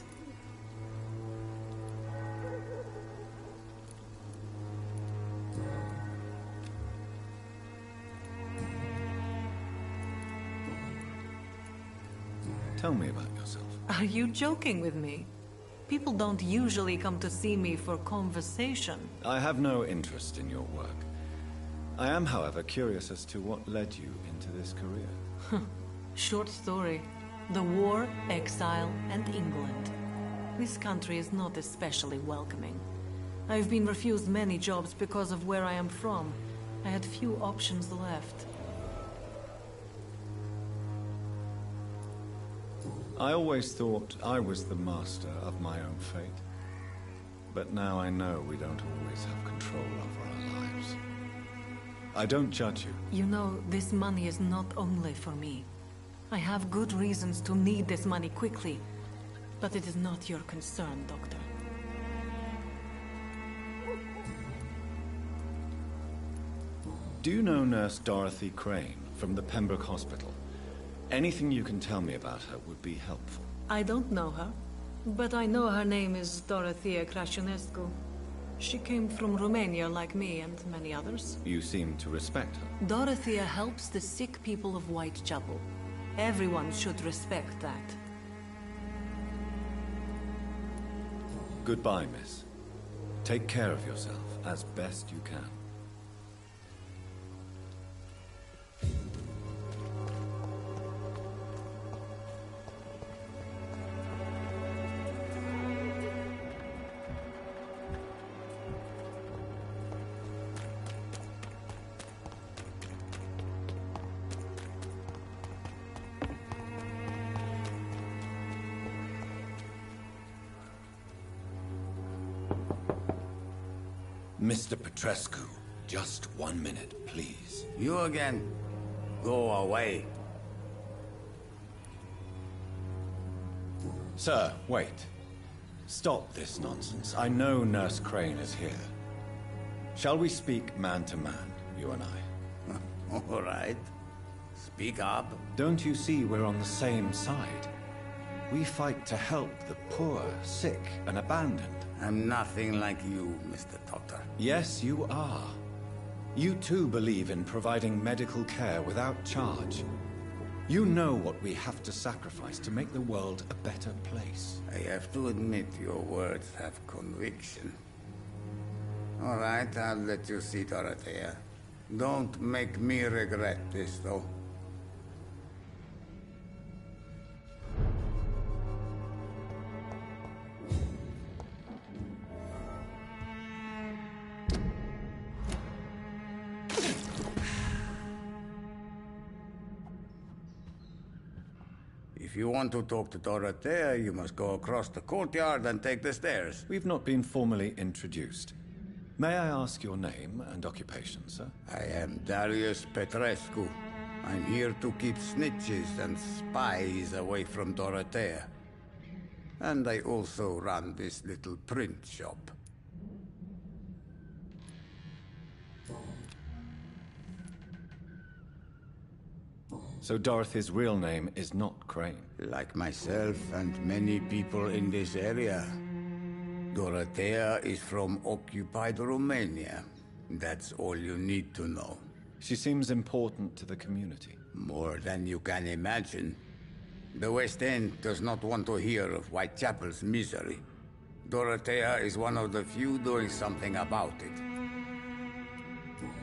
Tell me about yourself. Are you joking with me? People don't usually come to see me for conversation. I have no interest in your work. I am, however, curious as to what led you into this career. Short story. The war, exile, and England. This country is not especially welcoming. I've been refused many jobs because of where I am from. I had few options left. I always thought I was the master of my own fate. But now I know we don't always have control over our lives. I don't judge you. You know, this money is not only for me. I have good reasons to need this money quickly. But it is not your concern, Doctor. Do you know Nurse Dorothy Crane from the Pembroke Hospital? Anything you can tell me about her would be helpful. I don't know her, but I know her name is Dorothea Crăciunescu. She came from Romania like me and many others. You seem to respect her. Dorothea helps the sick people of Whitechapel. Everyone should respect that. Goodbye, miss. Take care of yourself as best you can. Mr. Petrescu, just 1 minute, please. You again? Go away. Sir, wait. Stop this nonsense. I know Nurse Crane is here. Shall we speak man to man, you and I? All right. Speak up. Don't you see we're on the same side? We fight to help the poor, sick, and abandoned. I'm nothing like you, Mr. Doctor. Yes, you are. You too believe in providing medical care without charge. You know what we have to sacrifice to make the world a better place. I have to admit your words have conviction. All right, I'll let you see Dorothea. Don't make me regret this, though. If you want to talk to Dorothea, you must go across the courtyard and take the stairs. We've not been formally introduced. May I ask your name and occupation, sir? I am Darius Petrescu. I'm here to keep snitches and spies away from Dorothea. And I also run this little print shop. So Dorothy's real name is not Crane? Like myself and many people in this area. Dorothea is from occupied Romania. That's all you need to know. She seems important to the community. More than you can imagine. The West End does not want to hear of Whitechapel's misery. Dorothea is one of the few doing something about it.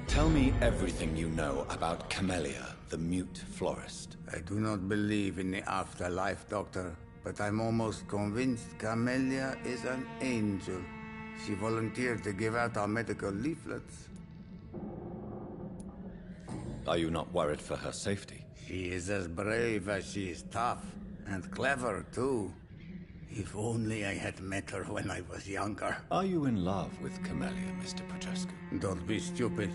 Tell me everything you know about Camellia, the mute florist. I do not believe in the afterlife, Doctor, but I'm almost convinced Camellia is an angel. She volunteered to give out our medical leaflets. Are you not worried for her safety? She is as brave as she is tough, and clever, too. If only I had met her when I was younger. Are you in love with Camellia, Mr. Petrescu? Don't be stupid.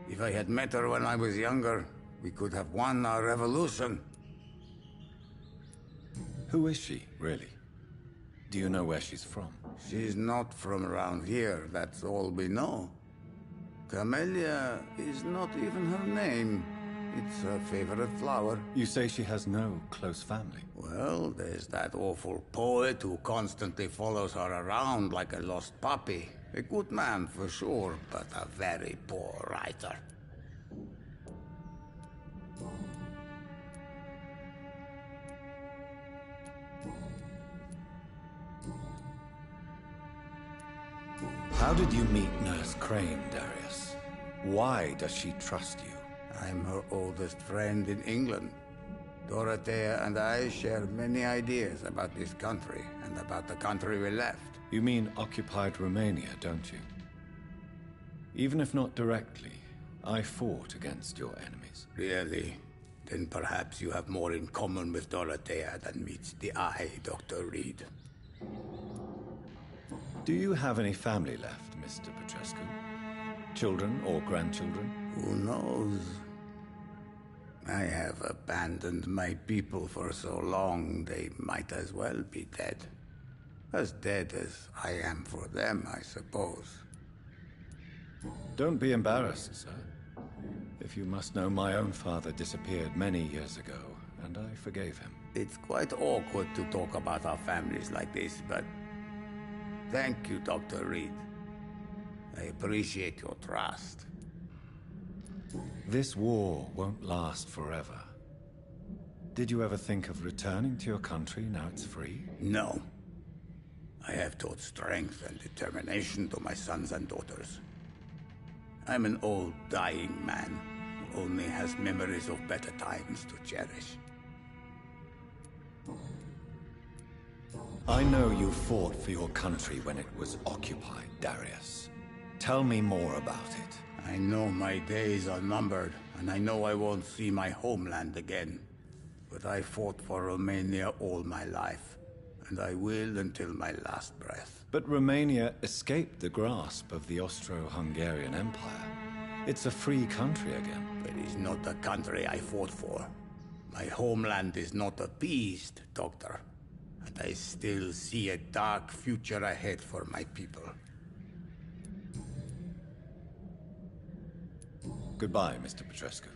If I had met her when I was younger, we could have won our revolution. Who is she, really? Do you know where she's from? She's not from around here, that's all we know. Camellia is not even her name. It's her favorite flower. You say she has no close family? Well, there's that awful poet who constantly follows her around like a lost puppy. A good man for sure, but a very poor writer. How did you meet Nurse Crane, Darius? Why does she trust you? I'm her oldest friend in England. Dorothea and I share many ideas about this country and about the country we left. You mean occupied Romania, don't you? Even if not directly, I fought against your enemies. Really? Then perhaps you have more in common with Dorothea than meets the eye, Dr. Reed. Do you have any family left, Mr. Petrescu? Children or grandchildren? Who knows? I have abandoned my people for so long, they might as well be dead. As dead as I am for them, I suppose. Don't be embarrassed, sir. If you must know, my own father disappeared many years ago, and I forgave him. It's quite awkward to talk about our families like this, but thank you, Dr. Reed. I appreciate your trust. This war won't last forever. Did you ever think of returning to your country now it's free? No. I have taught strength and determination to my sons and daughters. I'm an old, dying man who only has memories of better times to cherish. I know you fought for your country when it was occupied, Darius. Tell me more about it. I know my days are numbered, and I know I won't see my homeland again. But I fought for Romania all my life, and I will until my last breath. But Romania escaped the grasp of the Austro-Hungarian Empire. It's a free country again. But it's not the country I fought for. My homeland is not appeased, Doctor. And I still see a dark future ahead for my people. Goodbye, Mr. Petrescu.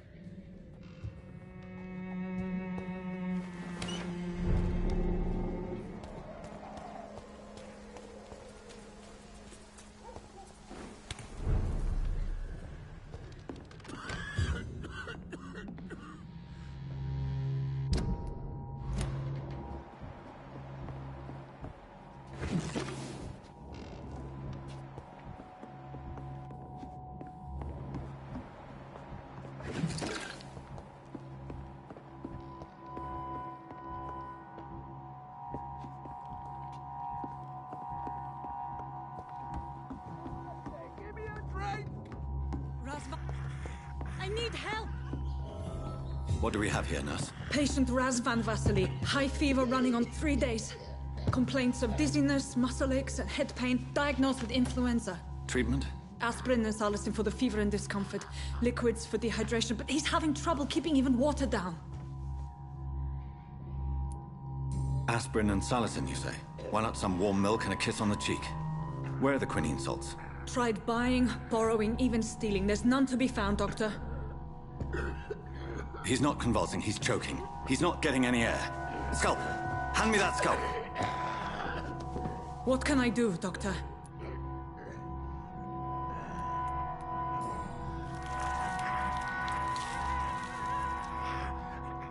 I need help! What do we have here, nurse? Patient Razvan Vasily. High fever running on 3 days. Complaints of dizziness, muscle aches, and head pain. Diagnosed with influenza. Treatment? Aspirin and salicin for the fever and discomfort. Liquids for dehydration, but he's having trouble keeping even water down. Aspirin and salicin, you say? Why not some warm milk and a kiss on the cheek? Where are the quinine salts? Tried buying, borrowing, even stealing. There's none to be found, Doctor. He's not convulsing, he's choking. He's not getting any air. Sculp! Hand me that sculp! What can I do, Doctor?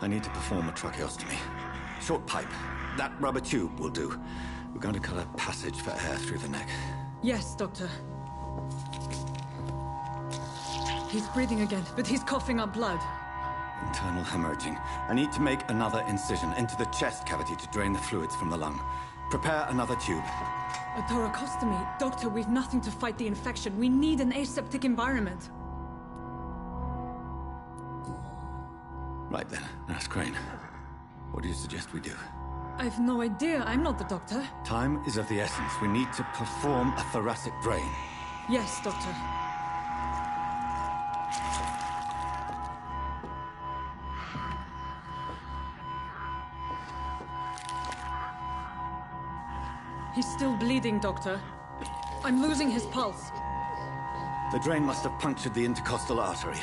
I need to perform a tracheostomy. Short pipe. That rubber tube will do. We're going to cut a passage for air through the neck. Yes, Doctor. He's breathing again, but he's coughing up blood. Internal hemorrhaging. I need to make another incision into the chest cavity to drain the fluids from the lung. Prepare another tube. A thoracostomy? Doctor, we've nothing to fight the infection. We need an aseptic environment. Right then, Nurse Crane. What do you suggest we do? I've no idea. I'm not the doctor. Time is of the essence. We need to perform a thoracic drain. Yes, Doctor. He's still bleeding, Doctor. I'm losing his pulse. The drain must have punctured the intercostal artery.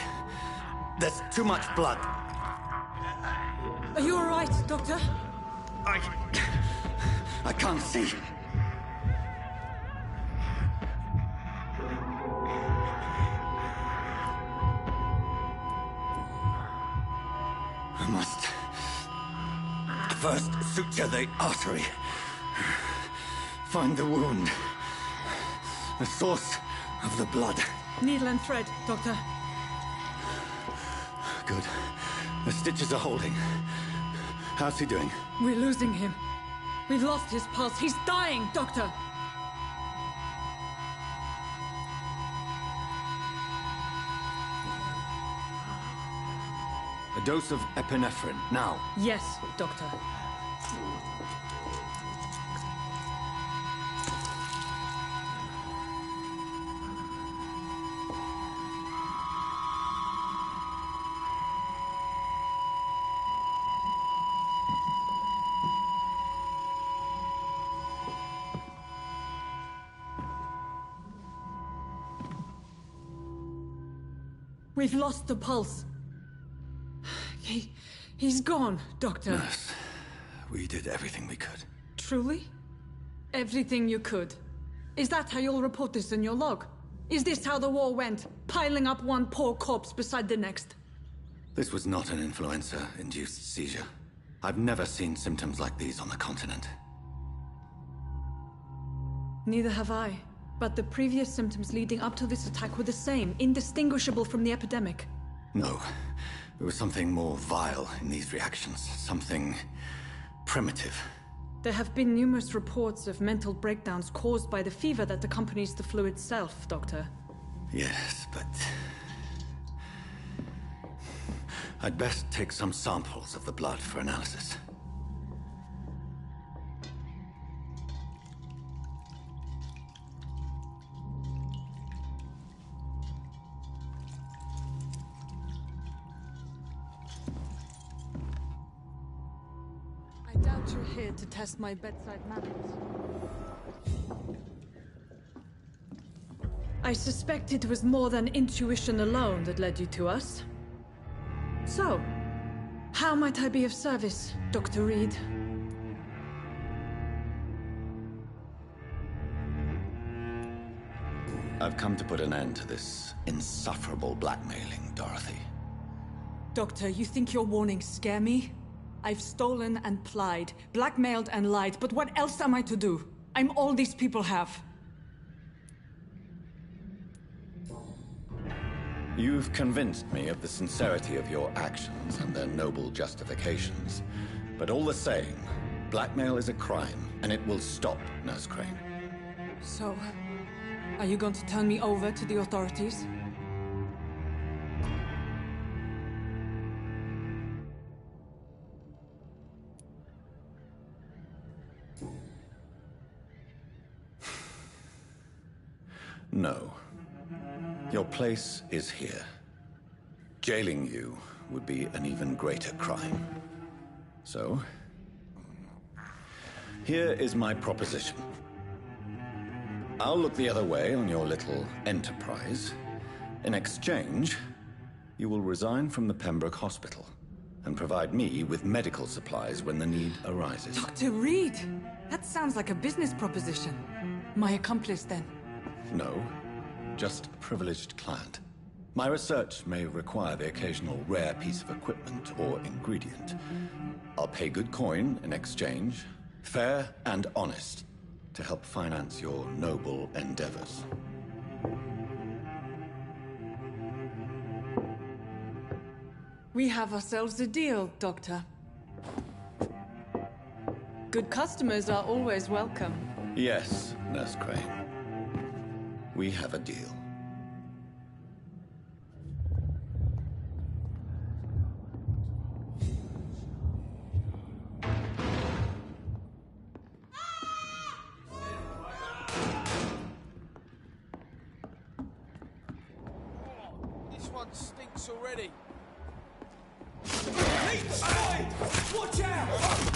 There's too much blood. Are you all right, Doctor? I can't see. I must first suture the artery. Find the wound. The source of the blood. Needle and thread, Doctor. Good. The stitches are holding. How's he doing? We're losing him. We've lost his pulse. He's dying, Doctor! A dose of epinephrine, now. Yes, Doctor. We've lost the pulse. He's gone, Doctor. Nurse, we did everything we could. Truly? Everything you could? Is that how you'll report this in your log? Is this how the war went? Piling up one poor corpse beside the next? This was not an influenza-induced seizure. I've never seen symptoms like these on the continent. Neither have I. But the previous symptoms leading up to this attack were the same, indistinguishable from the epidemic. No. There was something more vile in these reactions. Something primitive. There have been numerous reports of mental breakdowns caused by the fever that accompanies the flu itself, Doctor. Yes, but... I'd best take some samples of the blood for analysis. I doubt you're here to test my bedside manners. I suspect it was more than intuition alone that led you to us. So, how might I be of service, Dr. Reed? I've come to put an end to this insufferable blackmailing, Dorothy. Doctor, you think your warnings scare me? I've stolen and plied, blackmailed and lied, but what else am I to do? I'm all these people have. You've convinced me of the sincerity of your actions and their noble justifications. But all the same, blackmail is a crime, and it will stop, Nurse Crane. So, are you going to turn me over to the authorities? No. Your place is here. Jailing you would be an even greater crime. So, here is my proposition. I'll look the other way on your little enterprise. In exchange, you will resign from the Pembroke Hospital and provide me with medical supplies when the need arises. Dr. Reed! That sounds like a business proposition. My accomplice, then? No, just a privileged client. My research may require the occasional rare piece of equipment or ingredient. I'll pay good coin in exchange, fair and honest, to help finance your noble endeavors. We have ourselves a deal, Doctor. Good customers are always welcome. Yes, Nurse Crane. We have a deal. This one stinks already. Watch out!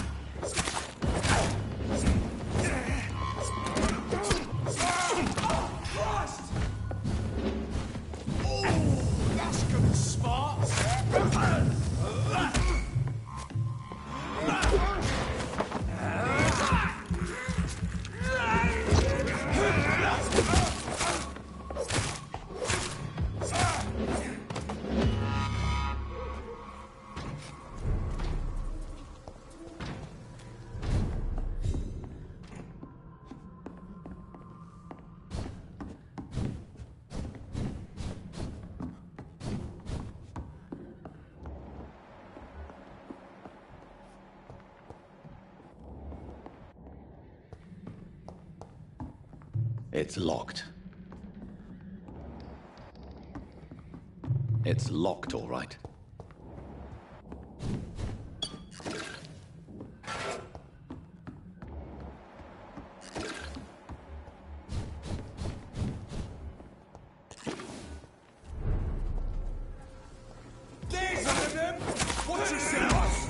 It's locked. It's locked, all right. There's one of them! Watch yourself!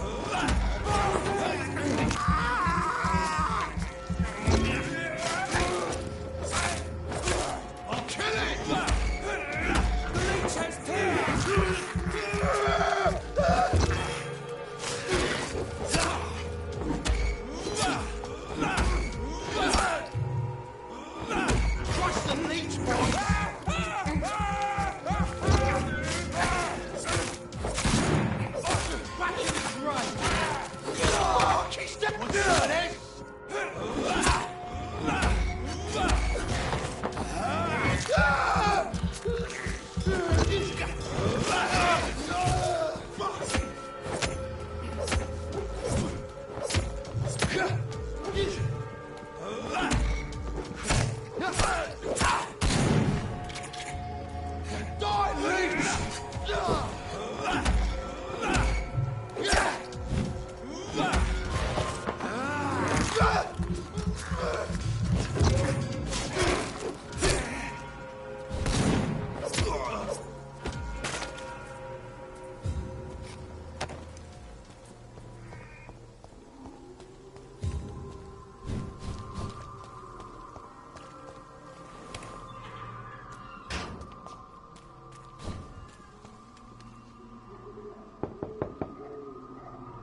I'll kill it! The leech has crush the leech, back in his right! He's the dirty!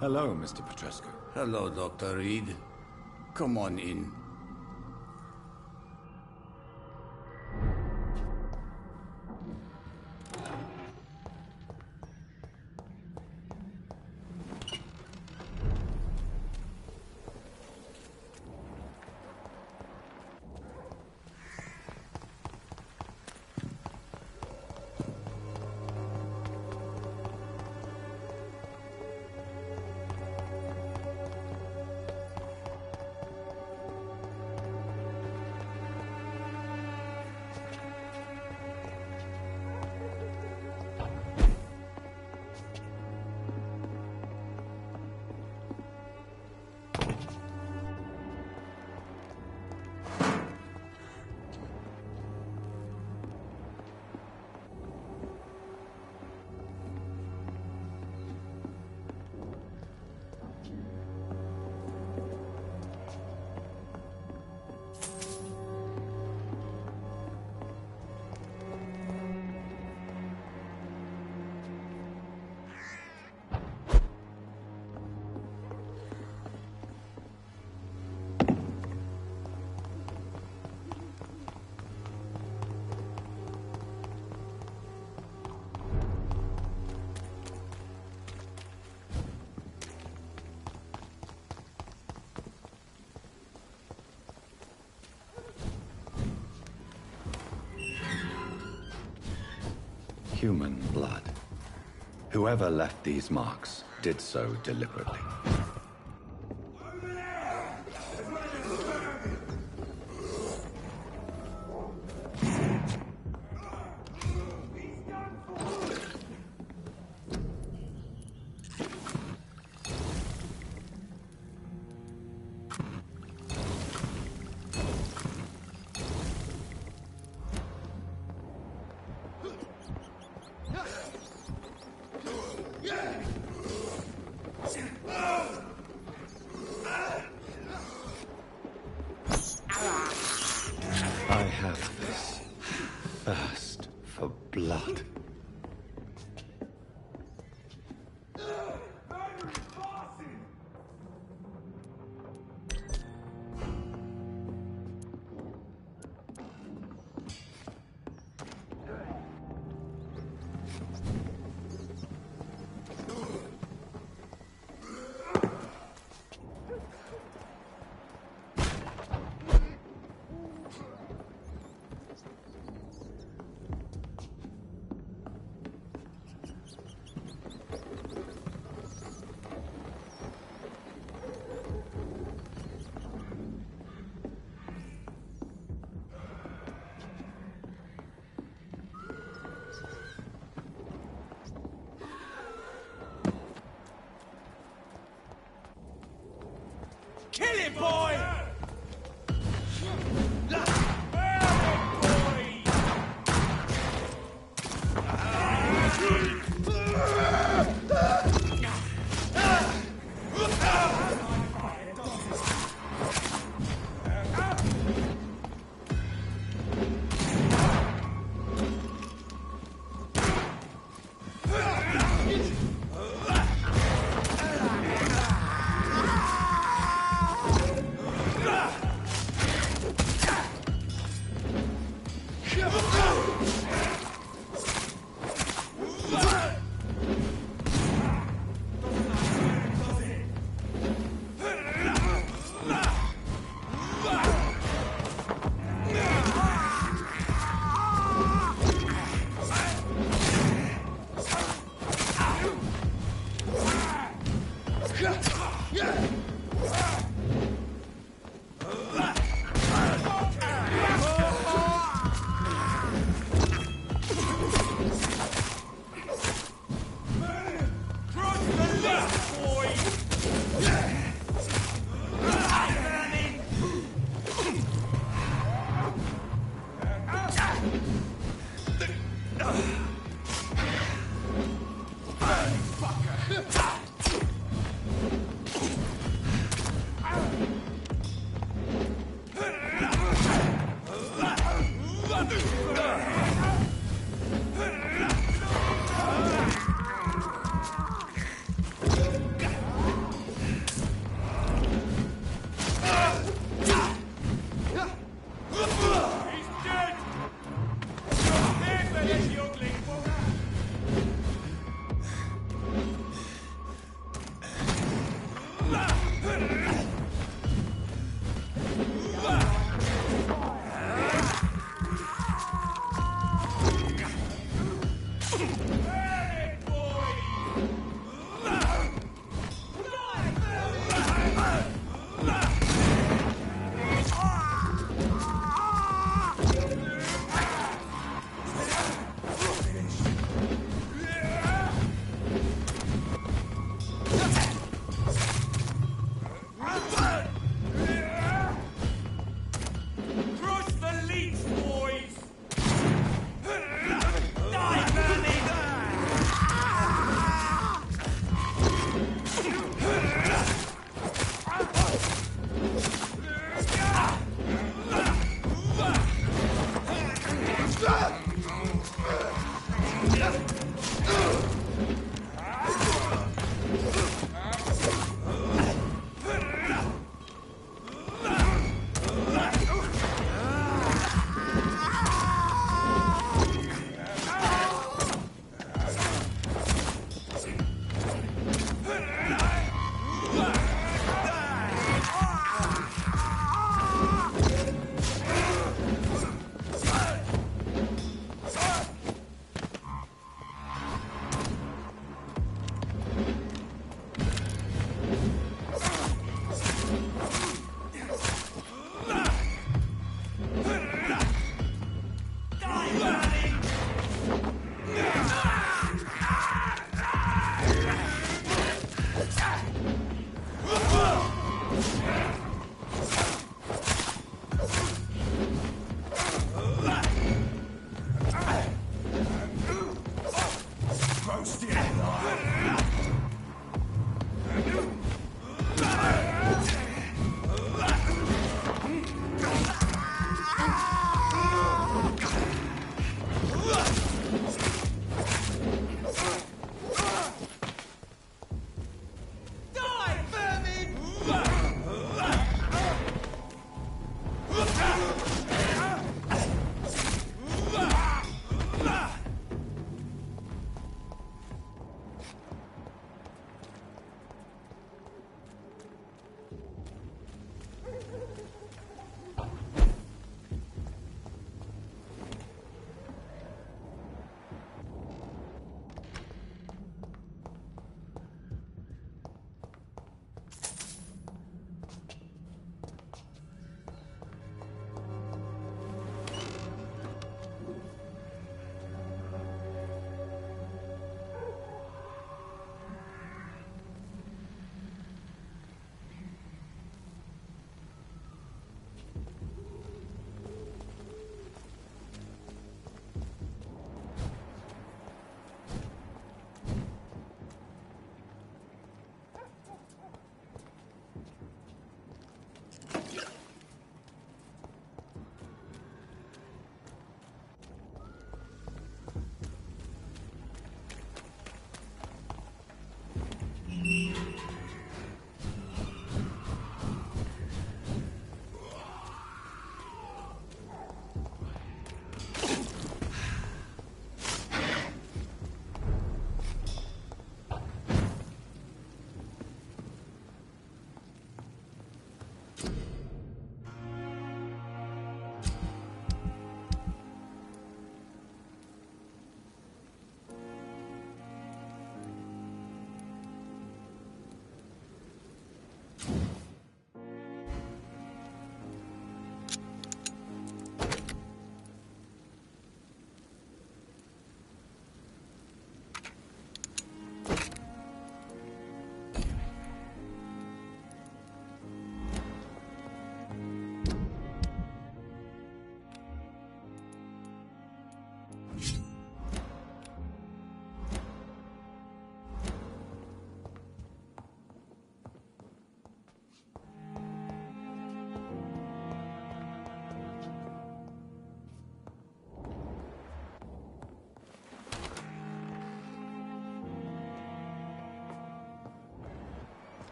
Hello, Mr. Petrescu. Hello, Dr. Reed. Come on in. Human blood. Whoever left these marks did so deliberately. I have this thirst for blood.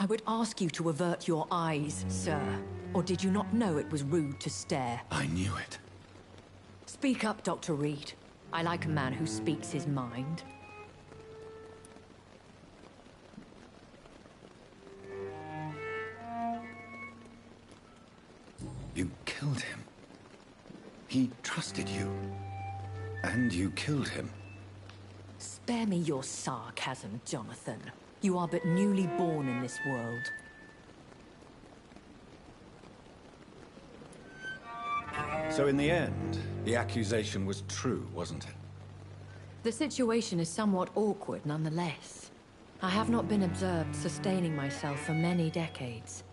I would ask you to avert your eyes, sir. Or did you not know it was rude to stare? I knew it. Speak up, Dr. Reed. I like a man who speaks his mind. You killed him. He trusted you. And you killed him. Spare me your sarcasm, Jonathan. You are but newly born in this world. So in the end, the accusation was true, wasn't it? The situation is somewhat awkward nonetheless. I have not been observed sustaining myself for many decades.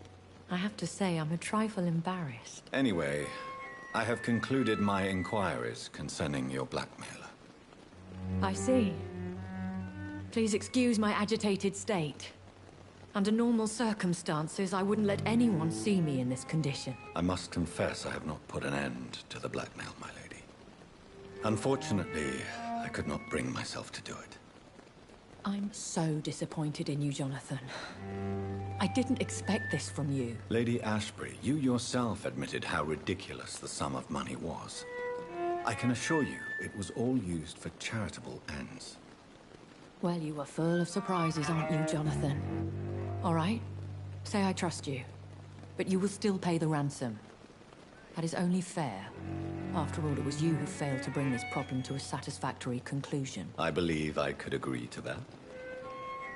I have to say I'm a trifle embarrassed. Anyway, I have concluded my inquiries concerning your blackmailer. I see. Please excuse my agitated state. Under normal circumstances, I wouldn't let anyone see me in this condition. I must confess I have not put an end to the blackmail, my lady. Unfortunately, I could not bring myself to do it. I'm so disappointed in you, Jonathan. I didn't expect this from you. Lady Ashbury, you yourself admitted how ridiculous the sum of money was. I can assure you, it was all used for charitable ends. Well, you are full of surprises, aren't you, Jonathan? All right, say I trust you, but you will still pay the ransom. That is only fair. After all, it was you who failed to bring this problem to a satisfactory conclusion. I believe I could agree to that.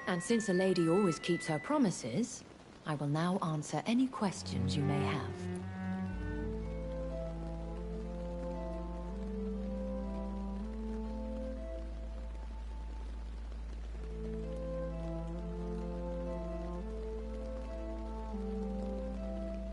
And since a lady always keeps her promises, I will now answer any questions you may have.